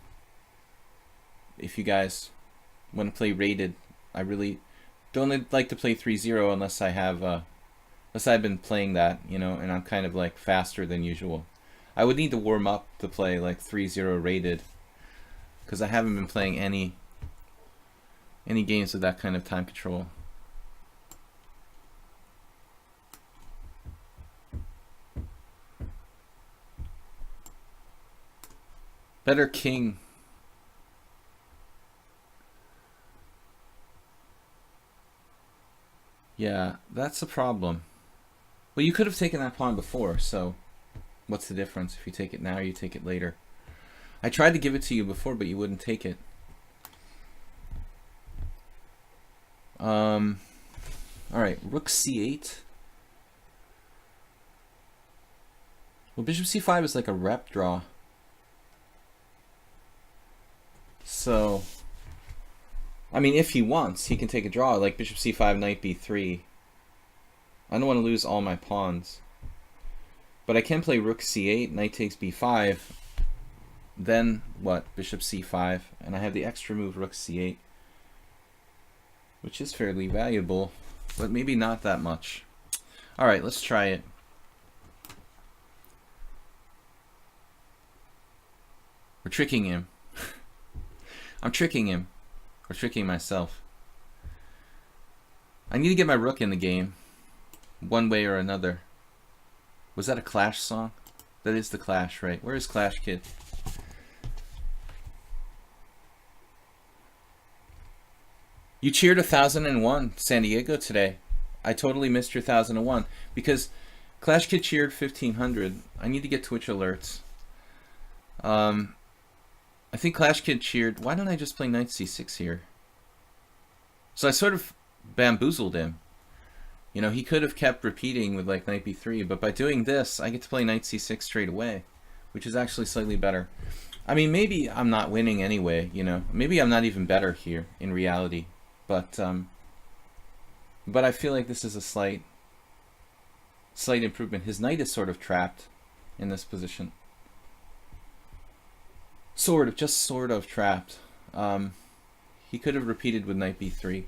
[SPEAKER 1] If you guys want to play rated, I really don't like to play 3-0 unless I have, unless I've been playing that, you know, and I'm kind of like faster than usual. I would need to warm up to play like 3-0 rated, because I haven't been playing any games with that kind of time control. Better king. Yeah, that's a problem. Well, you could have taken that pawn before, so what's the difference if you take it now or you take it later? I tried to give it to you before, but you wouldn't take it. Alright, rook c8. Well, bishop c5 is like a rep draw. So, I mean, if he wants, he can take a draw, like bishop c5, knight b3. I don't want to lose all my pawns. But I can play rook c8, knight takes b5. Then, what? Bishop c5. And I have the extra move rook c8. Which is fairly valuable, but maybe not that much. Alright, let's try it. We're tricking him. I'm tricking him. Or tricking myself. I need to get my rook in the game. One way or another. Was that a Clash song? That is the Clash, right? Where is Clash Kid? You cheered 1001 San Diego today. I totally missed your 1001 because Clash Kid cheered 1500. I need to get Twitch alerts. I think Clash Kid cheered. Why don't I just play knight c6 here? So I sort of bamboozled him. You know, he could have kept repeating with like knight b3, but by doing this, I get to play knight c6 straight away, which is actually slightly better. I mean, maybe I'm not winning anyway, you know. Maybe I'm not even better here in reality. But I feel like this is a slight improvement. His knight is sort of trapped in this position. Just sort of trapped. He could have repeated with knight b3.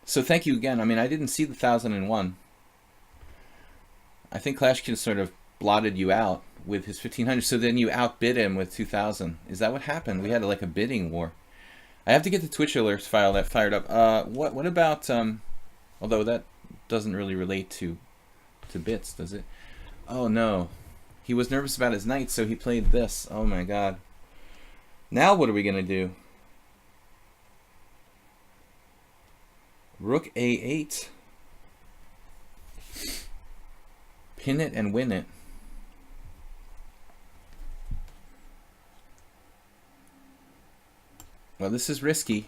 [SPEAKER 1] So thank you again. I mean, I didn't see the 1001. I think Clash Kid sort of blotted you out with his 1500. So then you outbid him with 2000. Is that what happened? We had like a bidding war. I have to get the Twitch alerts file that fired up. What about although that doesn't really relate to bits, does it? Oh no. He was nervous about his knight, so he played this. Oh my god. Now what are we going to do? Rook a8. Pin it and win it. Well, this is risky.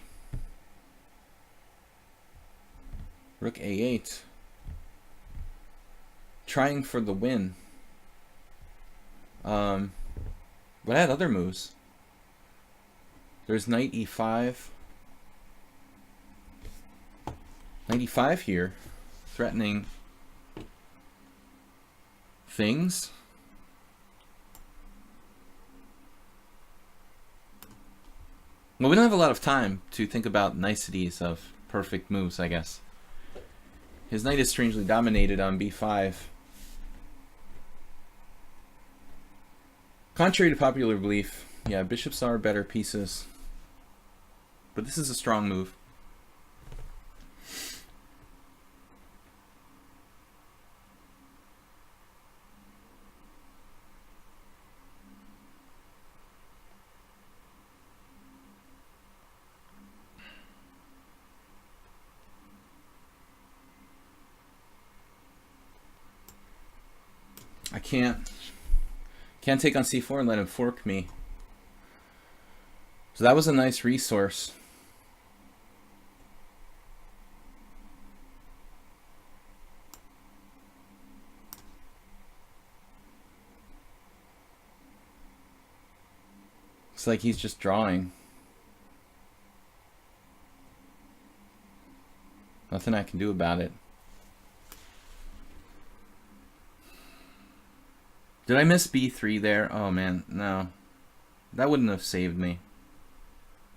[SPEAKER 1] Rook a8. Trying for the win. But I had other moves. There's knight e5. Knight e5 here, threatening things. Well, we don't have a lot of time to think about niceties of perfect moves, I guess. His knight is strangely dominated on b5. Contrary to popular belief, yeah, bishops are better pieces. But this is a strong move. I can't take on c4 and let him fork me. So that was a nice resource. Looks like he's just drawing. Nothing I can do about it. Did I miss b3 there? Oh man, no. That wouldn't have saved me.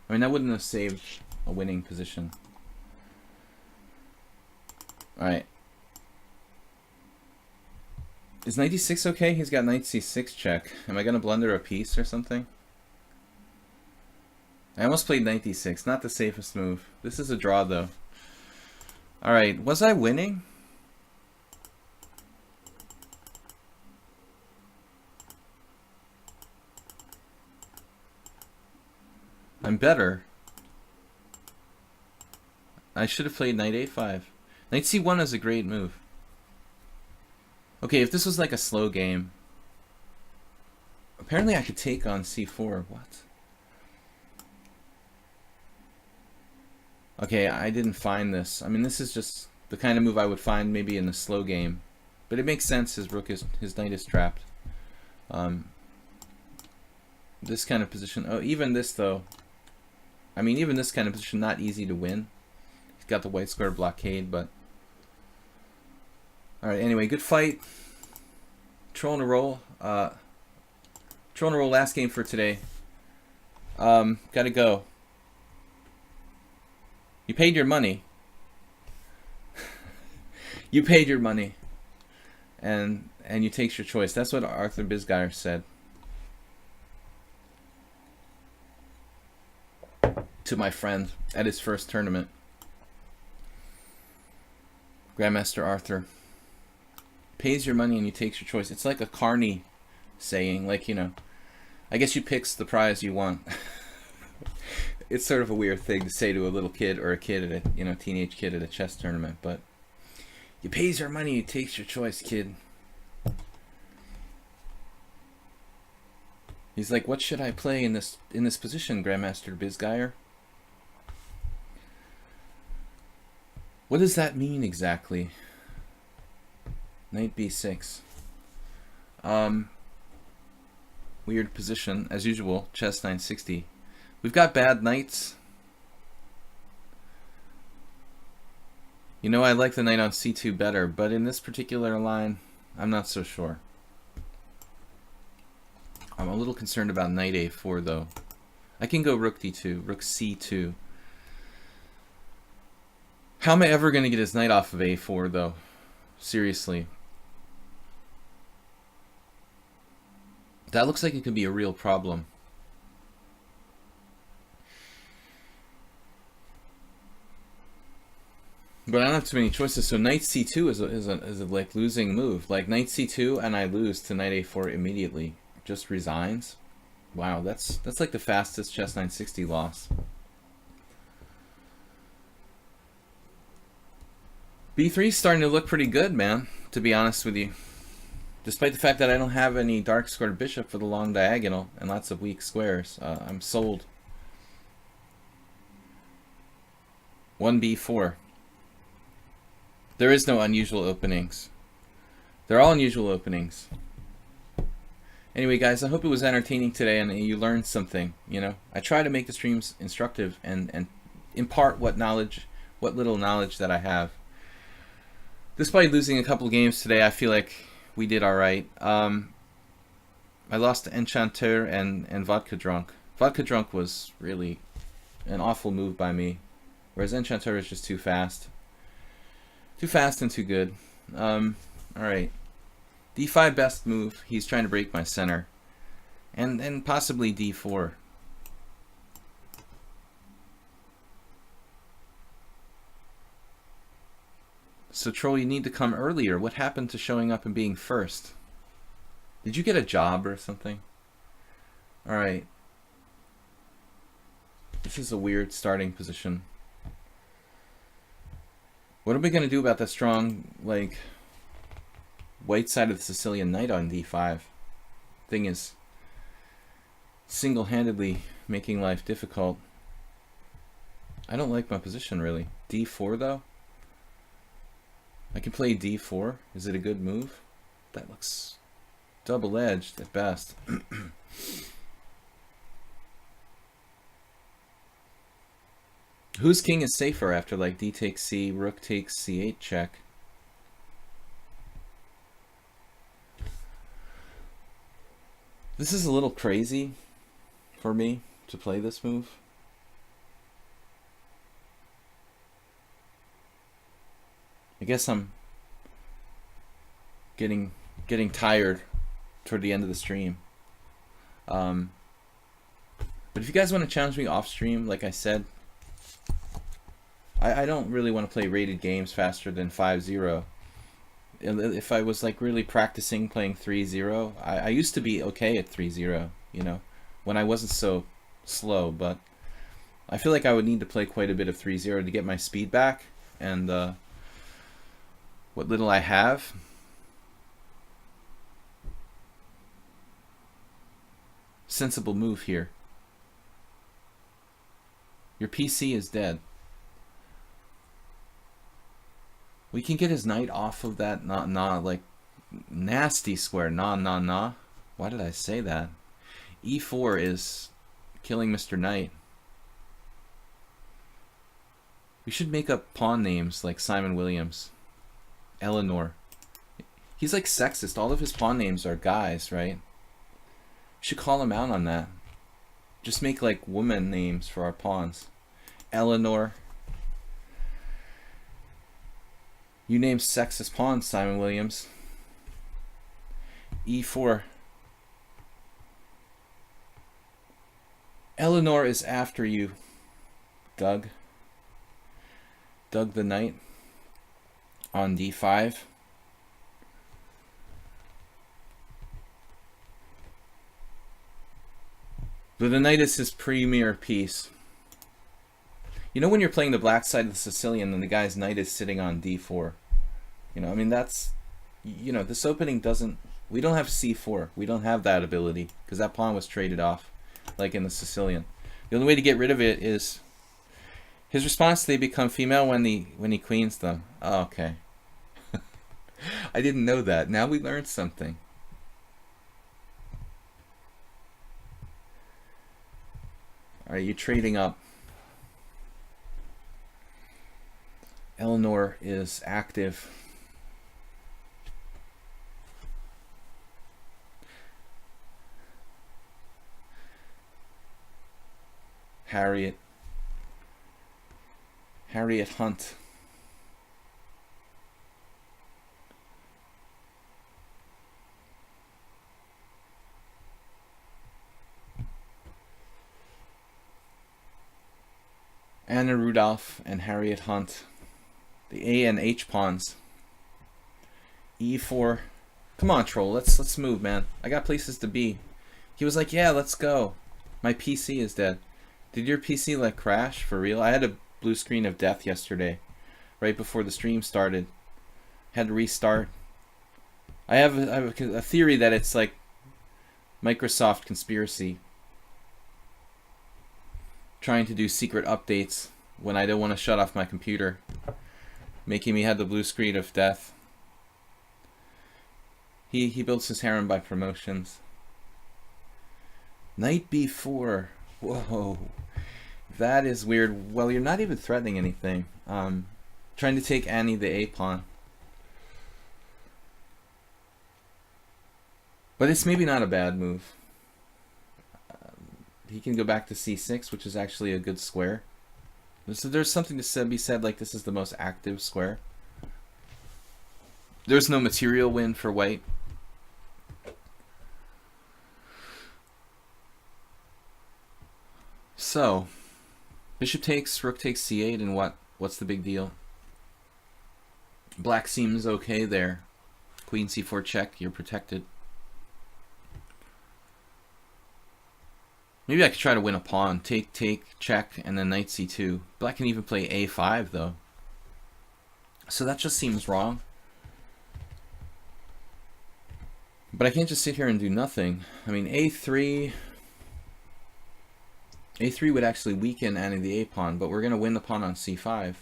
[SPEAKER 1] I mean, that wouldn't have saved a winning position. Alright. Is knight d6 okay? He's got knight c6 check. Am I going to blunder a piece or something? I almost played knight d6. Not the safest move. This is a draw, though. Alright, was I winning? I'm better. I should have played knight a5. Knight c1 is a great move. Okay, if this was like a slow game. Apparently I could take on c4. What? Okay, I didn't find this. I mean, this is just the kind of move I would find maybe in a slow game. But it makes sense. His knight is trapped. This kind of position. Oh, even this though. I mean, even this kind of position, not easy to win. He's got the white square blockade, but... Alright, anyway, good fight. Troll in a roll. Troll in a roll, last game for today. Gotta go. You paid your money. You paid your money. And you takes your choice. That's what Arthur Bisgeier said. To my friend at his first tournament. Grandmaster Arthur. Pays your money and you takes your choice. It's like a carny saying, like, you know, I guess you picks the prize you want. It's sort of a weird thing to say to a little kid or a kid at a, you know, teenage kid at a chess tournament, but you pays your money, you takes your choice, kid. He's like, what should I play in this position, Grandmaster Bisgeier? What does that mean exactly? Knight b6. Weird position, as usual, chess 960. We've got bad knights. You know, I like the knight on c2 better, but in this particular line, I'm not so sure. I'm a little concerned about knight a4, though. I can go rook d2, rook c2. How am I ever going to get his knight off of a4, though? Seriously. That looks like it could be a real problem. But I don't have too many choices, so knight c2 is a like losing move. Like knight c2 and I lose to knight a4 immediately. Just resigns. Wow, that's like the fastest chess 960 loss. B3's starting to look pretty good, man, to be honest with you. Despite the fact that I don't have any dark squared bishop for the long diagonal and lots of weak squares, I'm sold. 1b4. There is no unusual openings. They're all unusual openings. Anyway, guys, I hope it was entertaining today and you learned something. You know, I try to make the streams instructive and impart what little knowledge that I have. Despite losing a couple games today, I feel like we did all right. I lost to Enchanteur and Vodka Drunk. Vodka Drunk was really an awful move by me, whereas Enchanteur is just too fast. Too fast and too good. All right. D5 best move. He's trying to break my center. And possibly D4. So Troll, you need to come earlier. What happened to showing up and being first? Did you get a job or something? Alright. This is a weird starting position. What are we going to do about that strong, like, white side of the Sicilian knight on D5? Thing is single-handedly making life difficult. I don't like my position, really. D4, though? I can play D4. Is it a good move? That looks double-edged at best. Whose king is safer after, like, D takes C, Rook takes C8 check? This is a little crazy for me to play this move. I guess I'm getting tired toward the end of the stream. But if you guys want to challenge me off stream, like I said, I don't really want to play rated games faster than 5-0. If I was like really practicing playing 3-0, I used to be okay at 3-0, you know, when I wasn't so slow, but I feel like I would need to play quite a bit of 3-0 to get my speed back, and what little I have. Sensible move here. Your PC is dead. We can get his knight off of that like nasty square. Why did I say that? E4 is killing Mr. Knight. We should make up pawn names like Simon Williams. Eleanor. He's like sexist. All of his pawn names are guys, right? We should call him out on that. Just make like woman names for our pawns. Eleanor. You name sexist pawns, Simon Williams. E4. Eleanor is after you, Doug. Doug the Knight on D5. But the knight is his premier piece. You know when you're playing the black side of the Sicilian and the guy's knight is sitting on D4? You know, I mean, that's, you know, this opening doesn't, we don't have C4. We don't have that ability because that pawn was traded off, like in the Sicilian. The only way to get rid of it is his response, they become female when he queens them. Oh, okay. I didn't know that. Now we learned something. Alright, you're trading up. Eleanor is active. Harriet Hunt. Anna Rudolph and Harriet Hunt. The A and H pawns. E4. Come on, Troll. Let's move, man. I got places to be. He was like, yeah, let's go. My PC is dead. Did your PC like crash for real? I had a blue screen of death yesterday, right before the stream started. Had to restart. I have a theory that it's like Microsoft conspiracy, trying to do secret updates when I don't want to shut off my computer, making me have the blue screen of death. He builds his harem by promotions. Knight b4. Whoa. That is weird. Well, you're not even threatening anything. Trying to take Annie the A pawn. But it's maybe not a bad move. He can go back to c6, which is actually a good square. So there's something to be said like this is the most active square. There's no material win for white. So, bishop takes, rook takes c8, and what's the big deal? Black seems okay there. Queen c4 check, you're protected. Maybe I could try to win a pawn. Take, check, and then knight c2. Black can even play a5, though. So that just seems wrong. But I can't just sit here and do nothing. I mean, a3 would actually weaken Annie the a pawn, but we're going to win the pawn on c5.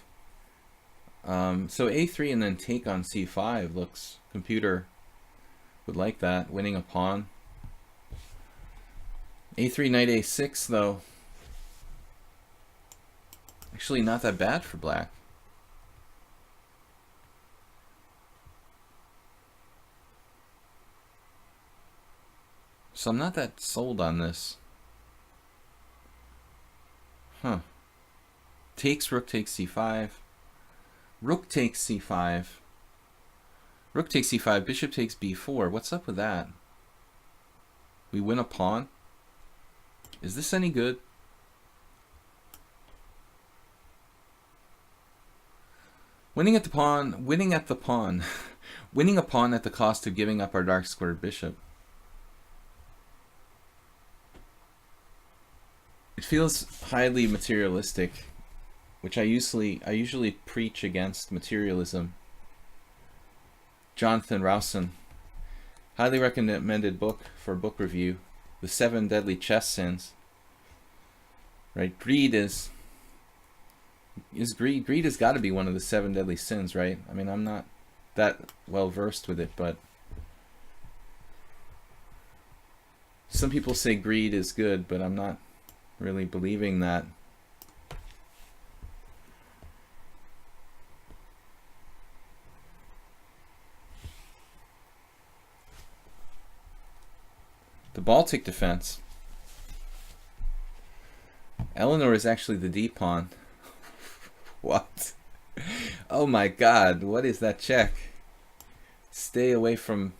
[SPEAKER 1] So a3 and then take on c5 looks... Computer would like that, winning a pawn. a3 knight a6 though, actually not that bad for black. So I'm not that sold on this. Huh. Takes, rook takes c5. Rook takes c5. Rook takes c5, bishop takes b4. What's up with that? We win a pawn? Is this any good? Winning a pawn winning a pawn at the cost of giving up our dark squared bishop. It feels highly materialistic, which I usually preach against materialism. Jonathan Rowson, highly recommended book for book review, The 7 Deadly Chess Sins. Right, greed is greed. Greed has got to be one of the 7 deadly sins, right? I mean, I'm not that well versed with it, but some people say greed is good, but I'm not really believing that. The Baltic defense. Eleanor is actually the D pawn. What? Oh my God! What is that check? Stay away from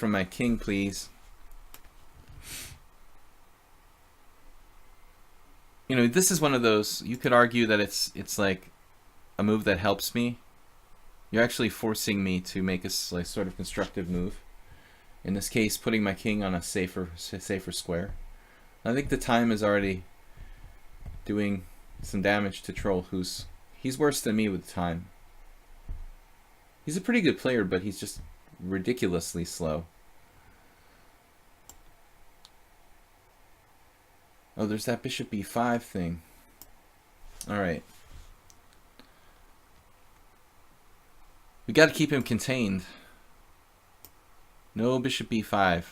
[SPEAKER 1] my king, please. You know, this is one of those. You could argue that it's like a move that helps me. You're actually forcing me to make a like, sort of constructive move. In this case, putting my king on a safer square. I think the time is already doing some damage to Troll, he's worse than me with time. He's a pretty good player, but he's just ridiculously slow. Oh, there's that bishop b5 thing. Alright. We got to keep him contained. No bishop b5.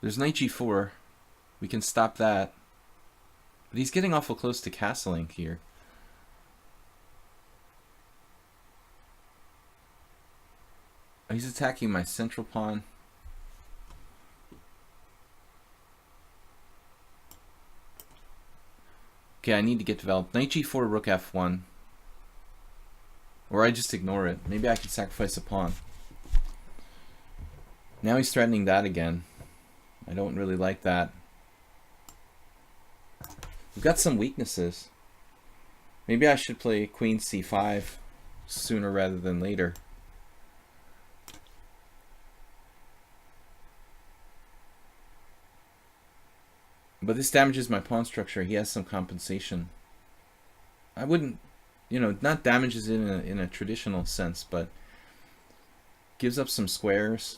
[SPEAKER 1] There's knight g4. We can stop that. But he's getting awful close to castling here. Oh, he's attacking my central pawn. Okay, I need to get developed. Knight g4, rook f1. Or I just ignore it. Maybe I can sacrifice a pawn. Now he's threatening that again. I don't really like that. We've got some weaknesses. Maybe I should play queen c5 sooner rather than later. But this damages my pawn structure. He has some compensation. I wouldn't, you know, not damages it in a traditional sense, but gives up some squares.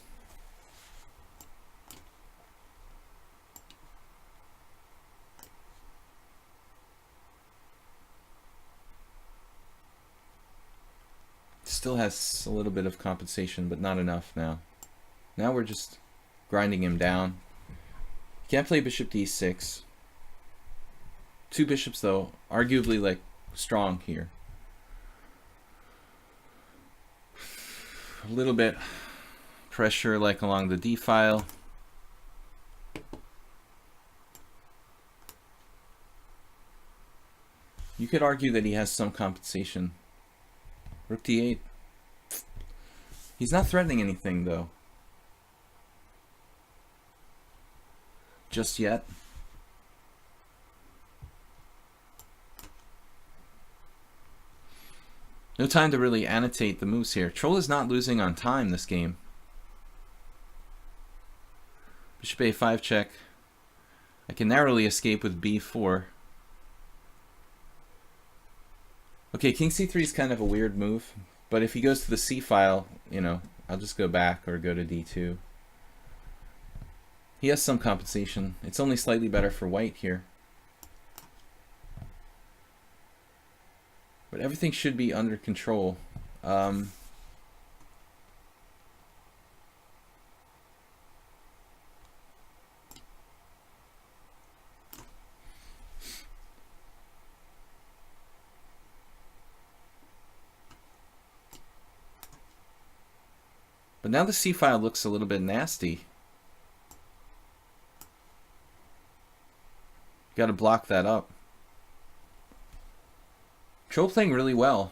[SPEAKER 1] Still has a little bit of compensation, but not enough now. Now we're just grinding him down. Can't play bishop d6. Two bishops, though, arguably like strong here. A little bit pressure like along the d file. You could argue that he has some compensation. Rook d8. He's not threatening anything, though. Just yet. No time to really annotate the moves here. Troll is not losing on time this game. Bishop a5 check. I can narrowly escape with b4. Okay, king c3 is kind of a weird move, but if he goes to the c file, you know, I'll just go back or go to d2. He has some compensation. It's only slightly better for white here. But everything should be under control. But now the c file looks a little bit nasty. Got to block that up. Troll playing really well.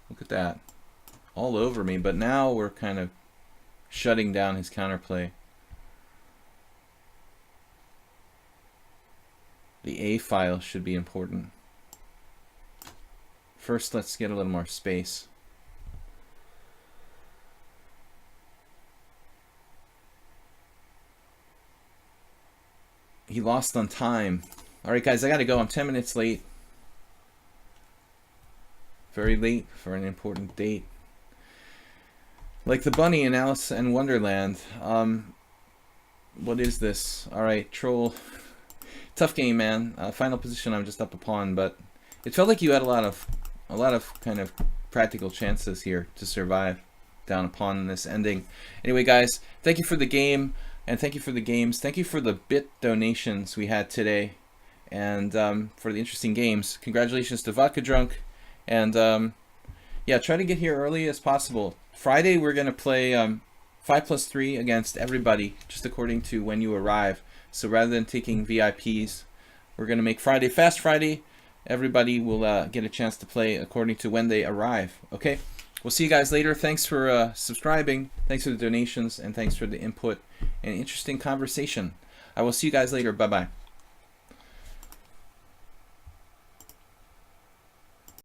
[SPEAKER 1] Look at that. All over me, but now we're kind of shutting down his counterplay. The A file should be important. First, let's get a little more space. He lost on time. All right, guys, I got to go. I'm 10 minutes late. Very late for an important date. Like the bunny in Alice in Wonderland. What is this? All right, Troll. Tough game, man. Final position, I'm just up a pawn, but it felt like you had a lot of kind of practical chances here to survive down a pawn in this ending. Anyway, guys, thank you for the game. And thank you for the games. Thank you for the bit donations we had today. And for the interesting games. Congratulations to Vodka Drunk. And yeah, try to get here early as possible. Friday, we're going to play 5+3 against everybody, just according to when you arrive. So rather than taking VIPs, we're going to make Friday Fast Friday. Everybody will get a chance to play according to when they arrive. Okay? We'll see you guys later. Thanks for subscribing. Thanks for the donations. And thanks for the input and interesting conversation. I will see you guys later. Bye-bye.